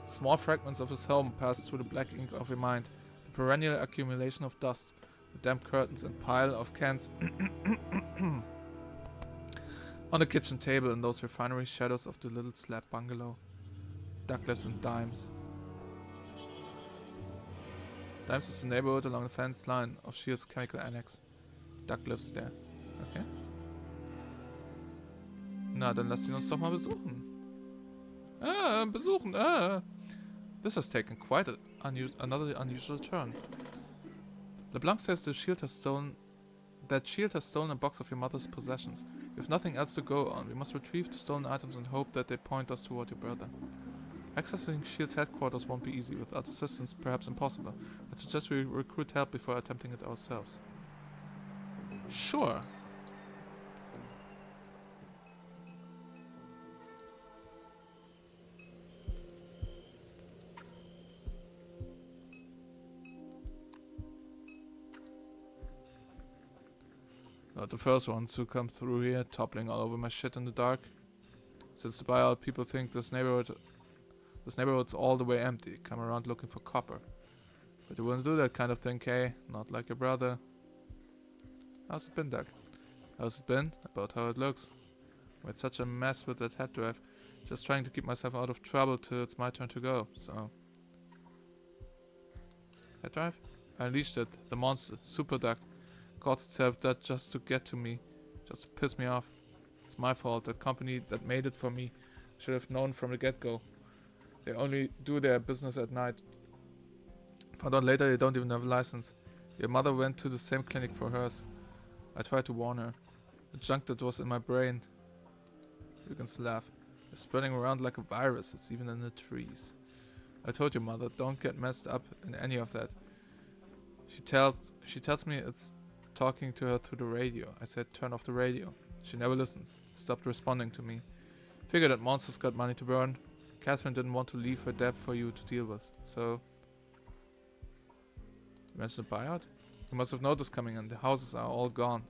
Small fragments of his home pass through the black ink of your mind, the perennial accumulation of dust, the damp curtains and pile of cans On the kitchen table in those refinery shadows of the little slab bungalow. Duck lives in Dimes. Dimes is the neighborhood along the fence line of Shield's chemical annex. Duck lives there. Okay. Na, dann lasst ihn uns doch mal besuchen. Besuchen, This has taken quite another unusual turn. LeBlanc says that Shield has stolen a box of your mother's possessions. We have nothing else to go on. We must retrieve the stolen items and hope that they point us toward your brother. Accessing Shield's headquarters won't be easy. Without assistance, perhaps impossible. I suggest we recruit help before attempting it ourselves. Sure. Not the first one to come through here, toppling all over my shit in the dark. Since the buyout, people think this neighborhood's all the way empty. Come around looking for copper. But you wouldn't do that kind of thing, Kay. Not like your brother. How's it been, Doug? How's it been? About how it looks. Made such a mess with that head drive. Just trying to keep myself out of trouble till it's my turn to go, so... Head drive? I unleashed it. The monster. Super Doug. Caught itself that just to get to me. Just to piss me off. It's my fault. That company that made it for me should have known from the get-go. They only do their business at night. Found out later they don't even have a license. Your mother went to the same clinic for hers. I tried to warn her. The junk that was in my brain. You can laugh. It's spreading around like a virus. It's even in the trees. I told your mother, don't get messed up in any of that. She tells me it's talking to her through the radio. I said turn off the radio. She never listens. Stopped responding to me. Figured that monster's got money to burn. Catherine didn't want to leave her debt for you to deal with, so... You mentioned a buyout? You must have noticed coming in. The houses are all gone.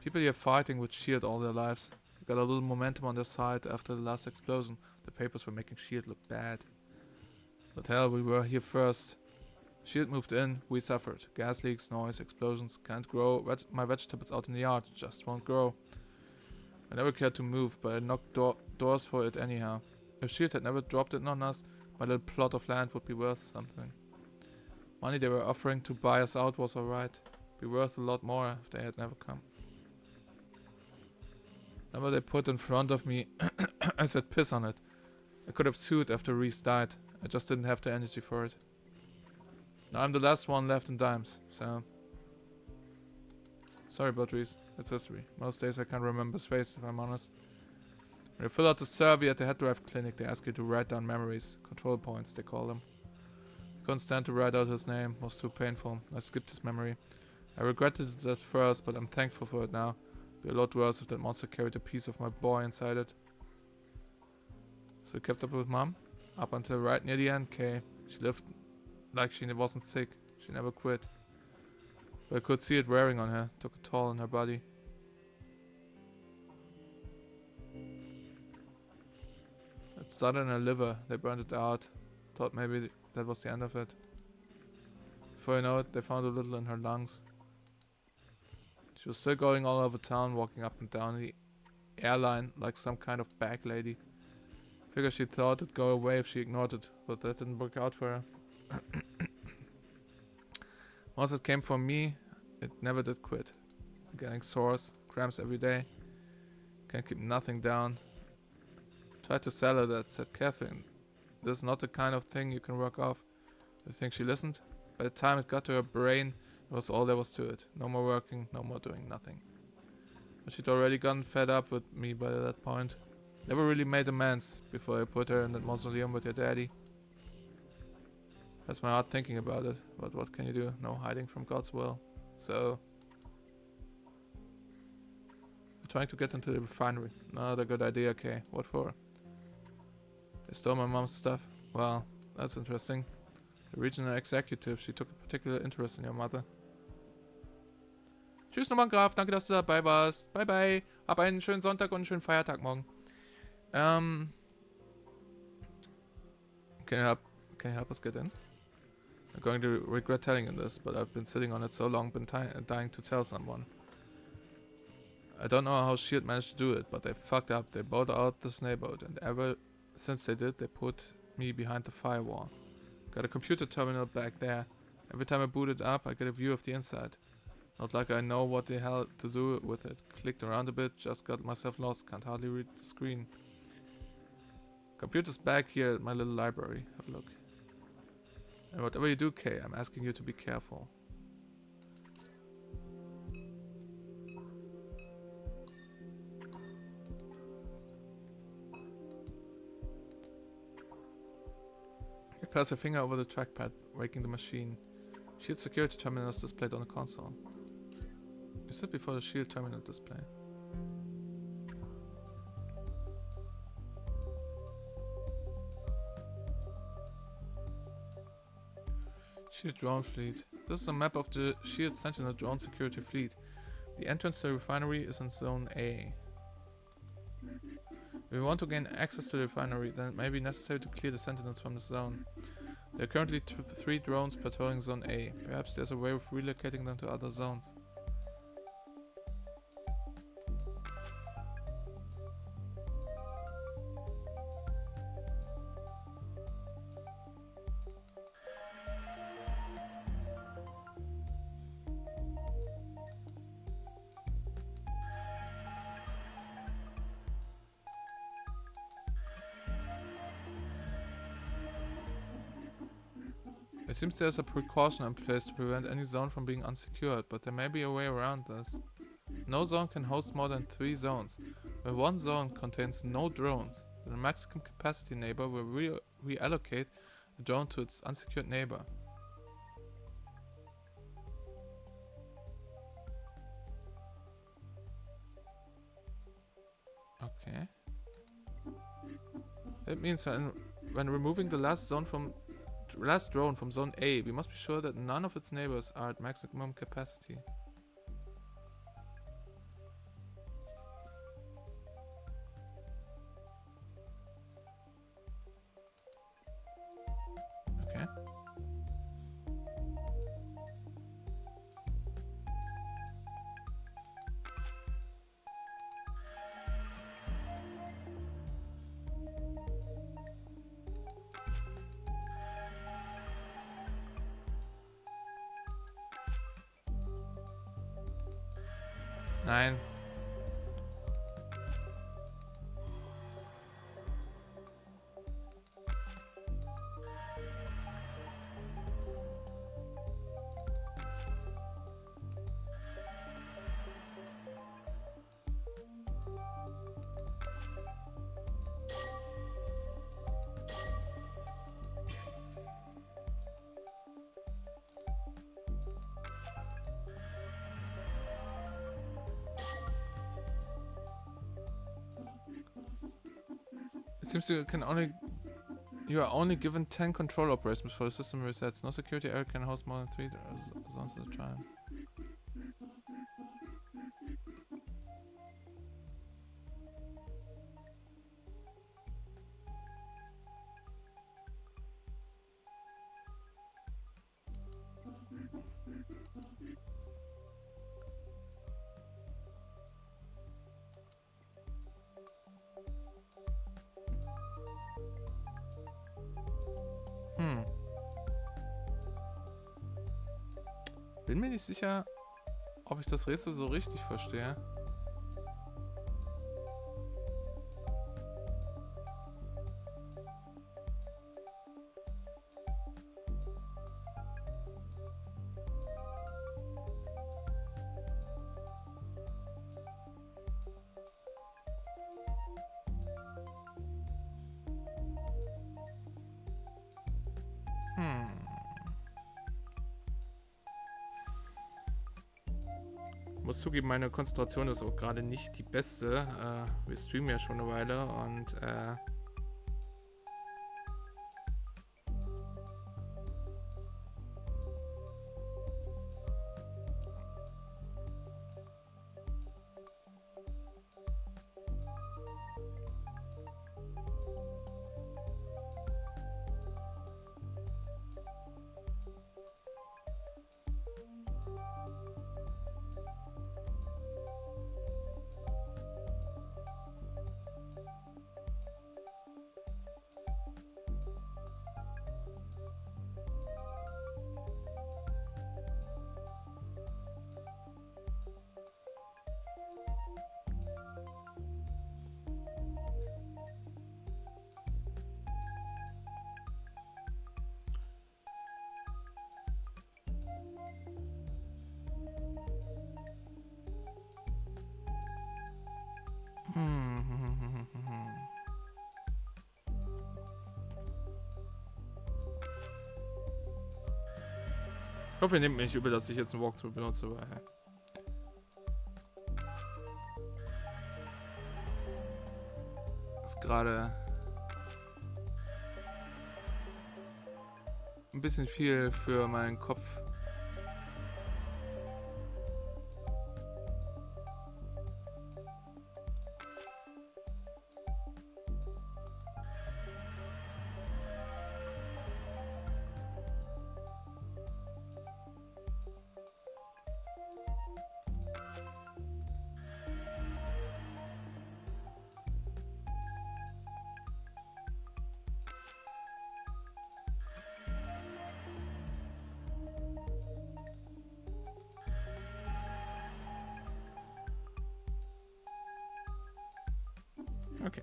People here fighting with S.H.I.E.L.D. all their lives. They got a little momentum on their side after the last explosion. The papers were making S.H.I.E.L.D. look bad. But hell, we were here first. S.H.I.E.L.D. moved in, we suffered. Gas leaks, noise, explosions, can't grow. My vegetables out in the yard just won't grow. I never cared to move, but I knocked doors for it anyhow. If S.H.I.E.L.D. had never dropped it on us, my little plot of land would be worth something. Money they were offering to buy us out was alright. Be worth a lot more if they had never come. Number they put in front of me, I said piss on it. I could have sued after Reese died. I just didn't have the energy for it. Now I'm the last one left in Dimes, so... Sorry about Reese, it's history. Most days I can't remember his face, if I'm honest. When you fill out the survey at the head drive clinic, they ask you to write down memories. Control points, they call them. I couldn't stand to write out his name, it was too painful. I skipped his memory. I regretted it at first, but I'm thankful for it now. It'd be a lot worse if that monster carried a piece of my boy inside it. So you kept up with Mom? Up until right near the end, Kay. She lived like she wasn't sick. She never quit. But I could see it wearing on her. Took a toll on her body. It started in her liver. They burned it out. Thought maybe that was the end of it. Before you know it, they found a little in her lungs. She was still going all over town, walking up and down the airline like some kind of bag lady. Figured she thought it'd go away if she ignored it, but that didn't work out for her. Once it came for me, it never did quit. Getting sores, cramps every day. Can't keep nothing down. Tried to sell her that, said Catherine. This is not the kind of thing you can work off. You think she listened? By the time it got to her brain, it was all there was to it. No more working, no more doing nothing. But she'd already gotten fed up with me by that point. Never really made amends before I put her in that mausoleum with your daddy. That's my heart thinking about it, but what can you do? No hiding from God's will. So... I'm trying to get into the refinery. Not a good idea, Kay. What for? They stole my mom's stuff. Well, that's interesting. The regional executive, she took a particular interest in your mother. Tschüss, Nummer Graf. Danke, dass du dabei warst. Bye, bye. Hab einen schönen Sonntag und einen schönen Feiertag morgen. Can you help us get in? I'm going to regret telling you this, but I've been sitting on it so long, been dying to tell someone. I don't know how Shield managed to do it, but they fucked up. They bought out the snail boat, and ever since they did, they put me behind the firewall. Got a computer terminal back there. Every time I boot it up, I get a view of the inside. Not like I know what the hell to do with it. Clicked around a bit, just got myself lost, can't hardly read the screen. Computer's back here at my little library. Have a look. And whatever you do, Kay, I'm asking you to be careful. You pass your finger over the trackpad, waking the machine. Shield security terminal is displayed on the console. You sit before the shield terminal display. Shield drone fleet. This is a map of the Shield Sentinel drone security fleet. The entrance to the refinery is in Zone A. If we want to gain access to the refinery, then it may be necessary to clear the Sentinels from the zone. There are currently 3 drones patrolling Zone A. Perhaps there's a way of relocating them to other zones. It seems there's a precaution in place to prevent any zone from being unsecured, but there may be a way around this. No zone can host more than 3 zones. When one zone contains no drones, then the maximum capacity neighbor will reallocate a drone to its unsecured neighbor. Okay. It means when removing the last drone from Zone A, we must be sure that none of its neighbors are at maximum capacity. Okay. Nein. It seems you are only given 10 control operations before the system resets. No security area can host more than 3 zones at a time. Bin mir nicht sicher, ob ich das Rätsel so richtig verstehe. Muss zugeben, meine Konzentration ist auch gerade nicht die beste. Wir streamen ja schon eine Weile und Ich hoffe, ihr nehmt mir nicht übel, dass ich jetzt einen Walkthrough benutze, aber ja. Ist gerade ein bisschen viel für meinen Kopf. Okay.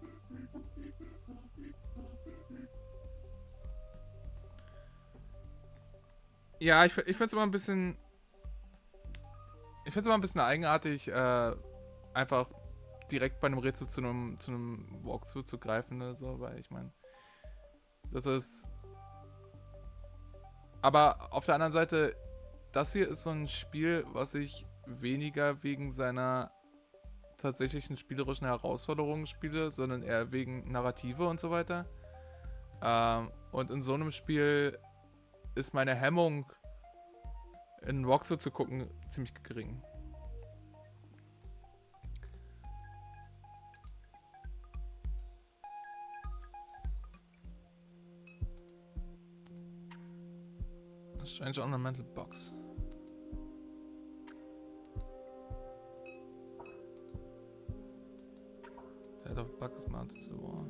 Ja, ich finde es immer ein bisschen. Ich finde es immer ein bisschen eigenartig, einfach direkt bei einem Rätsel zu einem Walkthrough zu greifen oder so, weil ich meine, das ist. Aber auf der anderen Seite, das hier ist so ein Spiel, was ich weniger wegen seiner tatsächlichen spielerischen Herausforderungen spiele, sondern eher wegen Narrative und so weiter. Und in so einem Spiel ist meine Hemmung, in einen Walkthrough zu gucken, ziemlich gering. A strange ornamental box. The head of a bug is mounted to the wall.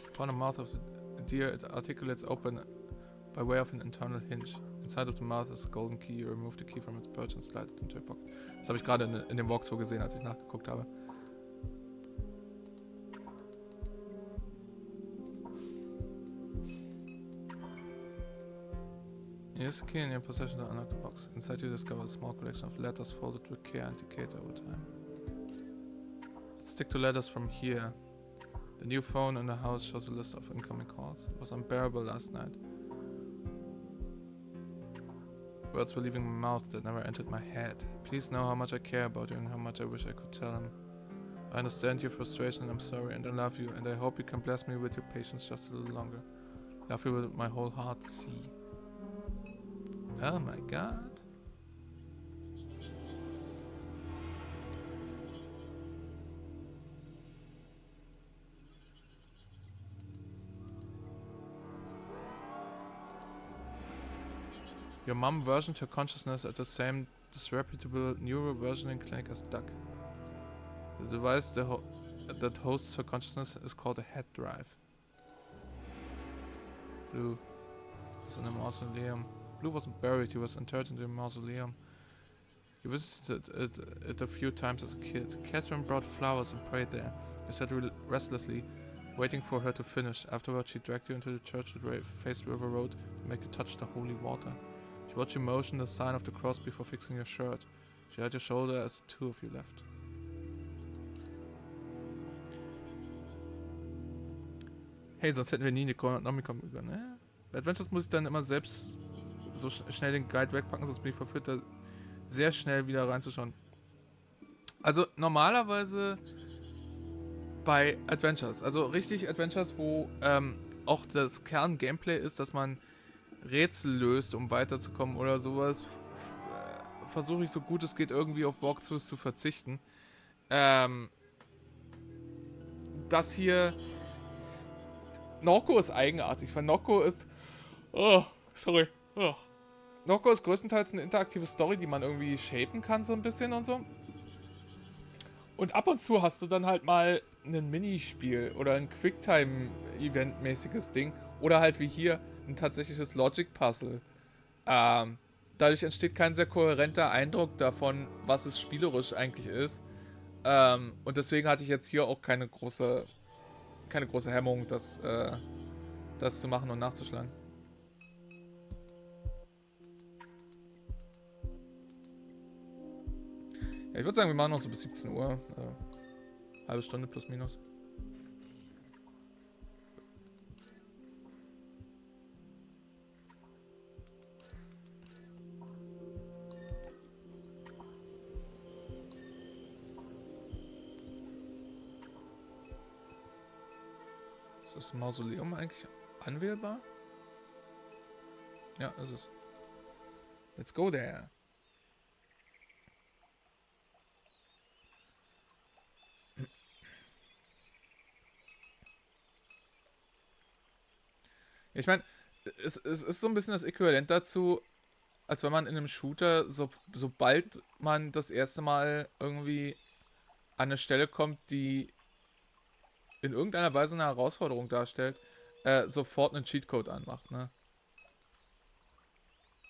Upon the mouth of the deer, it articulates open by way of an internal hinge. Inside of the mouth is a golden key. You remove the key from its perch and slide it into a pocket. Das habe ich gerade in dem Walkthrough gesehen, als ich nachgeguckt habe. Use the key in your possession to unlock the box. Inside you discover a small collection of letters folded with care and decayed over time. Let's stick to letters from here. The new phone in the house shows a list of incoming calls. It was unbearable last night. Words were leaving my mouth that never entered my head. Please know how much I care about you and how much I wish I could tell him. I understand your frustration and I'm sorry and I love you and I hope you can bless me with your patience just a little longer. Love you with my whole heart, see. Oh my god. Your mom versioned her consciousness at the same disreputable neuroversioning clinic as Duck. The device that hosts her consciousness is called a head drive. Blue is in a mausoleum. Blue wasn't buried, he was interred in the mausoleum. He visited it a few times as a kid. Catherine brought flowers and prayed there. He sat restlessly, waiting for her to finish. Afterwards, she dragged you into the church that faced River Road to make you touch the holy water. She watched you motion the sign of the cross before fixing your shirt. She had your shoulder as the two of you left. Hey, sonst hätten wir nie in die Necronomicon gegangen, ne? Bei Adventures muss ich dann immer selbst so schnell den Guide wegpacken, sonst bin ich verführt, da sehr schnell wieder reinzuschauen. Also normalerweise bei Adventures, also richtig Adventures, wo auch das Kern-Gameplay ist, dass man Rätsel löst, um weiterzukommen oder sowas, versuche ich so gut es geht irgendwie auf Walkthroughs zu verzichten. Das hier NORCO ist eigenartig, weil NORCO ist NORCO ist größtenteils eine interaktive Story, die man irgendwie shapen kann so ein bisschen und so. Und ab und zu hast du dann halt mal ein Minispiel oder ein Quicktime-Event-mäßiges Ding oder halt wie hier ein tatsächliches Logic-Puzzle. Dadurch entsteht kein sehr kohärenter Eindruck davon, was es spielerisch eigentlich ist. Und deswegen hatte ich jetzt hier auch keine große Hemmung, das zu machen und nachzuschlagen. Ja, ich würde sagen, wir machen noch so bis 17 Uhr. Halbe Stunde plus minus. Ist das Mausoleum eigentlich anwählbar? Ja, ist es. Let's go there. Ich meine, es ist so ein bisschen das Äquivalent dazu, als wenn man in einem Shooter, sobald man das erste Mal irgendwie an eine Stelle kommt, die in irgendeiner Weise eine Herausforderung darstellt, sofort einen Cheatcode anmacht, ne?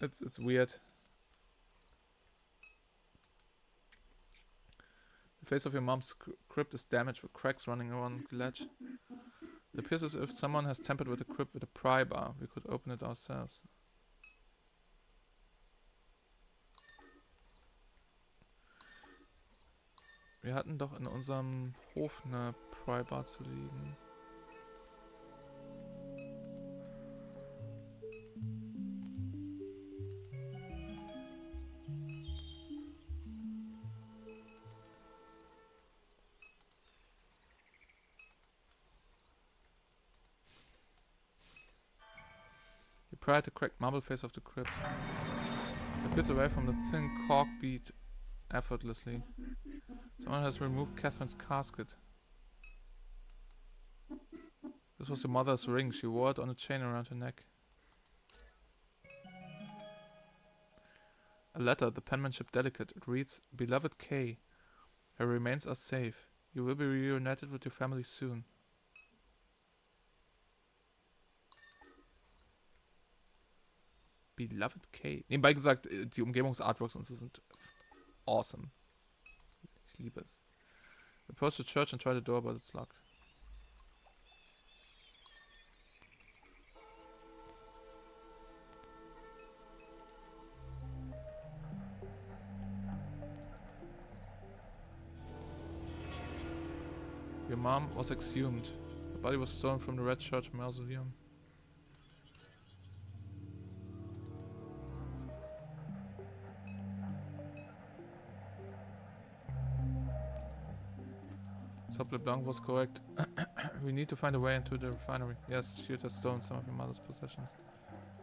It's weird. The face of your mom's crypt is damaged with cracks running around the ledge. It appears as if someone has tampered with the crypt with a pry bar. We could open it ourselves. Wir hatten doch in unserem Hof eine pry bar zu liegen. You pried the cracked marble face of the crypt. It peels away from the thin cork bead effortlessly. Someone has removed Catherine's casket. This was your mother's ring. She wore it on a chain around her neck. A letter, the penmanship delicate. It reads, Beloved Kay, her remains are safe. You will be reunited with your family soon. Beloved Kay. Nebenbei gesagt, die Umgebungsartworks und so sind awesome. Ich liebe es. Approach the church and try the door, but it's locked. Your mom was exhumed. The body was stolen from the Red Church Mausoleum. Sop LeBlanc was correct. We need to find a way into the refinery. Yes, Shield has stolen some of your mother's possessions.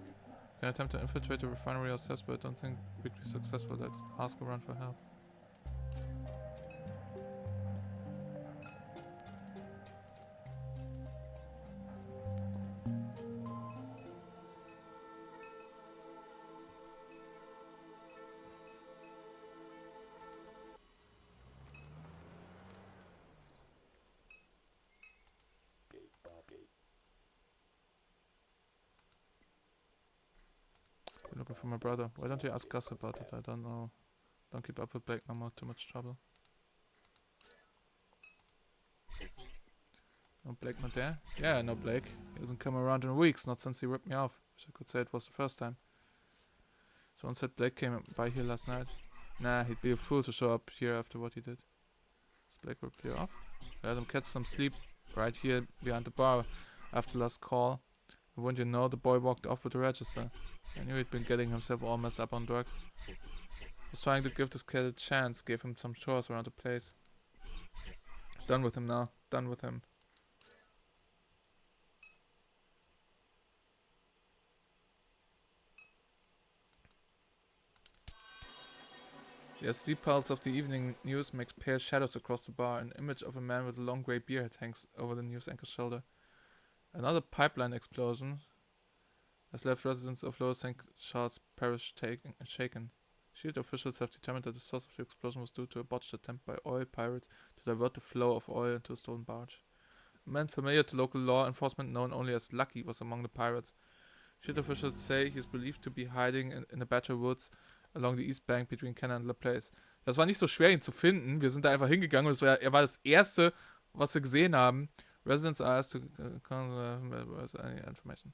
We can attempt to infiltrate the refinery ourselves, but I don't think we'd be successful. Let's ask around for help. I'm looking for my brother. Why don't you ask Gus about it? I don't know. Don't keep up with Blake no more. Too much trouble. No Blake not there? Yeah, no Blake. He hasn't come around in weeks, not since he ripped me off. Wish I could say it was the first time. Someone said Blake came by here last night. Nah, he'd be a fool to show up here after what he did. Is Blake ripped you off? I let him catch some sleep right here behind the bar after last call. And wouldn't you know, the boy walked off with the register. I knew he'd been getting himself all messed up on drugs. Was trying to give this kid a chance, gave him some chores around the place. Done with him now, done with him. The SD pulse of the evening news makes pale shadows across the bar. An image of a man with a long grey beard hangs over the news anchor's shoulder. Another pipeline explosion has left residents of Lower St. Charles Parish shaken. Shield officials have determined that the source of the explosion was due to a botched attempt by oil pirates to divert the flow of oil into a stolen barge. A man familiar to local law enforcement known only as Lucky was among the pirates. Shield officials say he is believed to be hiding in the Badger Woods along the east bank between Kenner and LaPlace. Das war nicht so schwer, ihn zu finden. Wir sind da einfach hingegangen und er war das Erste, was wir gesehen haben. Residents are asked to any information.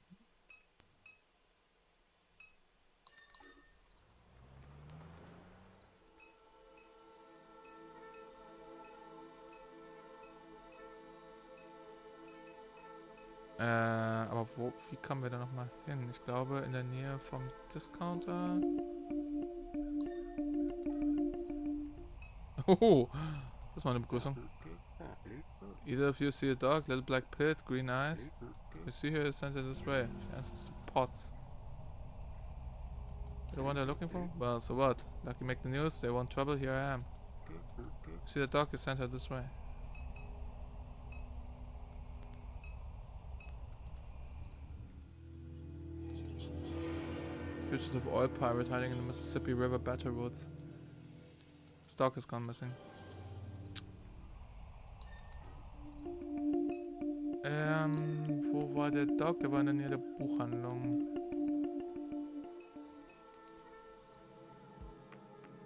Aber wie kommen wir da nochmal hin? Ich glaube in der Nähe vom Discounter. Oh, das ist mal eine Begrüßung. Either of you see a dog, little black pit, green eyes. You see her is sent this way. She answers to pots. You the one they're looking for? Well, so what? Lucky make the news, they want trouble, here I am. You see the dog, you sent her this way. Fugitive oil pirate hiding in the Mississippi River Battle Woods. His dog has gone missing. Wo war der Dog? Der war in der Nähe der Buchhandlung.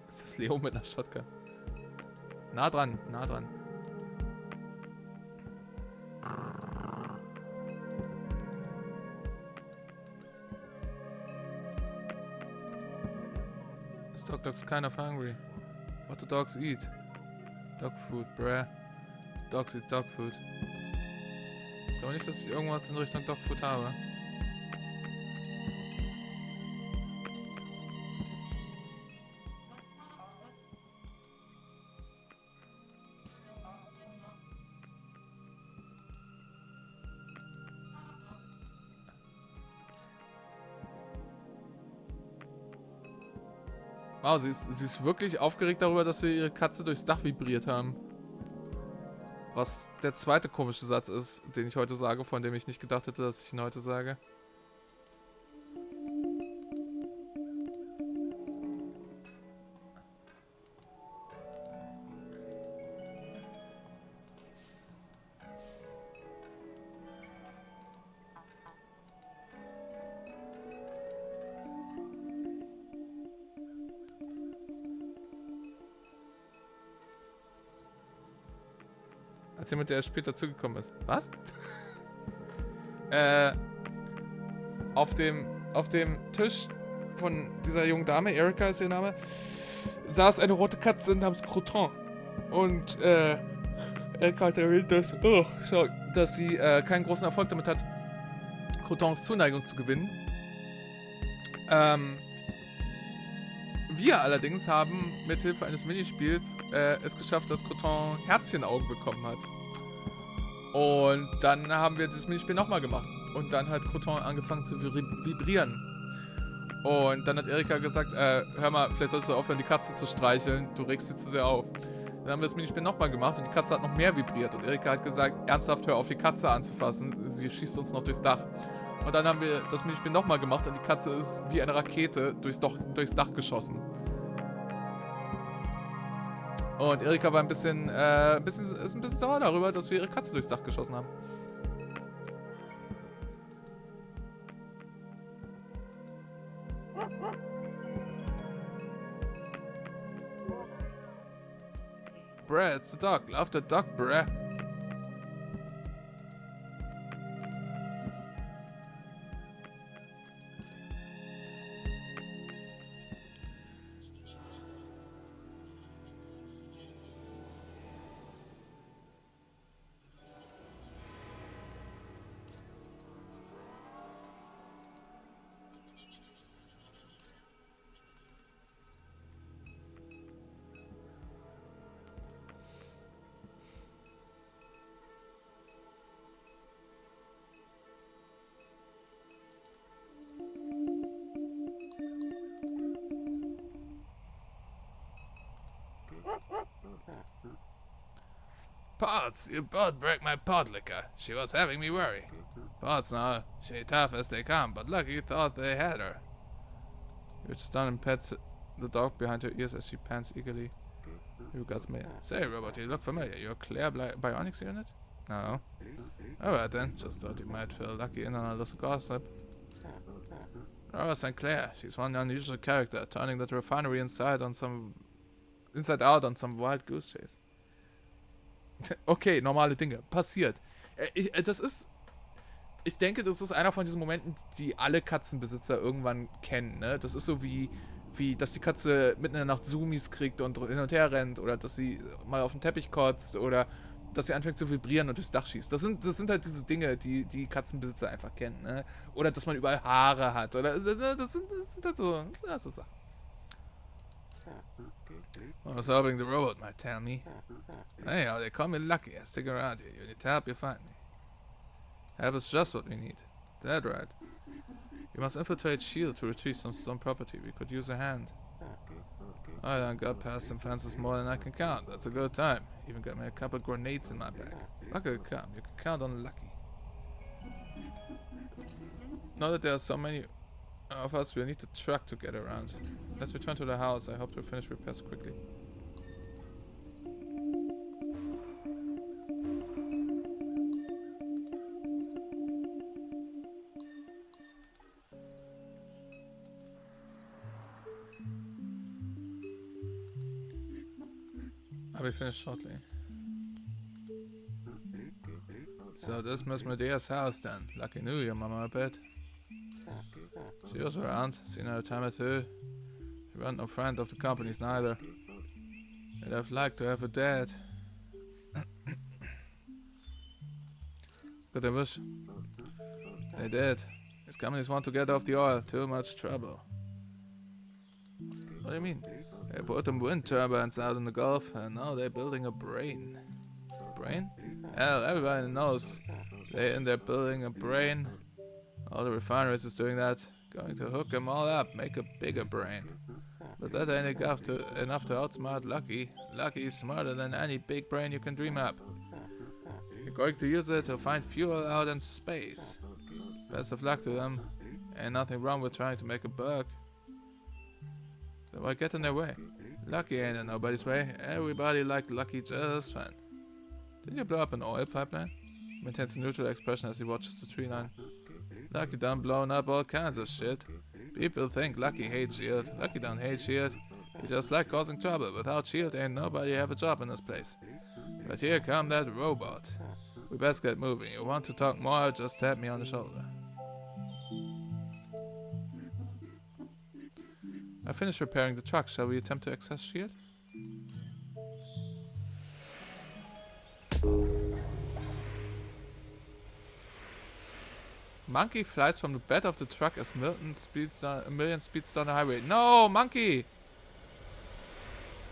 Ist das Leo mit einer Shotgun? Nah dran, nah dran. This dog looks kind of hungry. What do dogs eat? Dog food, bruh. Dogs eat dog food. Ich glaube nicht, dass ich irgendwas in Richtung Dog Food habe. Wow, sie ist wirklich aufgeregt darüber, dass wir ihre Katze durchs Dach vibriert haben. Was der zweite komische Satz ist, den ich heute sage, von dem ich nicht gedacht hätte, dass ich ihn heute sage. Als jemand, der später zugekommen ist. Was? Auf dem Tisch von dieser jungen Dame, Erika ist ihr Name, saß eine rote Katze namens Croton. Und Erika hat erwähnt, dass sie keinen großen Erfolg damit hat, Crotons Zuneigung zu gewinnen. Wir allerdings haben mithilfe eines Minispiels es geschafft, dass Croton Herzchenaugen bekommen hat. Und dann haben wir das Minispiel nochmal gemacht. Und dann hat Croton angefangen zu vibrieren. Und dann hat Erika gesagt, hör mal, vielleicht solltest du aufhören, die Katze zu streicheln. Du regst sie zu sehr auf. Dann haben wir das Minispiel nochmal gemacht und die Katze hat noch mehr vibriert. Und Erika hat gesagt, ernsthaft, hör auf, die Katze anzufassen. Sie schießt uns noch durchs Dach. Und dann haben wir das Minispiel nochmal gemacht und die Katze ist wie eine Rakete durchs Dach geschossen. Und Erika war ein bisschen sauer darüber, dass wir ihre Katze durchs Dach geschossen haben. Bruh, it's the dog. Love the dog, bruh. Pots, you both broke my pot liquor. She was having me worry. Pots now, she tough as they come, but Lucky thought they had her. You just down and pets the dog behind her ears as she pants eagerly. You got me. Say, Robert, you look familiar. You're Claire Bionics unit? No. Alright then, just thought you might fill Lucky in on a little gossip. Laura St. Clair, she's one unusual character, turning that refinery inside out on some wild goose chase. Okay, normale Dinge. Passiert. Ich denke, das ist einer von diesen Momenten, die alle Katzenbesitzer irgendwann kennen, ne? Das ist so wie, dass die Katze mitten in der Nacht Zoomies kriegt und hin und her rennt, oder dass sie mal auf den Teppich kotzt, oder dass sie anfängt zu vibrieren und durchs Dach schießt. Das sind halt diese Dinge, die Katzenbesitzer einfach kennen, ne? Oder dass man überall Haare hat, oder das sind halt so Sachen. I was hoping the robot might tell me. Anyhow, they call me Lucky. I stick around here. You need help, you find me. Help is just what we need. That right. We must infiltrate S.H.I.E.L.D. to retrieve some stolen property. We could use a hand. I done got past some fences more than I can count. That's a good time. Even got me a couple grenades in my bag. Lucky to come. You can count on Lucky. Now that there are so many of us, we'll need the truck to get around. Let's return to the house. I hope to finish repairs quickly. I'll be finished shortly. So this Miss Medea's house then. Lucky knew your mama, I bet. She was around, seen her a time or two. She wasn't no friend of the company's neither. They'd have liked to have her dead. But they wish. They did. These companies want to get off the oil. Too much trouble. What do you mean? They put them wind turbines out in the Gulf, and now they're building a brain. Brain? Hell, everybody knows they're in there building a brain. All the refineries is doing that. Going to hook them all up, make a bigger brain. But that ain't enough to outsmart Lucky. Lucky is smarter than any big brain you can dream up. You're going to use it to find fuel out in space. Best of luck to them. Ain't nothing wrong with trying to make a buck. So why get in their way? Lucky ain't in nobody's way. Everybody liked Lucky just fine. Did you blow up an oil pipeline? Maintains a neutral expression as he watches the tree line. Lucky done blown up all kinds of shit. People think Lucky hates S.H.I.E.L.D. Lucky don't hate S.H.I.E.L.D. He just like causing trouble. Without S.H.I.E.L.D. ain't nobody have a job in this place. But here come that robot. We best get moving. You want to talk more? Just tap me on the shoulder. I finished repairing the truck. Shall we attempt to access S.H.I.E.L.D.? Monkey flies from the bed of the truck as Milton speeds down, a million speeds down the highway. No, Monkey!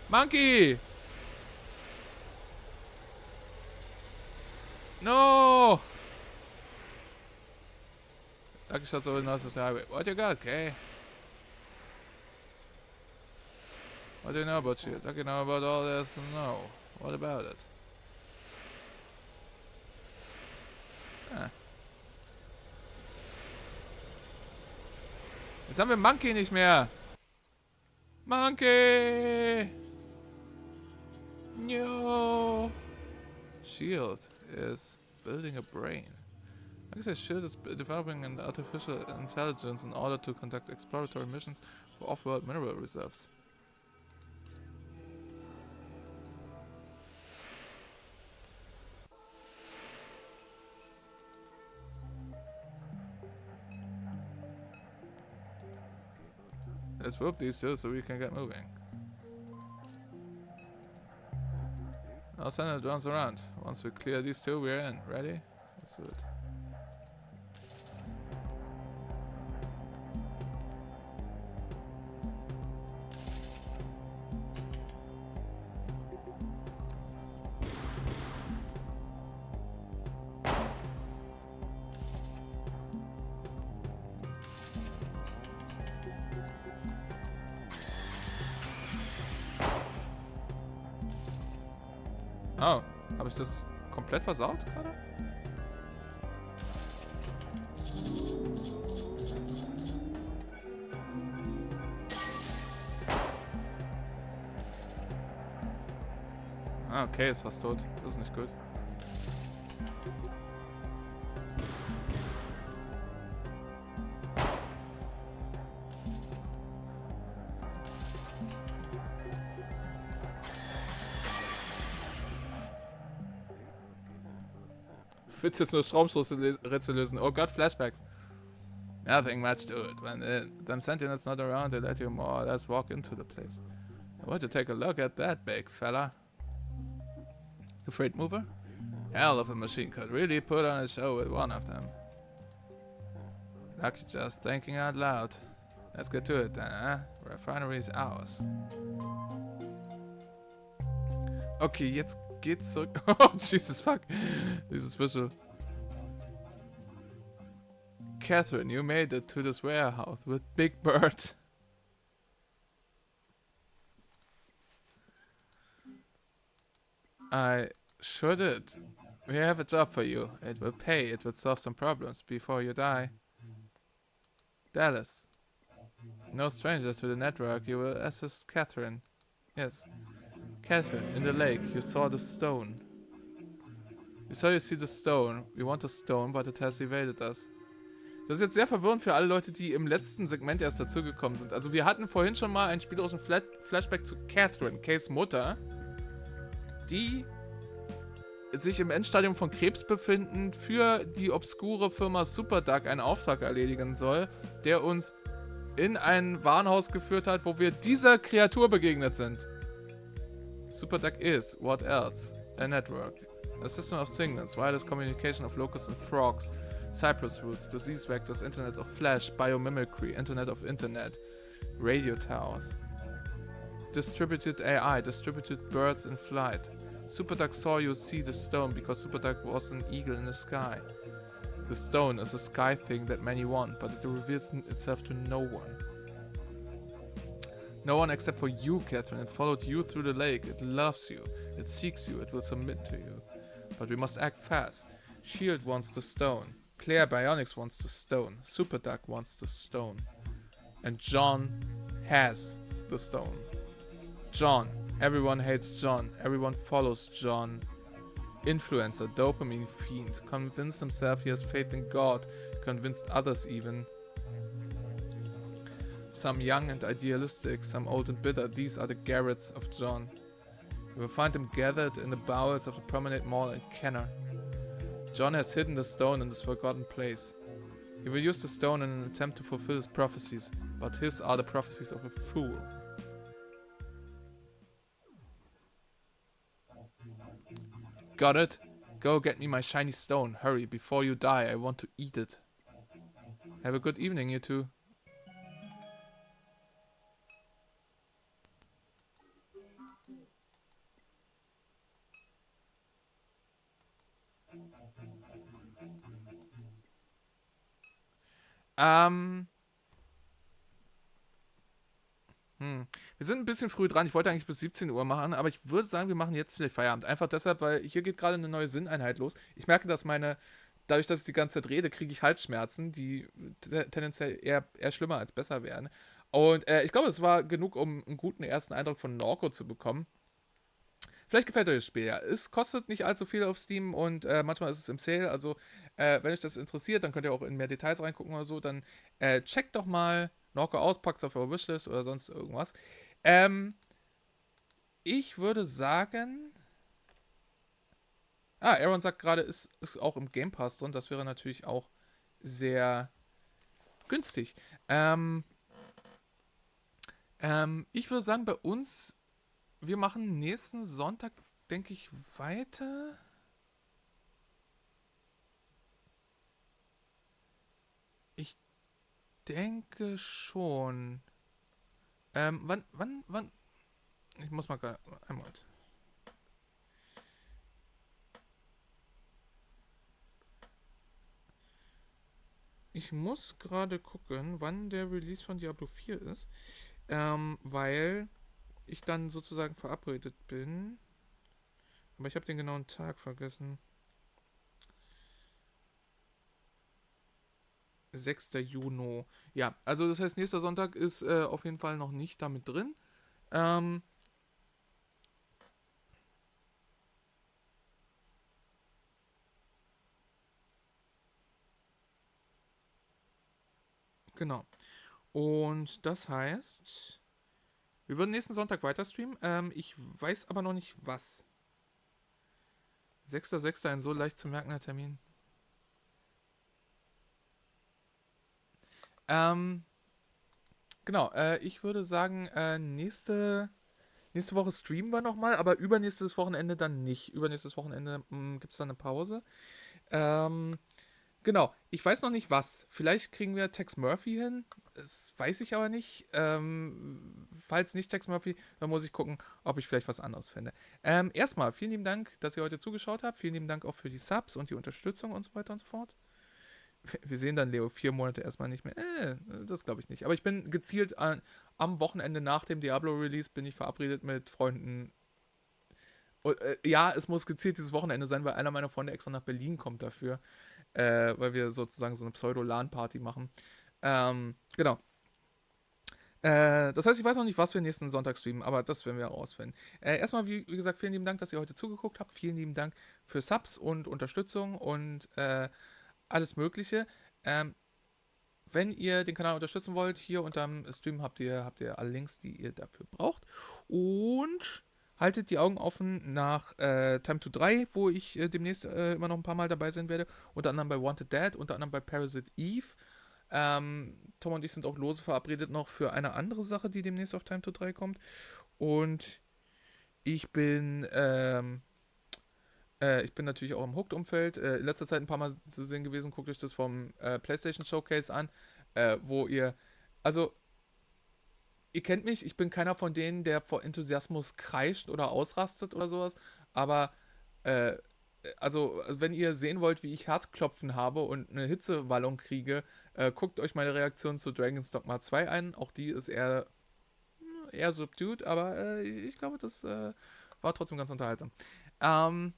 Monkey! No! Lucky shots over the nose of the highway. What you got, Kay? What do you know about S.H.I.E.L.D.? Lucky know about all there is to know. What about it? Ah. Jetzt haben wir Monkey nicht mehr. Monkey! No! S.H.I.E.L.D. is building a brain. Like I said, S.H.I.E.L.D. is developing an artificial intelligence in order to conduct exploratory missions for off-world mineral reserves. Let's whoop these two so we can get moving. I'll send the drones around. Once we clear these two, we're in. Ready? Let's do it. Oh, habe ich das komplett versaut gerade? Ah, okay, ist fast tot. Das ist nicht gut. Willst jetzt nur Schraubenschlüssel lösen? Oh Gott, Flashbacks. Nothing much to it. When them sentinels not around, they let you more or less walk into the place. I want to take a look at that big fella. You freight mover? Hell of a machine could really put on a show with one of them. Lucky just thinking out loud. Let's get to it then, huh? Refinery's ours. Okay, jetzt geht's zurück. Oh, Jesus fuck. Dieses Visual. Catherine, you made it to this warehouse with Big Bird. I sure did. We have a job for you. It will pay. It will solve some problems before you die. Dallas. No stranger to the network. You will assist Catherine. Yes. Catherine, in the lake, you saw the stone. We saw you see the stone. We want the stone, but it has evaded us. Das ist jetzt sehr verwirrend für alle Leute, die im letzten Segment erst dazugekommen sind. Also wir hatten vorhin schon mal einen spielerischen Flashback zu Catherine, Kays Mutter, die sich im Endstadium von Krebs befinden, für die obskure Firma Superduck einen Auftrag erledigen soll, der uns in ein Warenhaus geführt hat, wo wir dieser Kreatur begegnet sind. Superduck is, what else? A network. A system of signals, wireless communication of locusts and frogs, cypress roots, disease vectors, internet of flesh, biomimicry, internet of internet, radio towers. Distributed AI, distributed birds in flight. Superduck saw you see the stone because Superduck was an eagle in the sky. The stone is a sky thing that many want, but it reveals itself to no one. No one except for you, Catherine. It followed you through the lake. It loves you. It seeks you. It will submit to you. But we must act fast. Shield wants the stone. Claire Bionics wants the stone. Superduck wants the stone. And John has the stone. John. Everyone hates John. Everyone follows John. Influencer, dopamine fiend. Convinced himself he has faith in God. Convinced others even. Some young and idealistic, some old and bitter. These are the Garretts of John. You will find them gathered in the bowels of the Promenade Mall in Kenner. John has hidden the stone in this forgotten place. He will use the stone in an attempt to fulfill his prophecies, but his are the prophecies of a fool. Got it? Go get me my shiny stone. Hurry, before you die, I want to eat it. Have a good evening, you two. Wir sind ein bisschen früh dran. Ich wollte eigentlich bis 17 Uhr machen, aber ich würde sagen, wir machen jetzt vielleicht Feierabend. Einfach deshalb, weil hier geht gerade eine neue Sinneinheit los. Ich merke, dass dadurch, dass ich die ganze Zeit rede, kriege ich Halsschmerzen, die tendenziell eher schlimmer als besser werden. Und ich glaube, es war genug, um einen guten ersten Eindruck von NORCO zu bekommen. Vielleicht gefällt euch das Spiel ja. Es kostet nicht allzu viel auf Steam und manchmal ist es im Sale. Also, wenn euch das interessiert, dann könnt ihr auch in mehr Details reingucken oder so. Dann checkt doch mal NORCO aus, packt es auf eure Wishlist oder sonst irgendwas. Ich würde sagen. Aaron sagt gerade, ist auch im Game Pass drin. Das wäre natürlich auch sehr günstig. Ich würde sagen, bei uns. Wir machen nächsten Sonntag, denke ich, weiter. Ich denke schon. Wann? Ich muss mal gerade. Einmal. Ich muss gerade gucken, wann der Release von Diablo 4 ist. Weil ich dann sozusagen verabredet bin. Aber ich habe den genauen Tag vergessen. 6. Juni. Ja, also das heißt, nächster Sonntag ist auf jeden Fall noch nicht damit drin. Genau. Und das heißt, wir würden nächsten Sonntag weiter streamen. Ich weiß aber noch nicht was. 6.6. ein so leicht zu merkender Termin. Genau, ich würde sagen, nächste Woche streamen wir nochmal, aber übernächstes Wochenende dann nicht. Übernächstes Wochenende gibt es dann eine Pause. Genau, ich weiß noch nicht was. Vielleicht kriegen wir Tex Murphy hin. Das weiß ich aber nicht. Falls nicht Text Murphy, dann muss ich gucken, ob ich vielleicht was anderes finde. Erstmal, vielen lieben Dank, dass ihr heute zugeschaut habt. Vielen lieben Dank auch für die Subs und die Unterstützung und so weiter und so fort. Wir sehen dann Leo 4 Monate erstmal nicht mehr. Das glaube ich nicht. Aber ich bin gezielt am Wochenende nach dem Diablo-Release bin ich verabredet mit Freunden. Und, ja, es muss gezielt dieses Wochenende sein, weil einer meiner Freunde extra nach Berlin kommt dafür. Weil wir sozusagen so eine Pseudo-LAN-Party machen. Genau. Das heißt, ich weiß noch nicht, was wir nächsten Sonntag streamen, aber das werden wir ausfinden. Erstmal, wie gesagt, vielen lieben Dank, dass ihr heute zugeguckt habt. Vielen lieben Dank für Subs und Unterstützung und alles Mögliche. Wenn ihr den Kanal unterstützen wollt, hier unterm Stream habt ihr alle Links, die ihr dafür braucht. Und haltet die Augen offen nach Time to 3, wo ich demnächst immer noch ein paar Mal dabei sein werde. Unter anderem bei Wanted Dead, unter anderem bei Parasite Eve. Tom und ich sind auch lose verabredet noch für eine andere Sache, die demnächst auf Time to 3 kommt. Und ich bin natürlich auch im Hooked-Umfeld. In letzter Zeit ein paar Mal zu sehen gewesen. Guckt euch das vom PlayStation Showcase an, wo also, ihr kennt mich, ich bin keiner von denen, der vor Enthusiasmus kreischt oder ausrastet oder sowas. Aber, äh, also, wenn ihr sehen wollt, wie ich Herzklopfen habe und eine Hitzewallung kriege, guckt euch meine Reaktion zu Dragon's Dogma 2 ein. Auch die ist eher subdued, aber ich glaube, das war trotzdem ganz unterhaltsam. Ähm,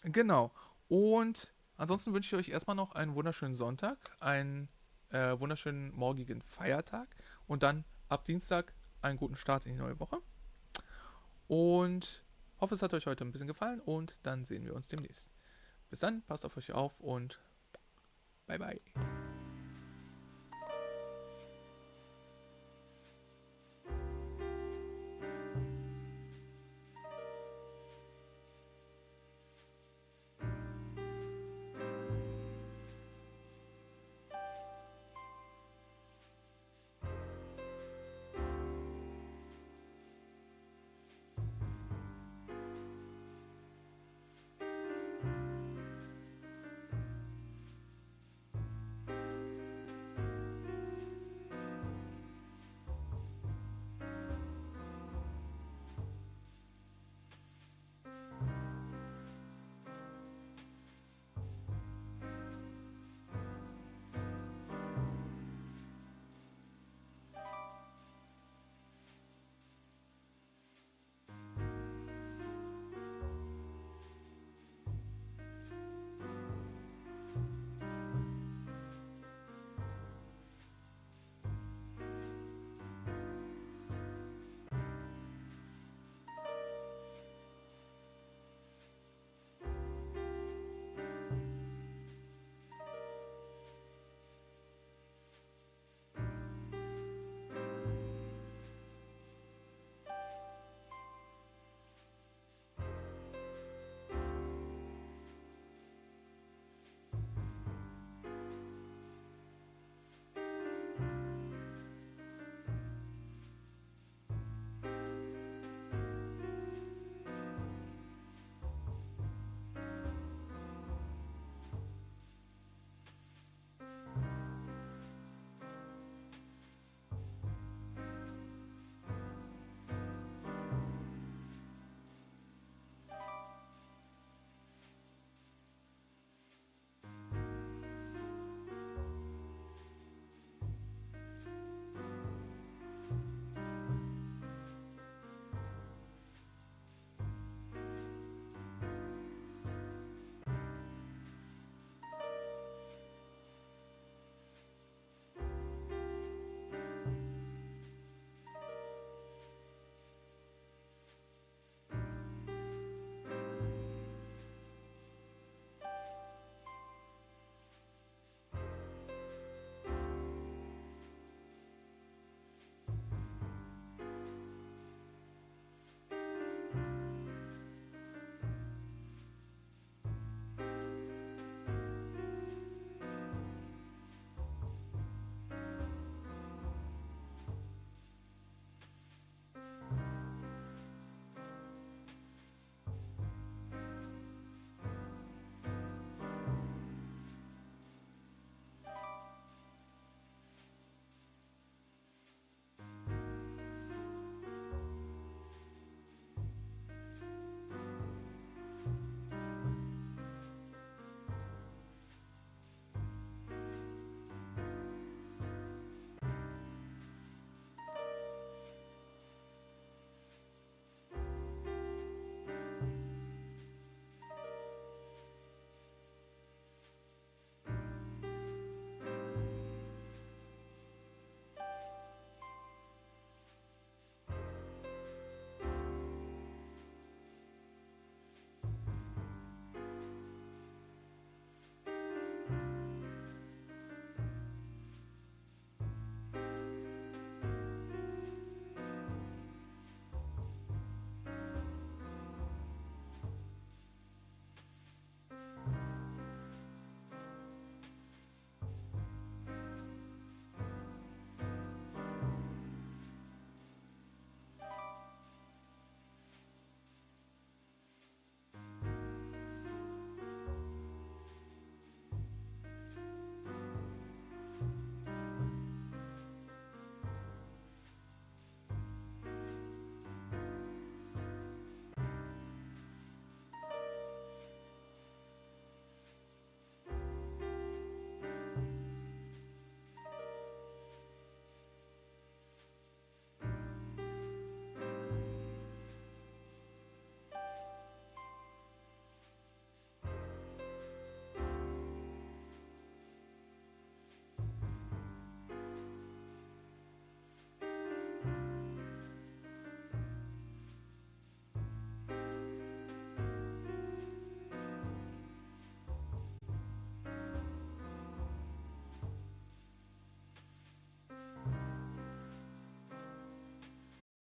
Genau. Und ansonsten wünsche ich euch erstmal noch einen wunderschönen Sonntag, einen wunderschönen morgigen Feiertag und dann ab Dienstag einen guten Start in die neue Woche. Und hoffe, es hat euch heute ein bisschen gefallen und dann sehen wir uns demnächst. Bis dann, passt auf euch auf und bye bye.